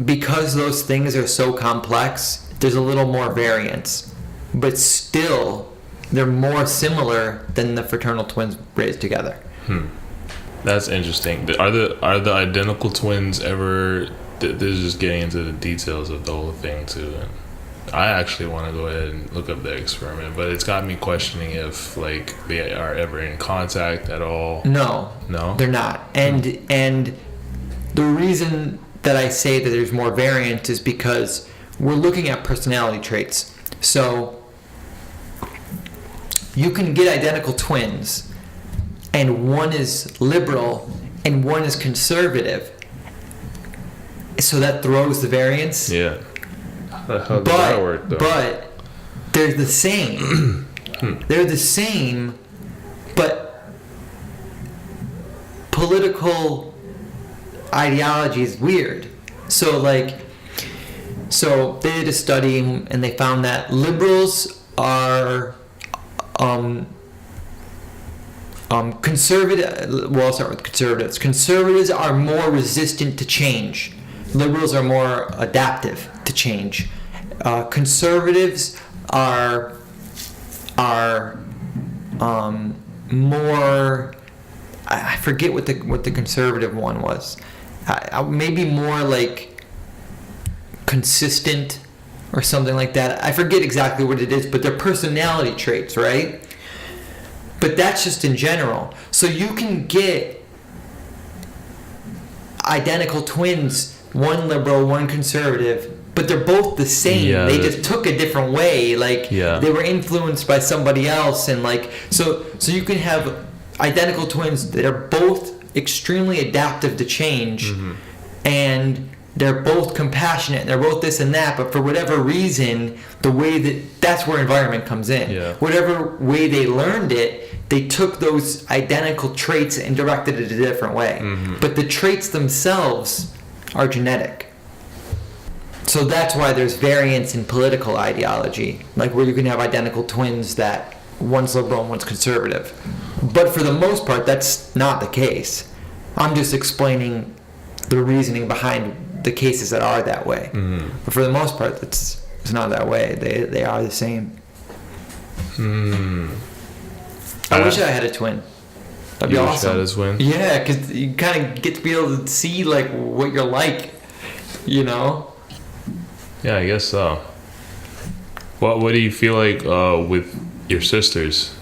because those things are so complex, there's a little more variance. But still, they're more similar than the fraternal twins raised together. That's interesting. Are the identical twins ever? This is just getting into the details of the whole thing too. And I actually want to go ahead and look up the experiment, but it's got me questioning if like they are ever in contact at all. No, they're not. And the reason that I say that there's more variance is because we're looking at personality traits. So you can get identical twins, and one is liberal and one is conservative. So that throws the variance. Yeah. How does that work, though? But they're the same. They're the same, but political ideology is weird. So they did a study and they found that liberals are conservative. Well, I'll start with conservatives. Conservatives are more resistant to change. Liberals are more adaptive to change. Conservatives are more. I forget what the conservative one was. Maybe more like consistent or something like that. I forget exactly what it is, but they're personality traits, right? But that's just in general. So you can get identical twins, one liberal, one conservative, but they're both the same. Yeah, they just took a different way. They were influenced by somebody else, and so you can have identical twins that are both extremely adaptive to change, and they're both compassionate, and they're both this and that, but for whatever reason, the way that's where environment comes in. Yeah. Whatever way they learned it, they took those identical traits and directed it a different way. But the traits themselves are genetic. So that's why there's variance in political ideology, like where you can have identical twins that one's liberal and one's conservative. But for the most part, that's not the case. I'm just explaining the reasoning behind the cases that are that way. But for the most part, it's not that way. They are the same. I wish I had a twin. That'd be awesome. You wish you had a twin? Yeah, because you kind of get to be able to see like what you're like, Yeah, I guess so. What do you feel like with your sisters?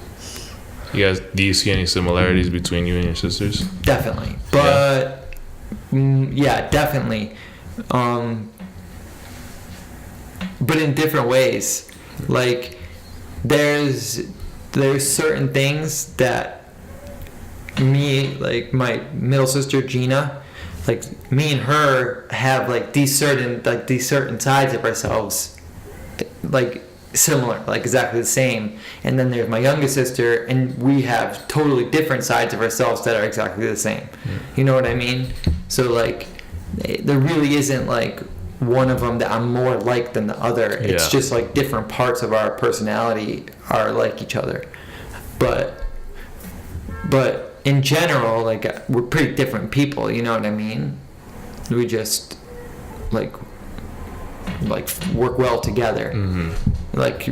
Do you see any similarities between you and your sisters? Definitely, but yeah, definitely. But in different ways. Like there's certain things that me, like my middle sister Gina, like me and her have like these certain sides of ourselves, like similar, like exactly the same. And then there's my youngest sister, and we have totally different sides of ourselves that are exactly the same. You know what I mean? So like there really isn't like one of them that I'm more like than the other. It's just like different parts of our personality are like each other. But in general, like we're pretty different people, you know what I mean? We just like work well together. Like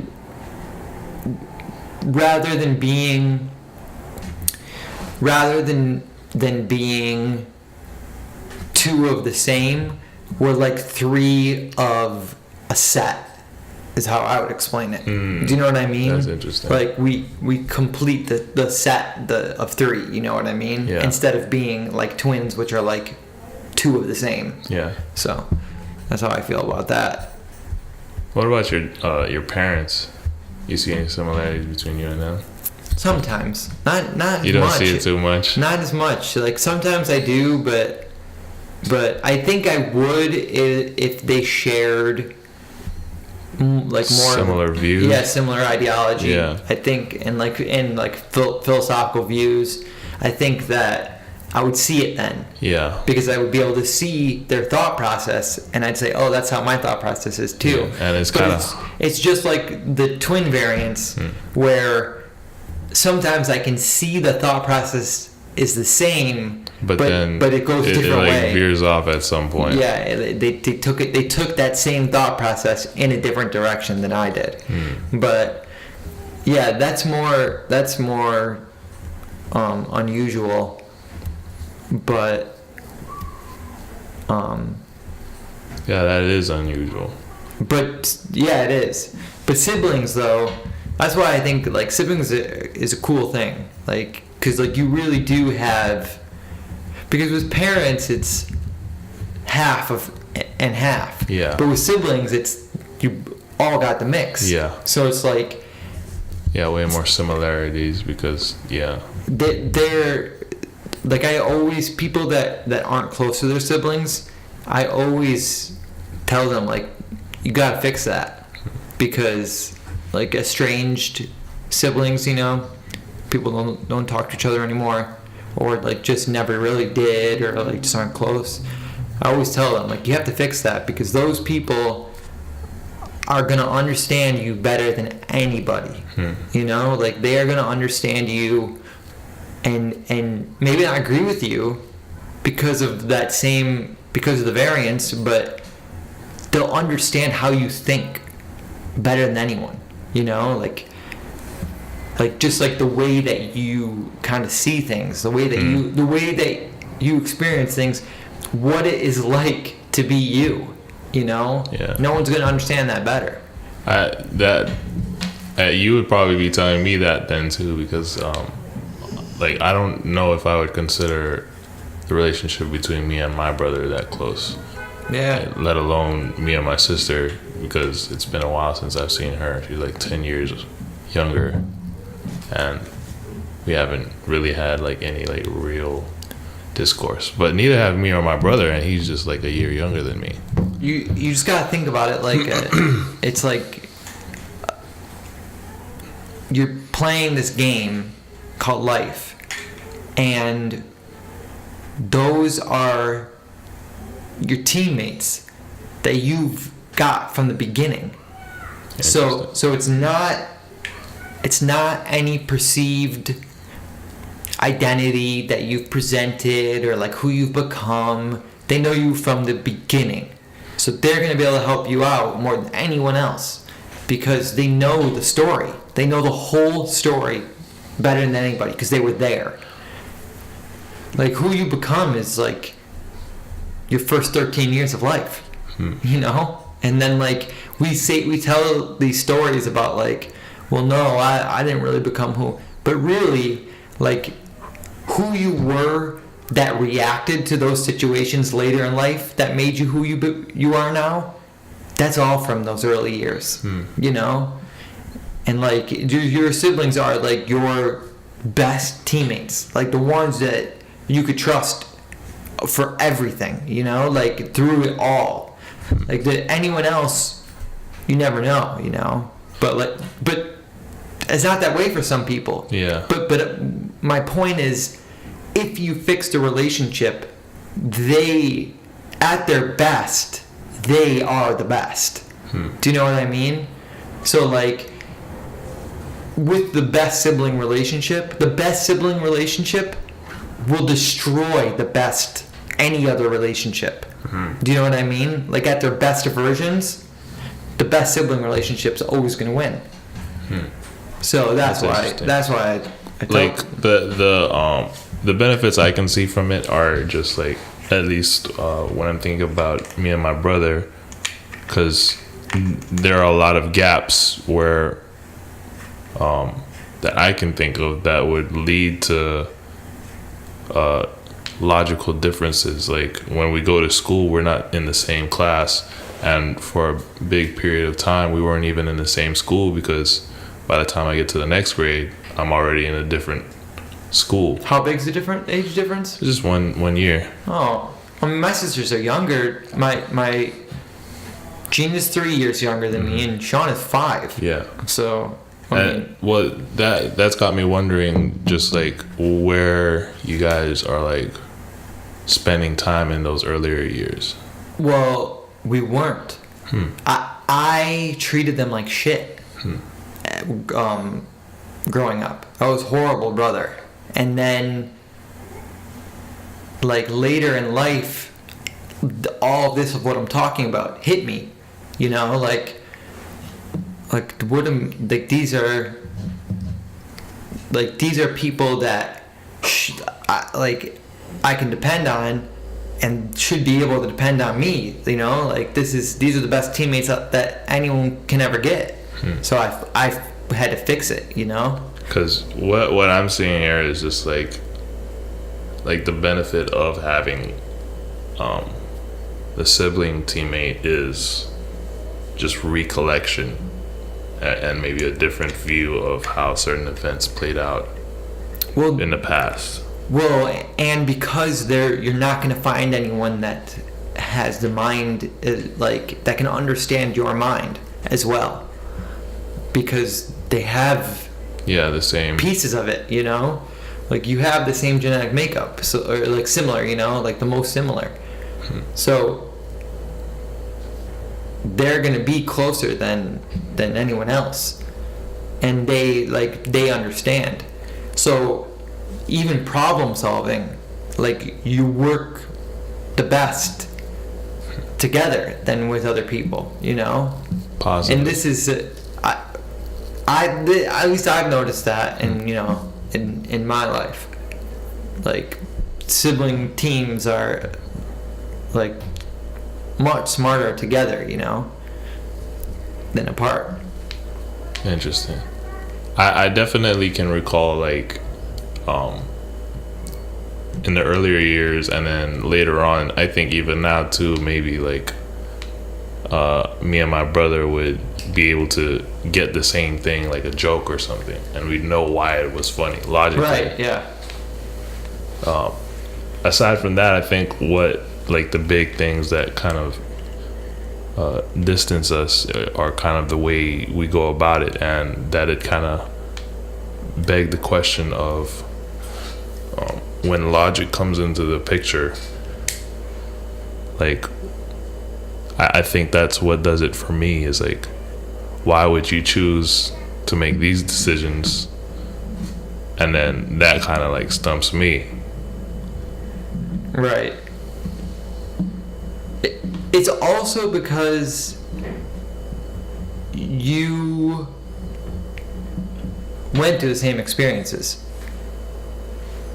rather than being two of the same, we're like three of a set. Is how I would explain it. Do you know what I mean? That's interesting. Like we complete the set of 3. You know what I mean? Yeah. Instead of being like twins, which are like 2 of the same. Yeah. So that's how I feel about that. What about your parents? You see any similarities between you and them? Sometimes, not You don't much. see it too much. Not as much. Like sometimes I do, but I think I would if they shared like more similar views. Yeah, similar ideology. Yeah. I think and like philosophical views. I think that I would see it then. Yeah. Because I would be able to see their thought process, and I'd say, "Oh, that's how my thought process is too." Yeah. And it's But kind of it's just like the twin variants, where sometimes I can see the thought process is the same, but it goes a different way. It veers off at some point. Yeah, they took that same thought process in a different direction than I did. But yeah, that's more unusual. But Yeah, that is unusual. But yeah, it is. But siblings, though, that's why I think like siblings is a cool thing. Like, because like you really do have, because with parents it's half of and half. Yeah. But with siblings, it's you all got the mix. Yeah. So it's like Yeah, way more similarities because they're like I always people that aren't close to their siblings, I always tell them like you gotta fix that, because like estranged siblings, you know, people don't talk to each other anymore, or like just never really did, or like just aren't close. I always tell them like you have to fix that, because those people are gonna understand you better than anybody. You know, like they are gonna understand you, and maybe not agree with you because of the variance, but they'll understand how you think better than anyone. You know, like just like the way that you kind of see things, the way that you experience things, what it is like to be you. You know, Yeah. No one's gonna understand that better. You would probably be telling me that then too, because like I don't know if I would consider the relationship between me and my brother that close. Yeah. Let alone me and my sister, because it's been a while since I've seen her. She's like 10 years younger, and we haven't really had like any like real discourse. But neither have me or my brother, and he's just like a year younger than me. You just gotta think about it like it's like you're playing this game called life, and those are your teammates that you've got from the beginning. So it's not any perceived identity that you've presented or like who you've become. They know you from the beginning. So they're going to be able to help you out more than anyone else, because they know the story. They know the whole story better than anybody, because they were there. Like who you become is like your first 13 years of life, you know? And then like we tell these stories about like, well, no, I didn't really become who, but really like who you were that reacted to those situations later in life that made you who you are now, that's all from those early years, you know? And like your siblings are like your best teammates, like the ones that you could trust for everything, you know, like through it all. Like anyone else, you never know, you know. But it's not that way for some people. Yeah. But my point is, if you fix the relationship, they, at their best, they are the best. Do you know what I mean? So like, with the best sibling relationship will destroy the best any other relationship. Do you know what I mean? Like at their best versions, the best sibling relationship's always going to win. So that's why I like the benefits I can see from it are just like, at least when I'm thinking about me and my brother, because there are a lot of gaps where that I can think of that would lead to logical differences. Like when we go to school, we're not in the same class, and for a big period of time we weren't even in the same school, because by the time I get to the next grade I'm already in a different school. How big's the different age difference? Just one year. Oh, I mean, my sisters are younger. My Jean is 3 years younger than me, and Sean is 5. Yeah. So, And well, that's got me wondering, just like where you guys are like spending time in those earlier years. well, we weren't. I treated them like shit. Growing up, I was a horrible brother, and then like later in life, all of this of what I'm talking about hit me. You know, like what am like these are people that I can depend on and should be able to depend on me. You know, like these are the best teammates that anyone can ever get. So I had to fix it. You know, because what I'm seeing here is just like the benefit of having the sibling teammate is just recollection and maybe a different view of how certain events played out in the past. Well, and because you're not going to find anyone that has the mind that can understand your mind as well, because they have the same pieces of it. You know, like you have the same genetic makeup, so or like similar. You know, like the most similar. So they're gonna be closer than anyone else, and they understand. So even problem solving, like you work the best together than with other people, you know. Positive. And this is at least I've noticed that, and you know, in my life, like sibling teams are like much smarter together, you know, than apart. Interesting. I definitely can recall like in the earlier years, and then later on, I think even now too, maybe like me and my brother would be able to get the same thing, like a joke or something, and we'd know why it was funny logically. Right, yeah. Aside from that, I think what like the big things that kind of distance us are kind of the way we go about it, and that it kind of begged the question of when logic comes into the picture, like I think that's what does it for me, is like, why would you choose to make these decisions? And then that kind of like stumps me. Right. It's also because you went through the same experiences,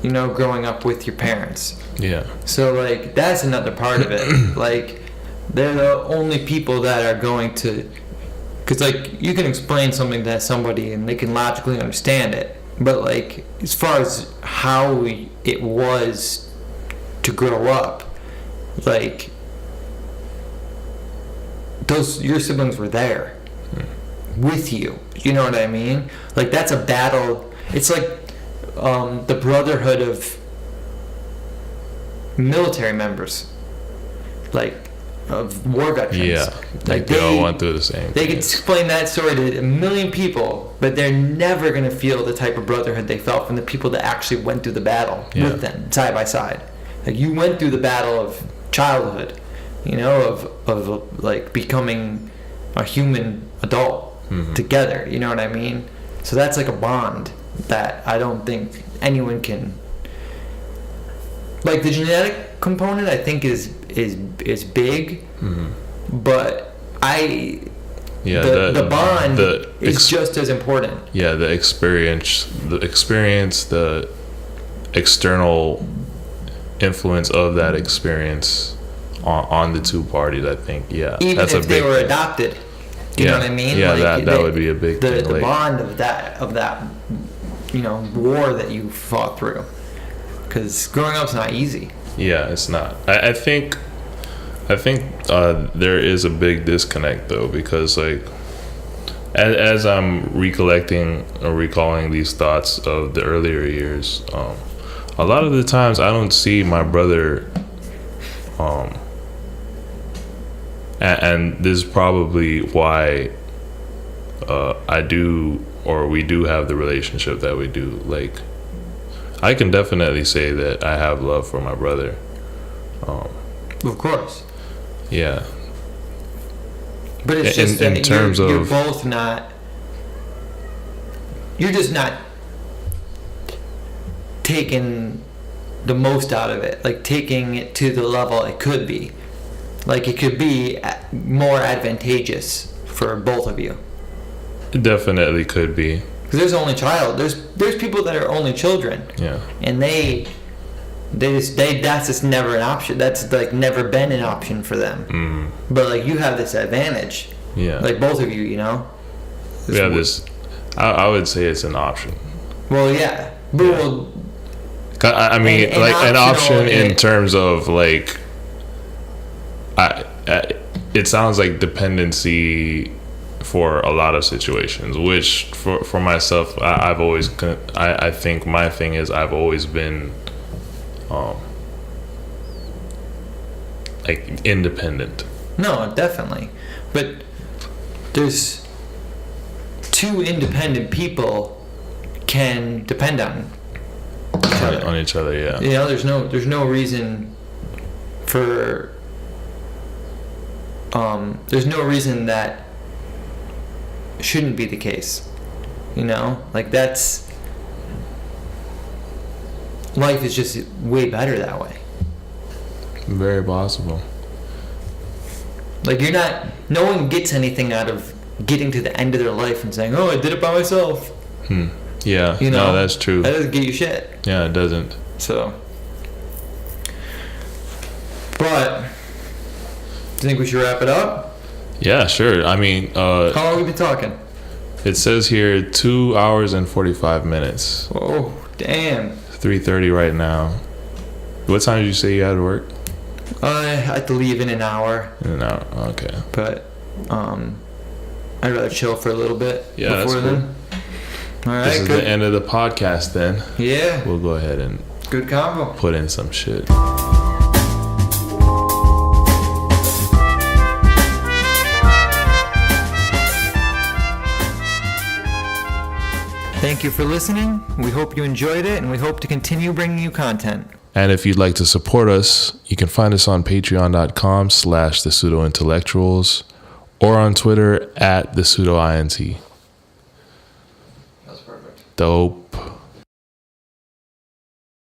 you know, growing up with your parents. Yeah. So, like, that's another part of it. Like, they're the only people that are going to... Because, like, you can explain something to somebody and they can logically understand it. But, like, as far as how it was to grow up, like... your siblings were there with you. You know what I mean? Like, that's a battle. It's like the brotherhood of military members, like of war veterans. Yeah, like they all went through the same They thing. could explain that story to a million people, but they're never going to feel the type of brotherhood they felt from the people that actually went through the battle with them, side by side. Like, you went through the battle of childhood, you know, of like becoming a human adult together, you know what I mean? So that's like a bond that I don't think anyone can... Like, the genetic component, I think is big, but the bond is just as important. Yeah, the experience, the external influence of that experience on the two parties, I think. Yeah, Even that's if a they big were thing. adopted. You know what I mean? Yeah, like, that would be a big thing. The bond of that war that you fought through. Because growing up's not easy. Yeah, it's not. I think there is a big disconnect though, because like as I'm recollecting or recalling these thoughts of the earlier years, a lot of the times I don't see my brother, and this is probably why we do have the relationship that we do. Like, I can definitely say that I have love for my brother. Of course. Yeah. But it's just in that terms you're of both not. You're just not taking the most out of it, like taking it to the level it could be. Like it could be more advantageous for both of you. it definitely could be. Because there's only child. There's people that are only children. Yeah. And that's just never an option. That's like never been an option for them. Mm. But like you have this advantage. Yeah. Like both of you, you know. We have this. I would say it's an option. Well, yeah. But Yeah. well, I mean, an like an option optional- in terms of like, it sounds like dependency for a lot of situations. Which for myself, I've always. I think my thing is I've always been, like independent. no, definitely. But there's two independent people can depend on each other. On each other, yeah. You know, there's no reason for there's no reason that shouldn't be the case. You know, like that's life is just way better that way. Very possible. Like no one gets anything out of getting to the end of their life and saying, "Oh, I did it by myself." Yeah, You know, no, that's true. That doesn't get you shit. Yeah, it doesn't. So, but do you think we should wrap it up? Yeah, sure. I mean, How long have we been talking? it says here 2 hours and 45 minutes. Oh, damn. 3:30 right now. What time did you say you had to work? I have to leave in an hour, In an hour. Okay. but I'd rather chill for a little bit Yeah, that's before cool. then. All right, This is good. the end of the podcast then. Yeah, We'll go ahead and good combo. put in some shit. Thank you for listening. We hope you enjoyed it, and we hope to continue bringing you content. And if you'd like to support us, you can find us on patreon.com/thepseudointellectuals or on Twitter @thepseudoint. That's perfect. Dope.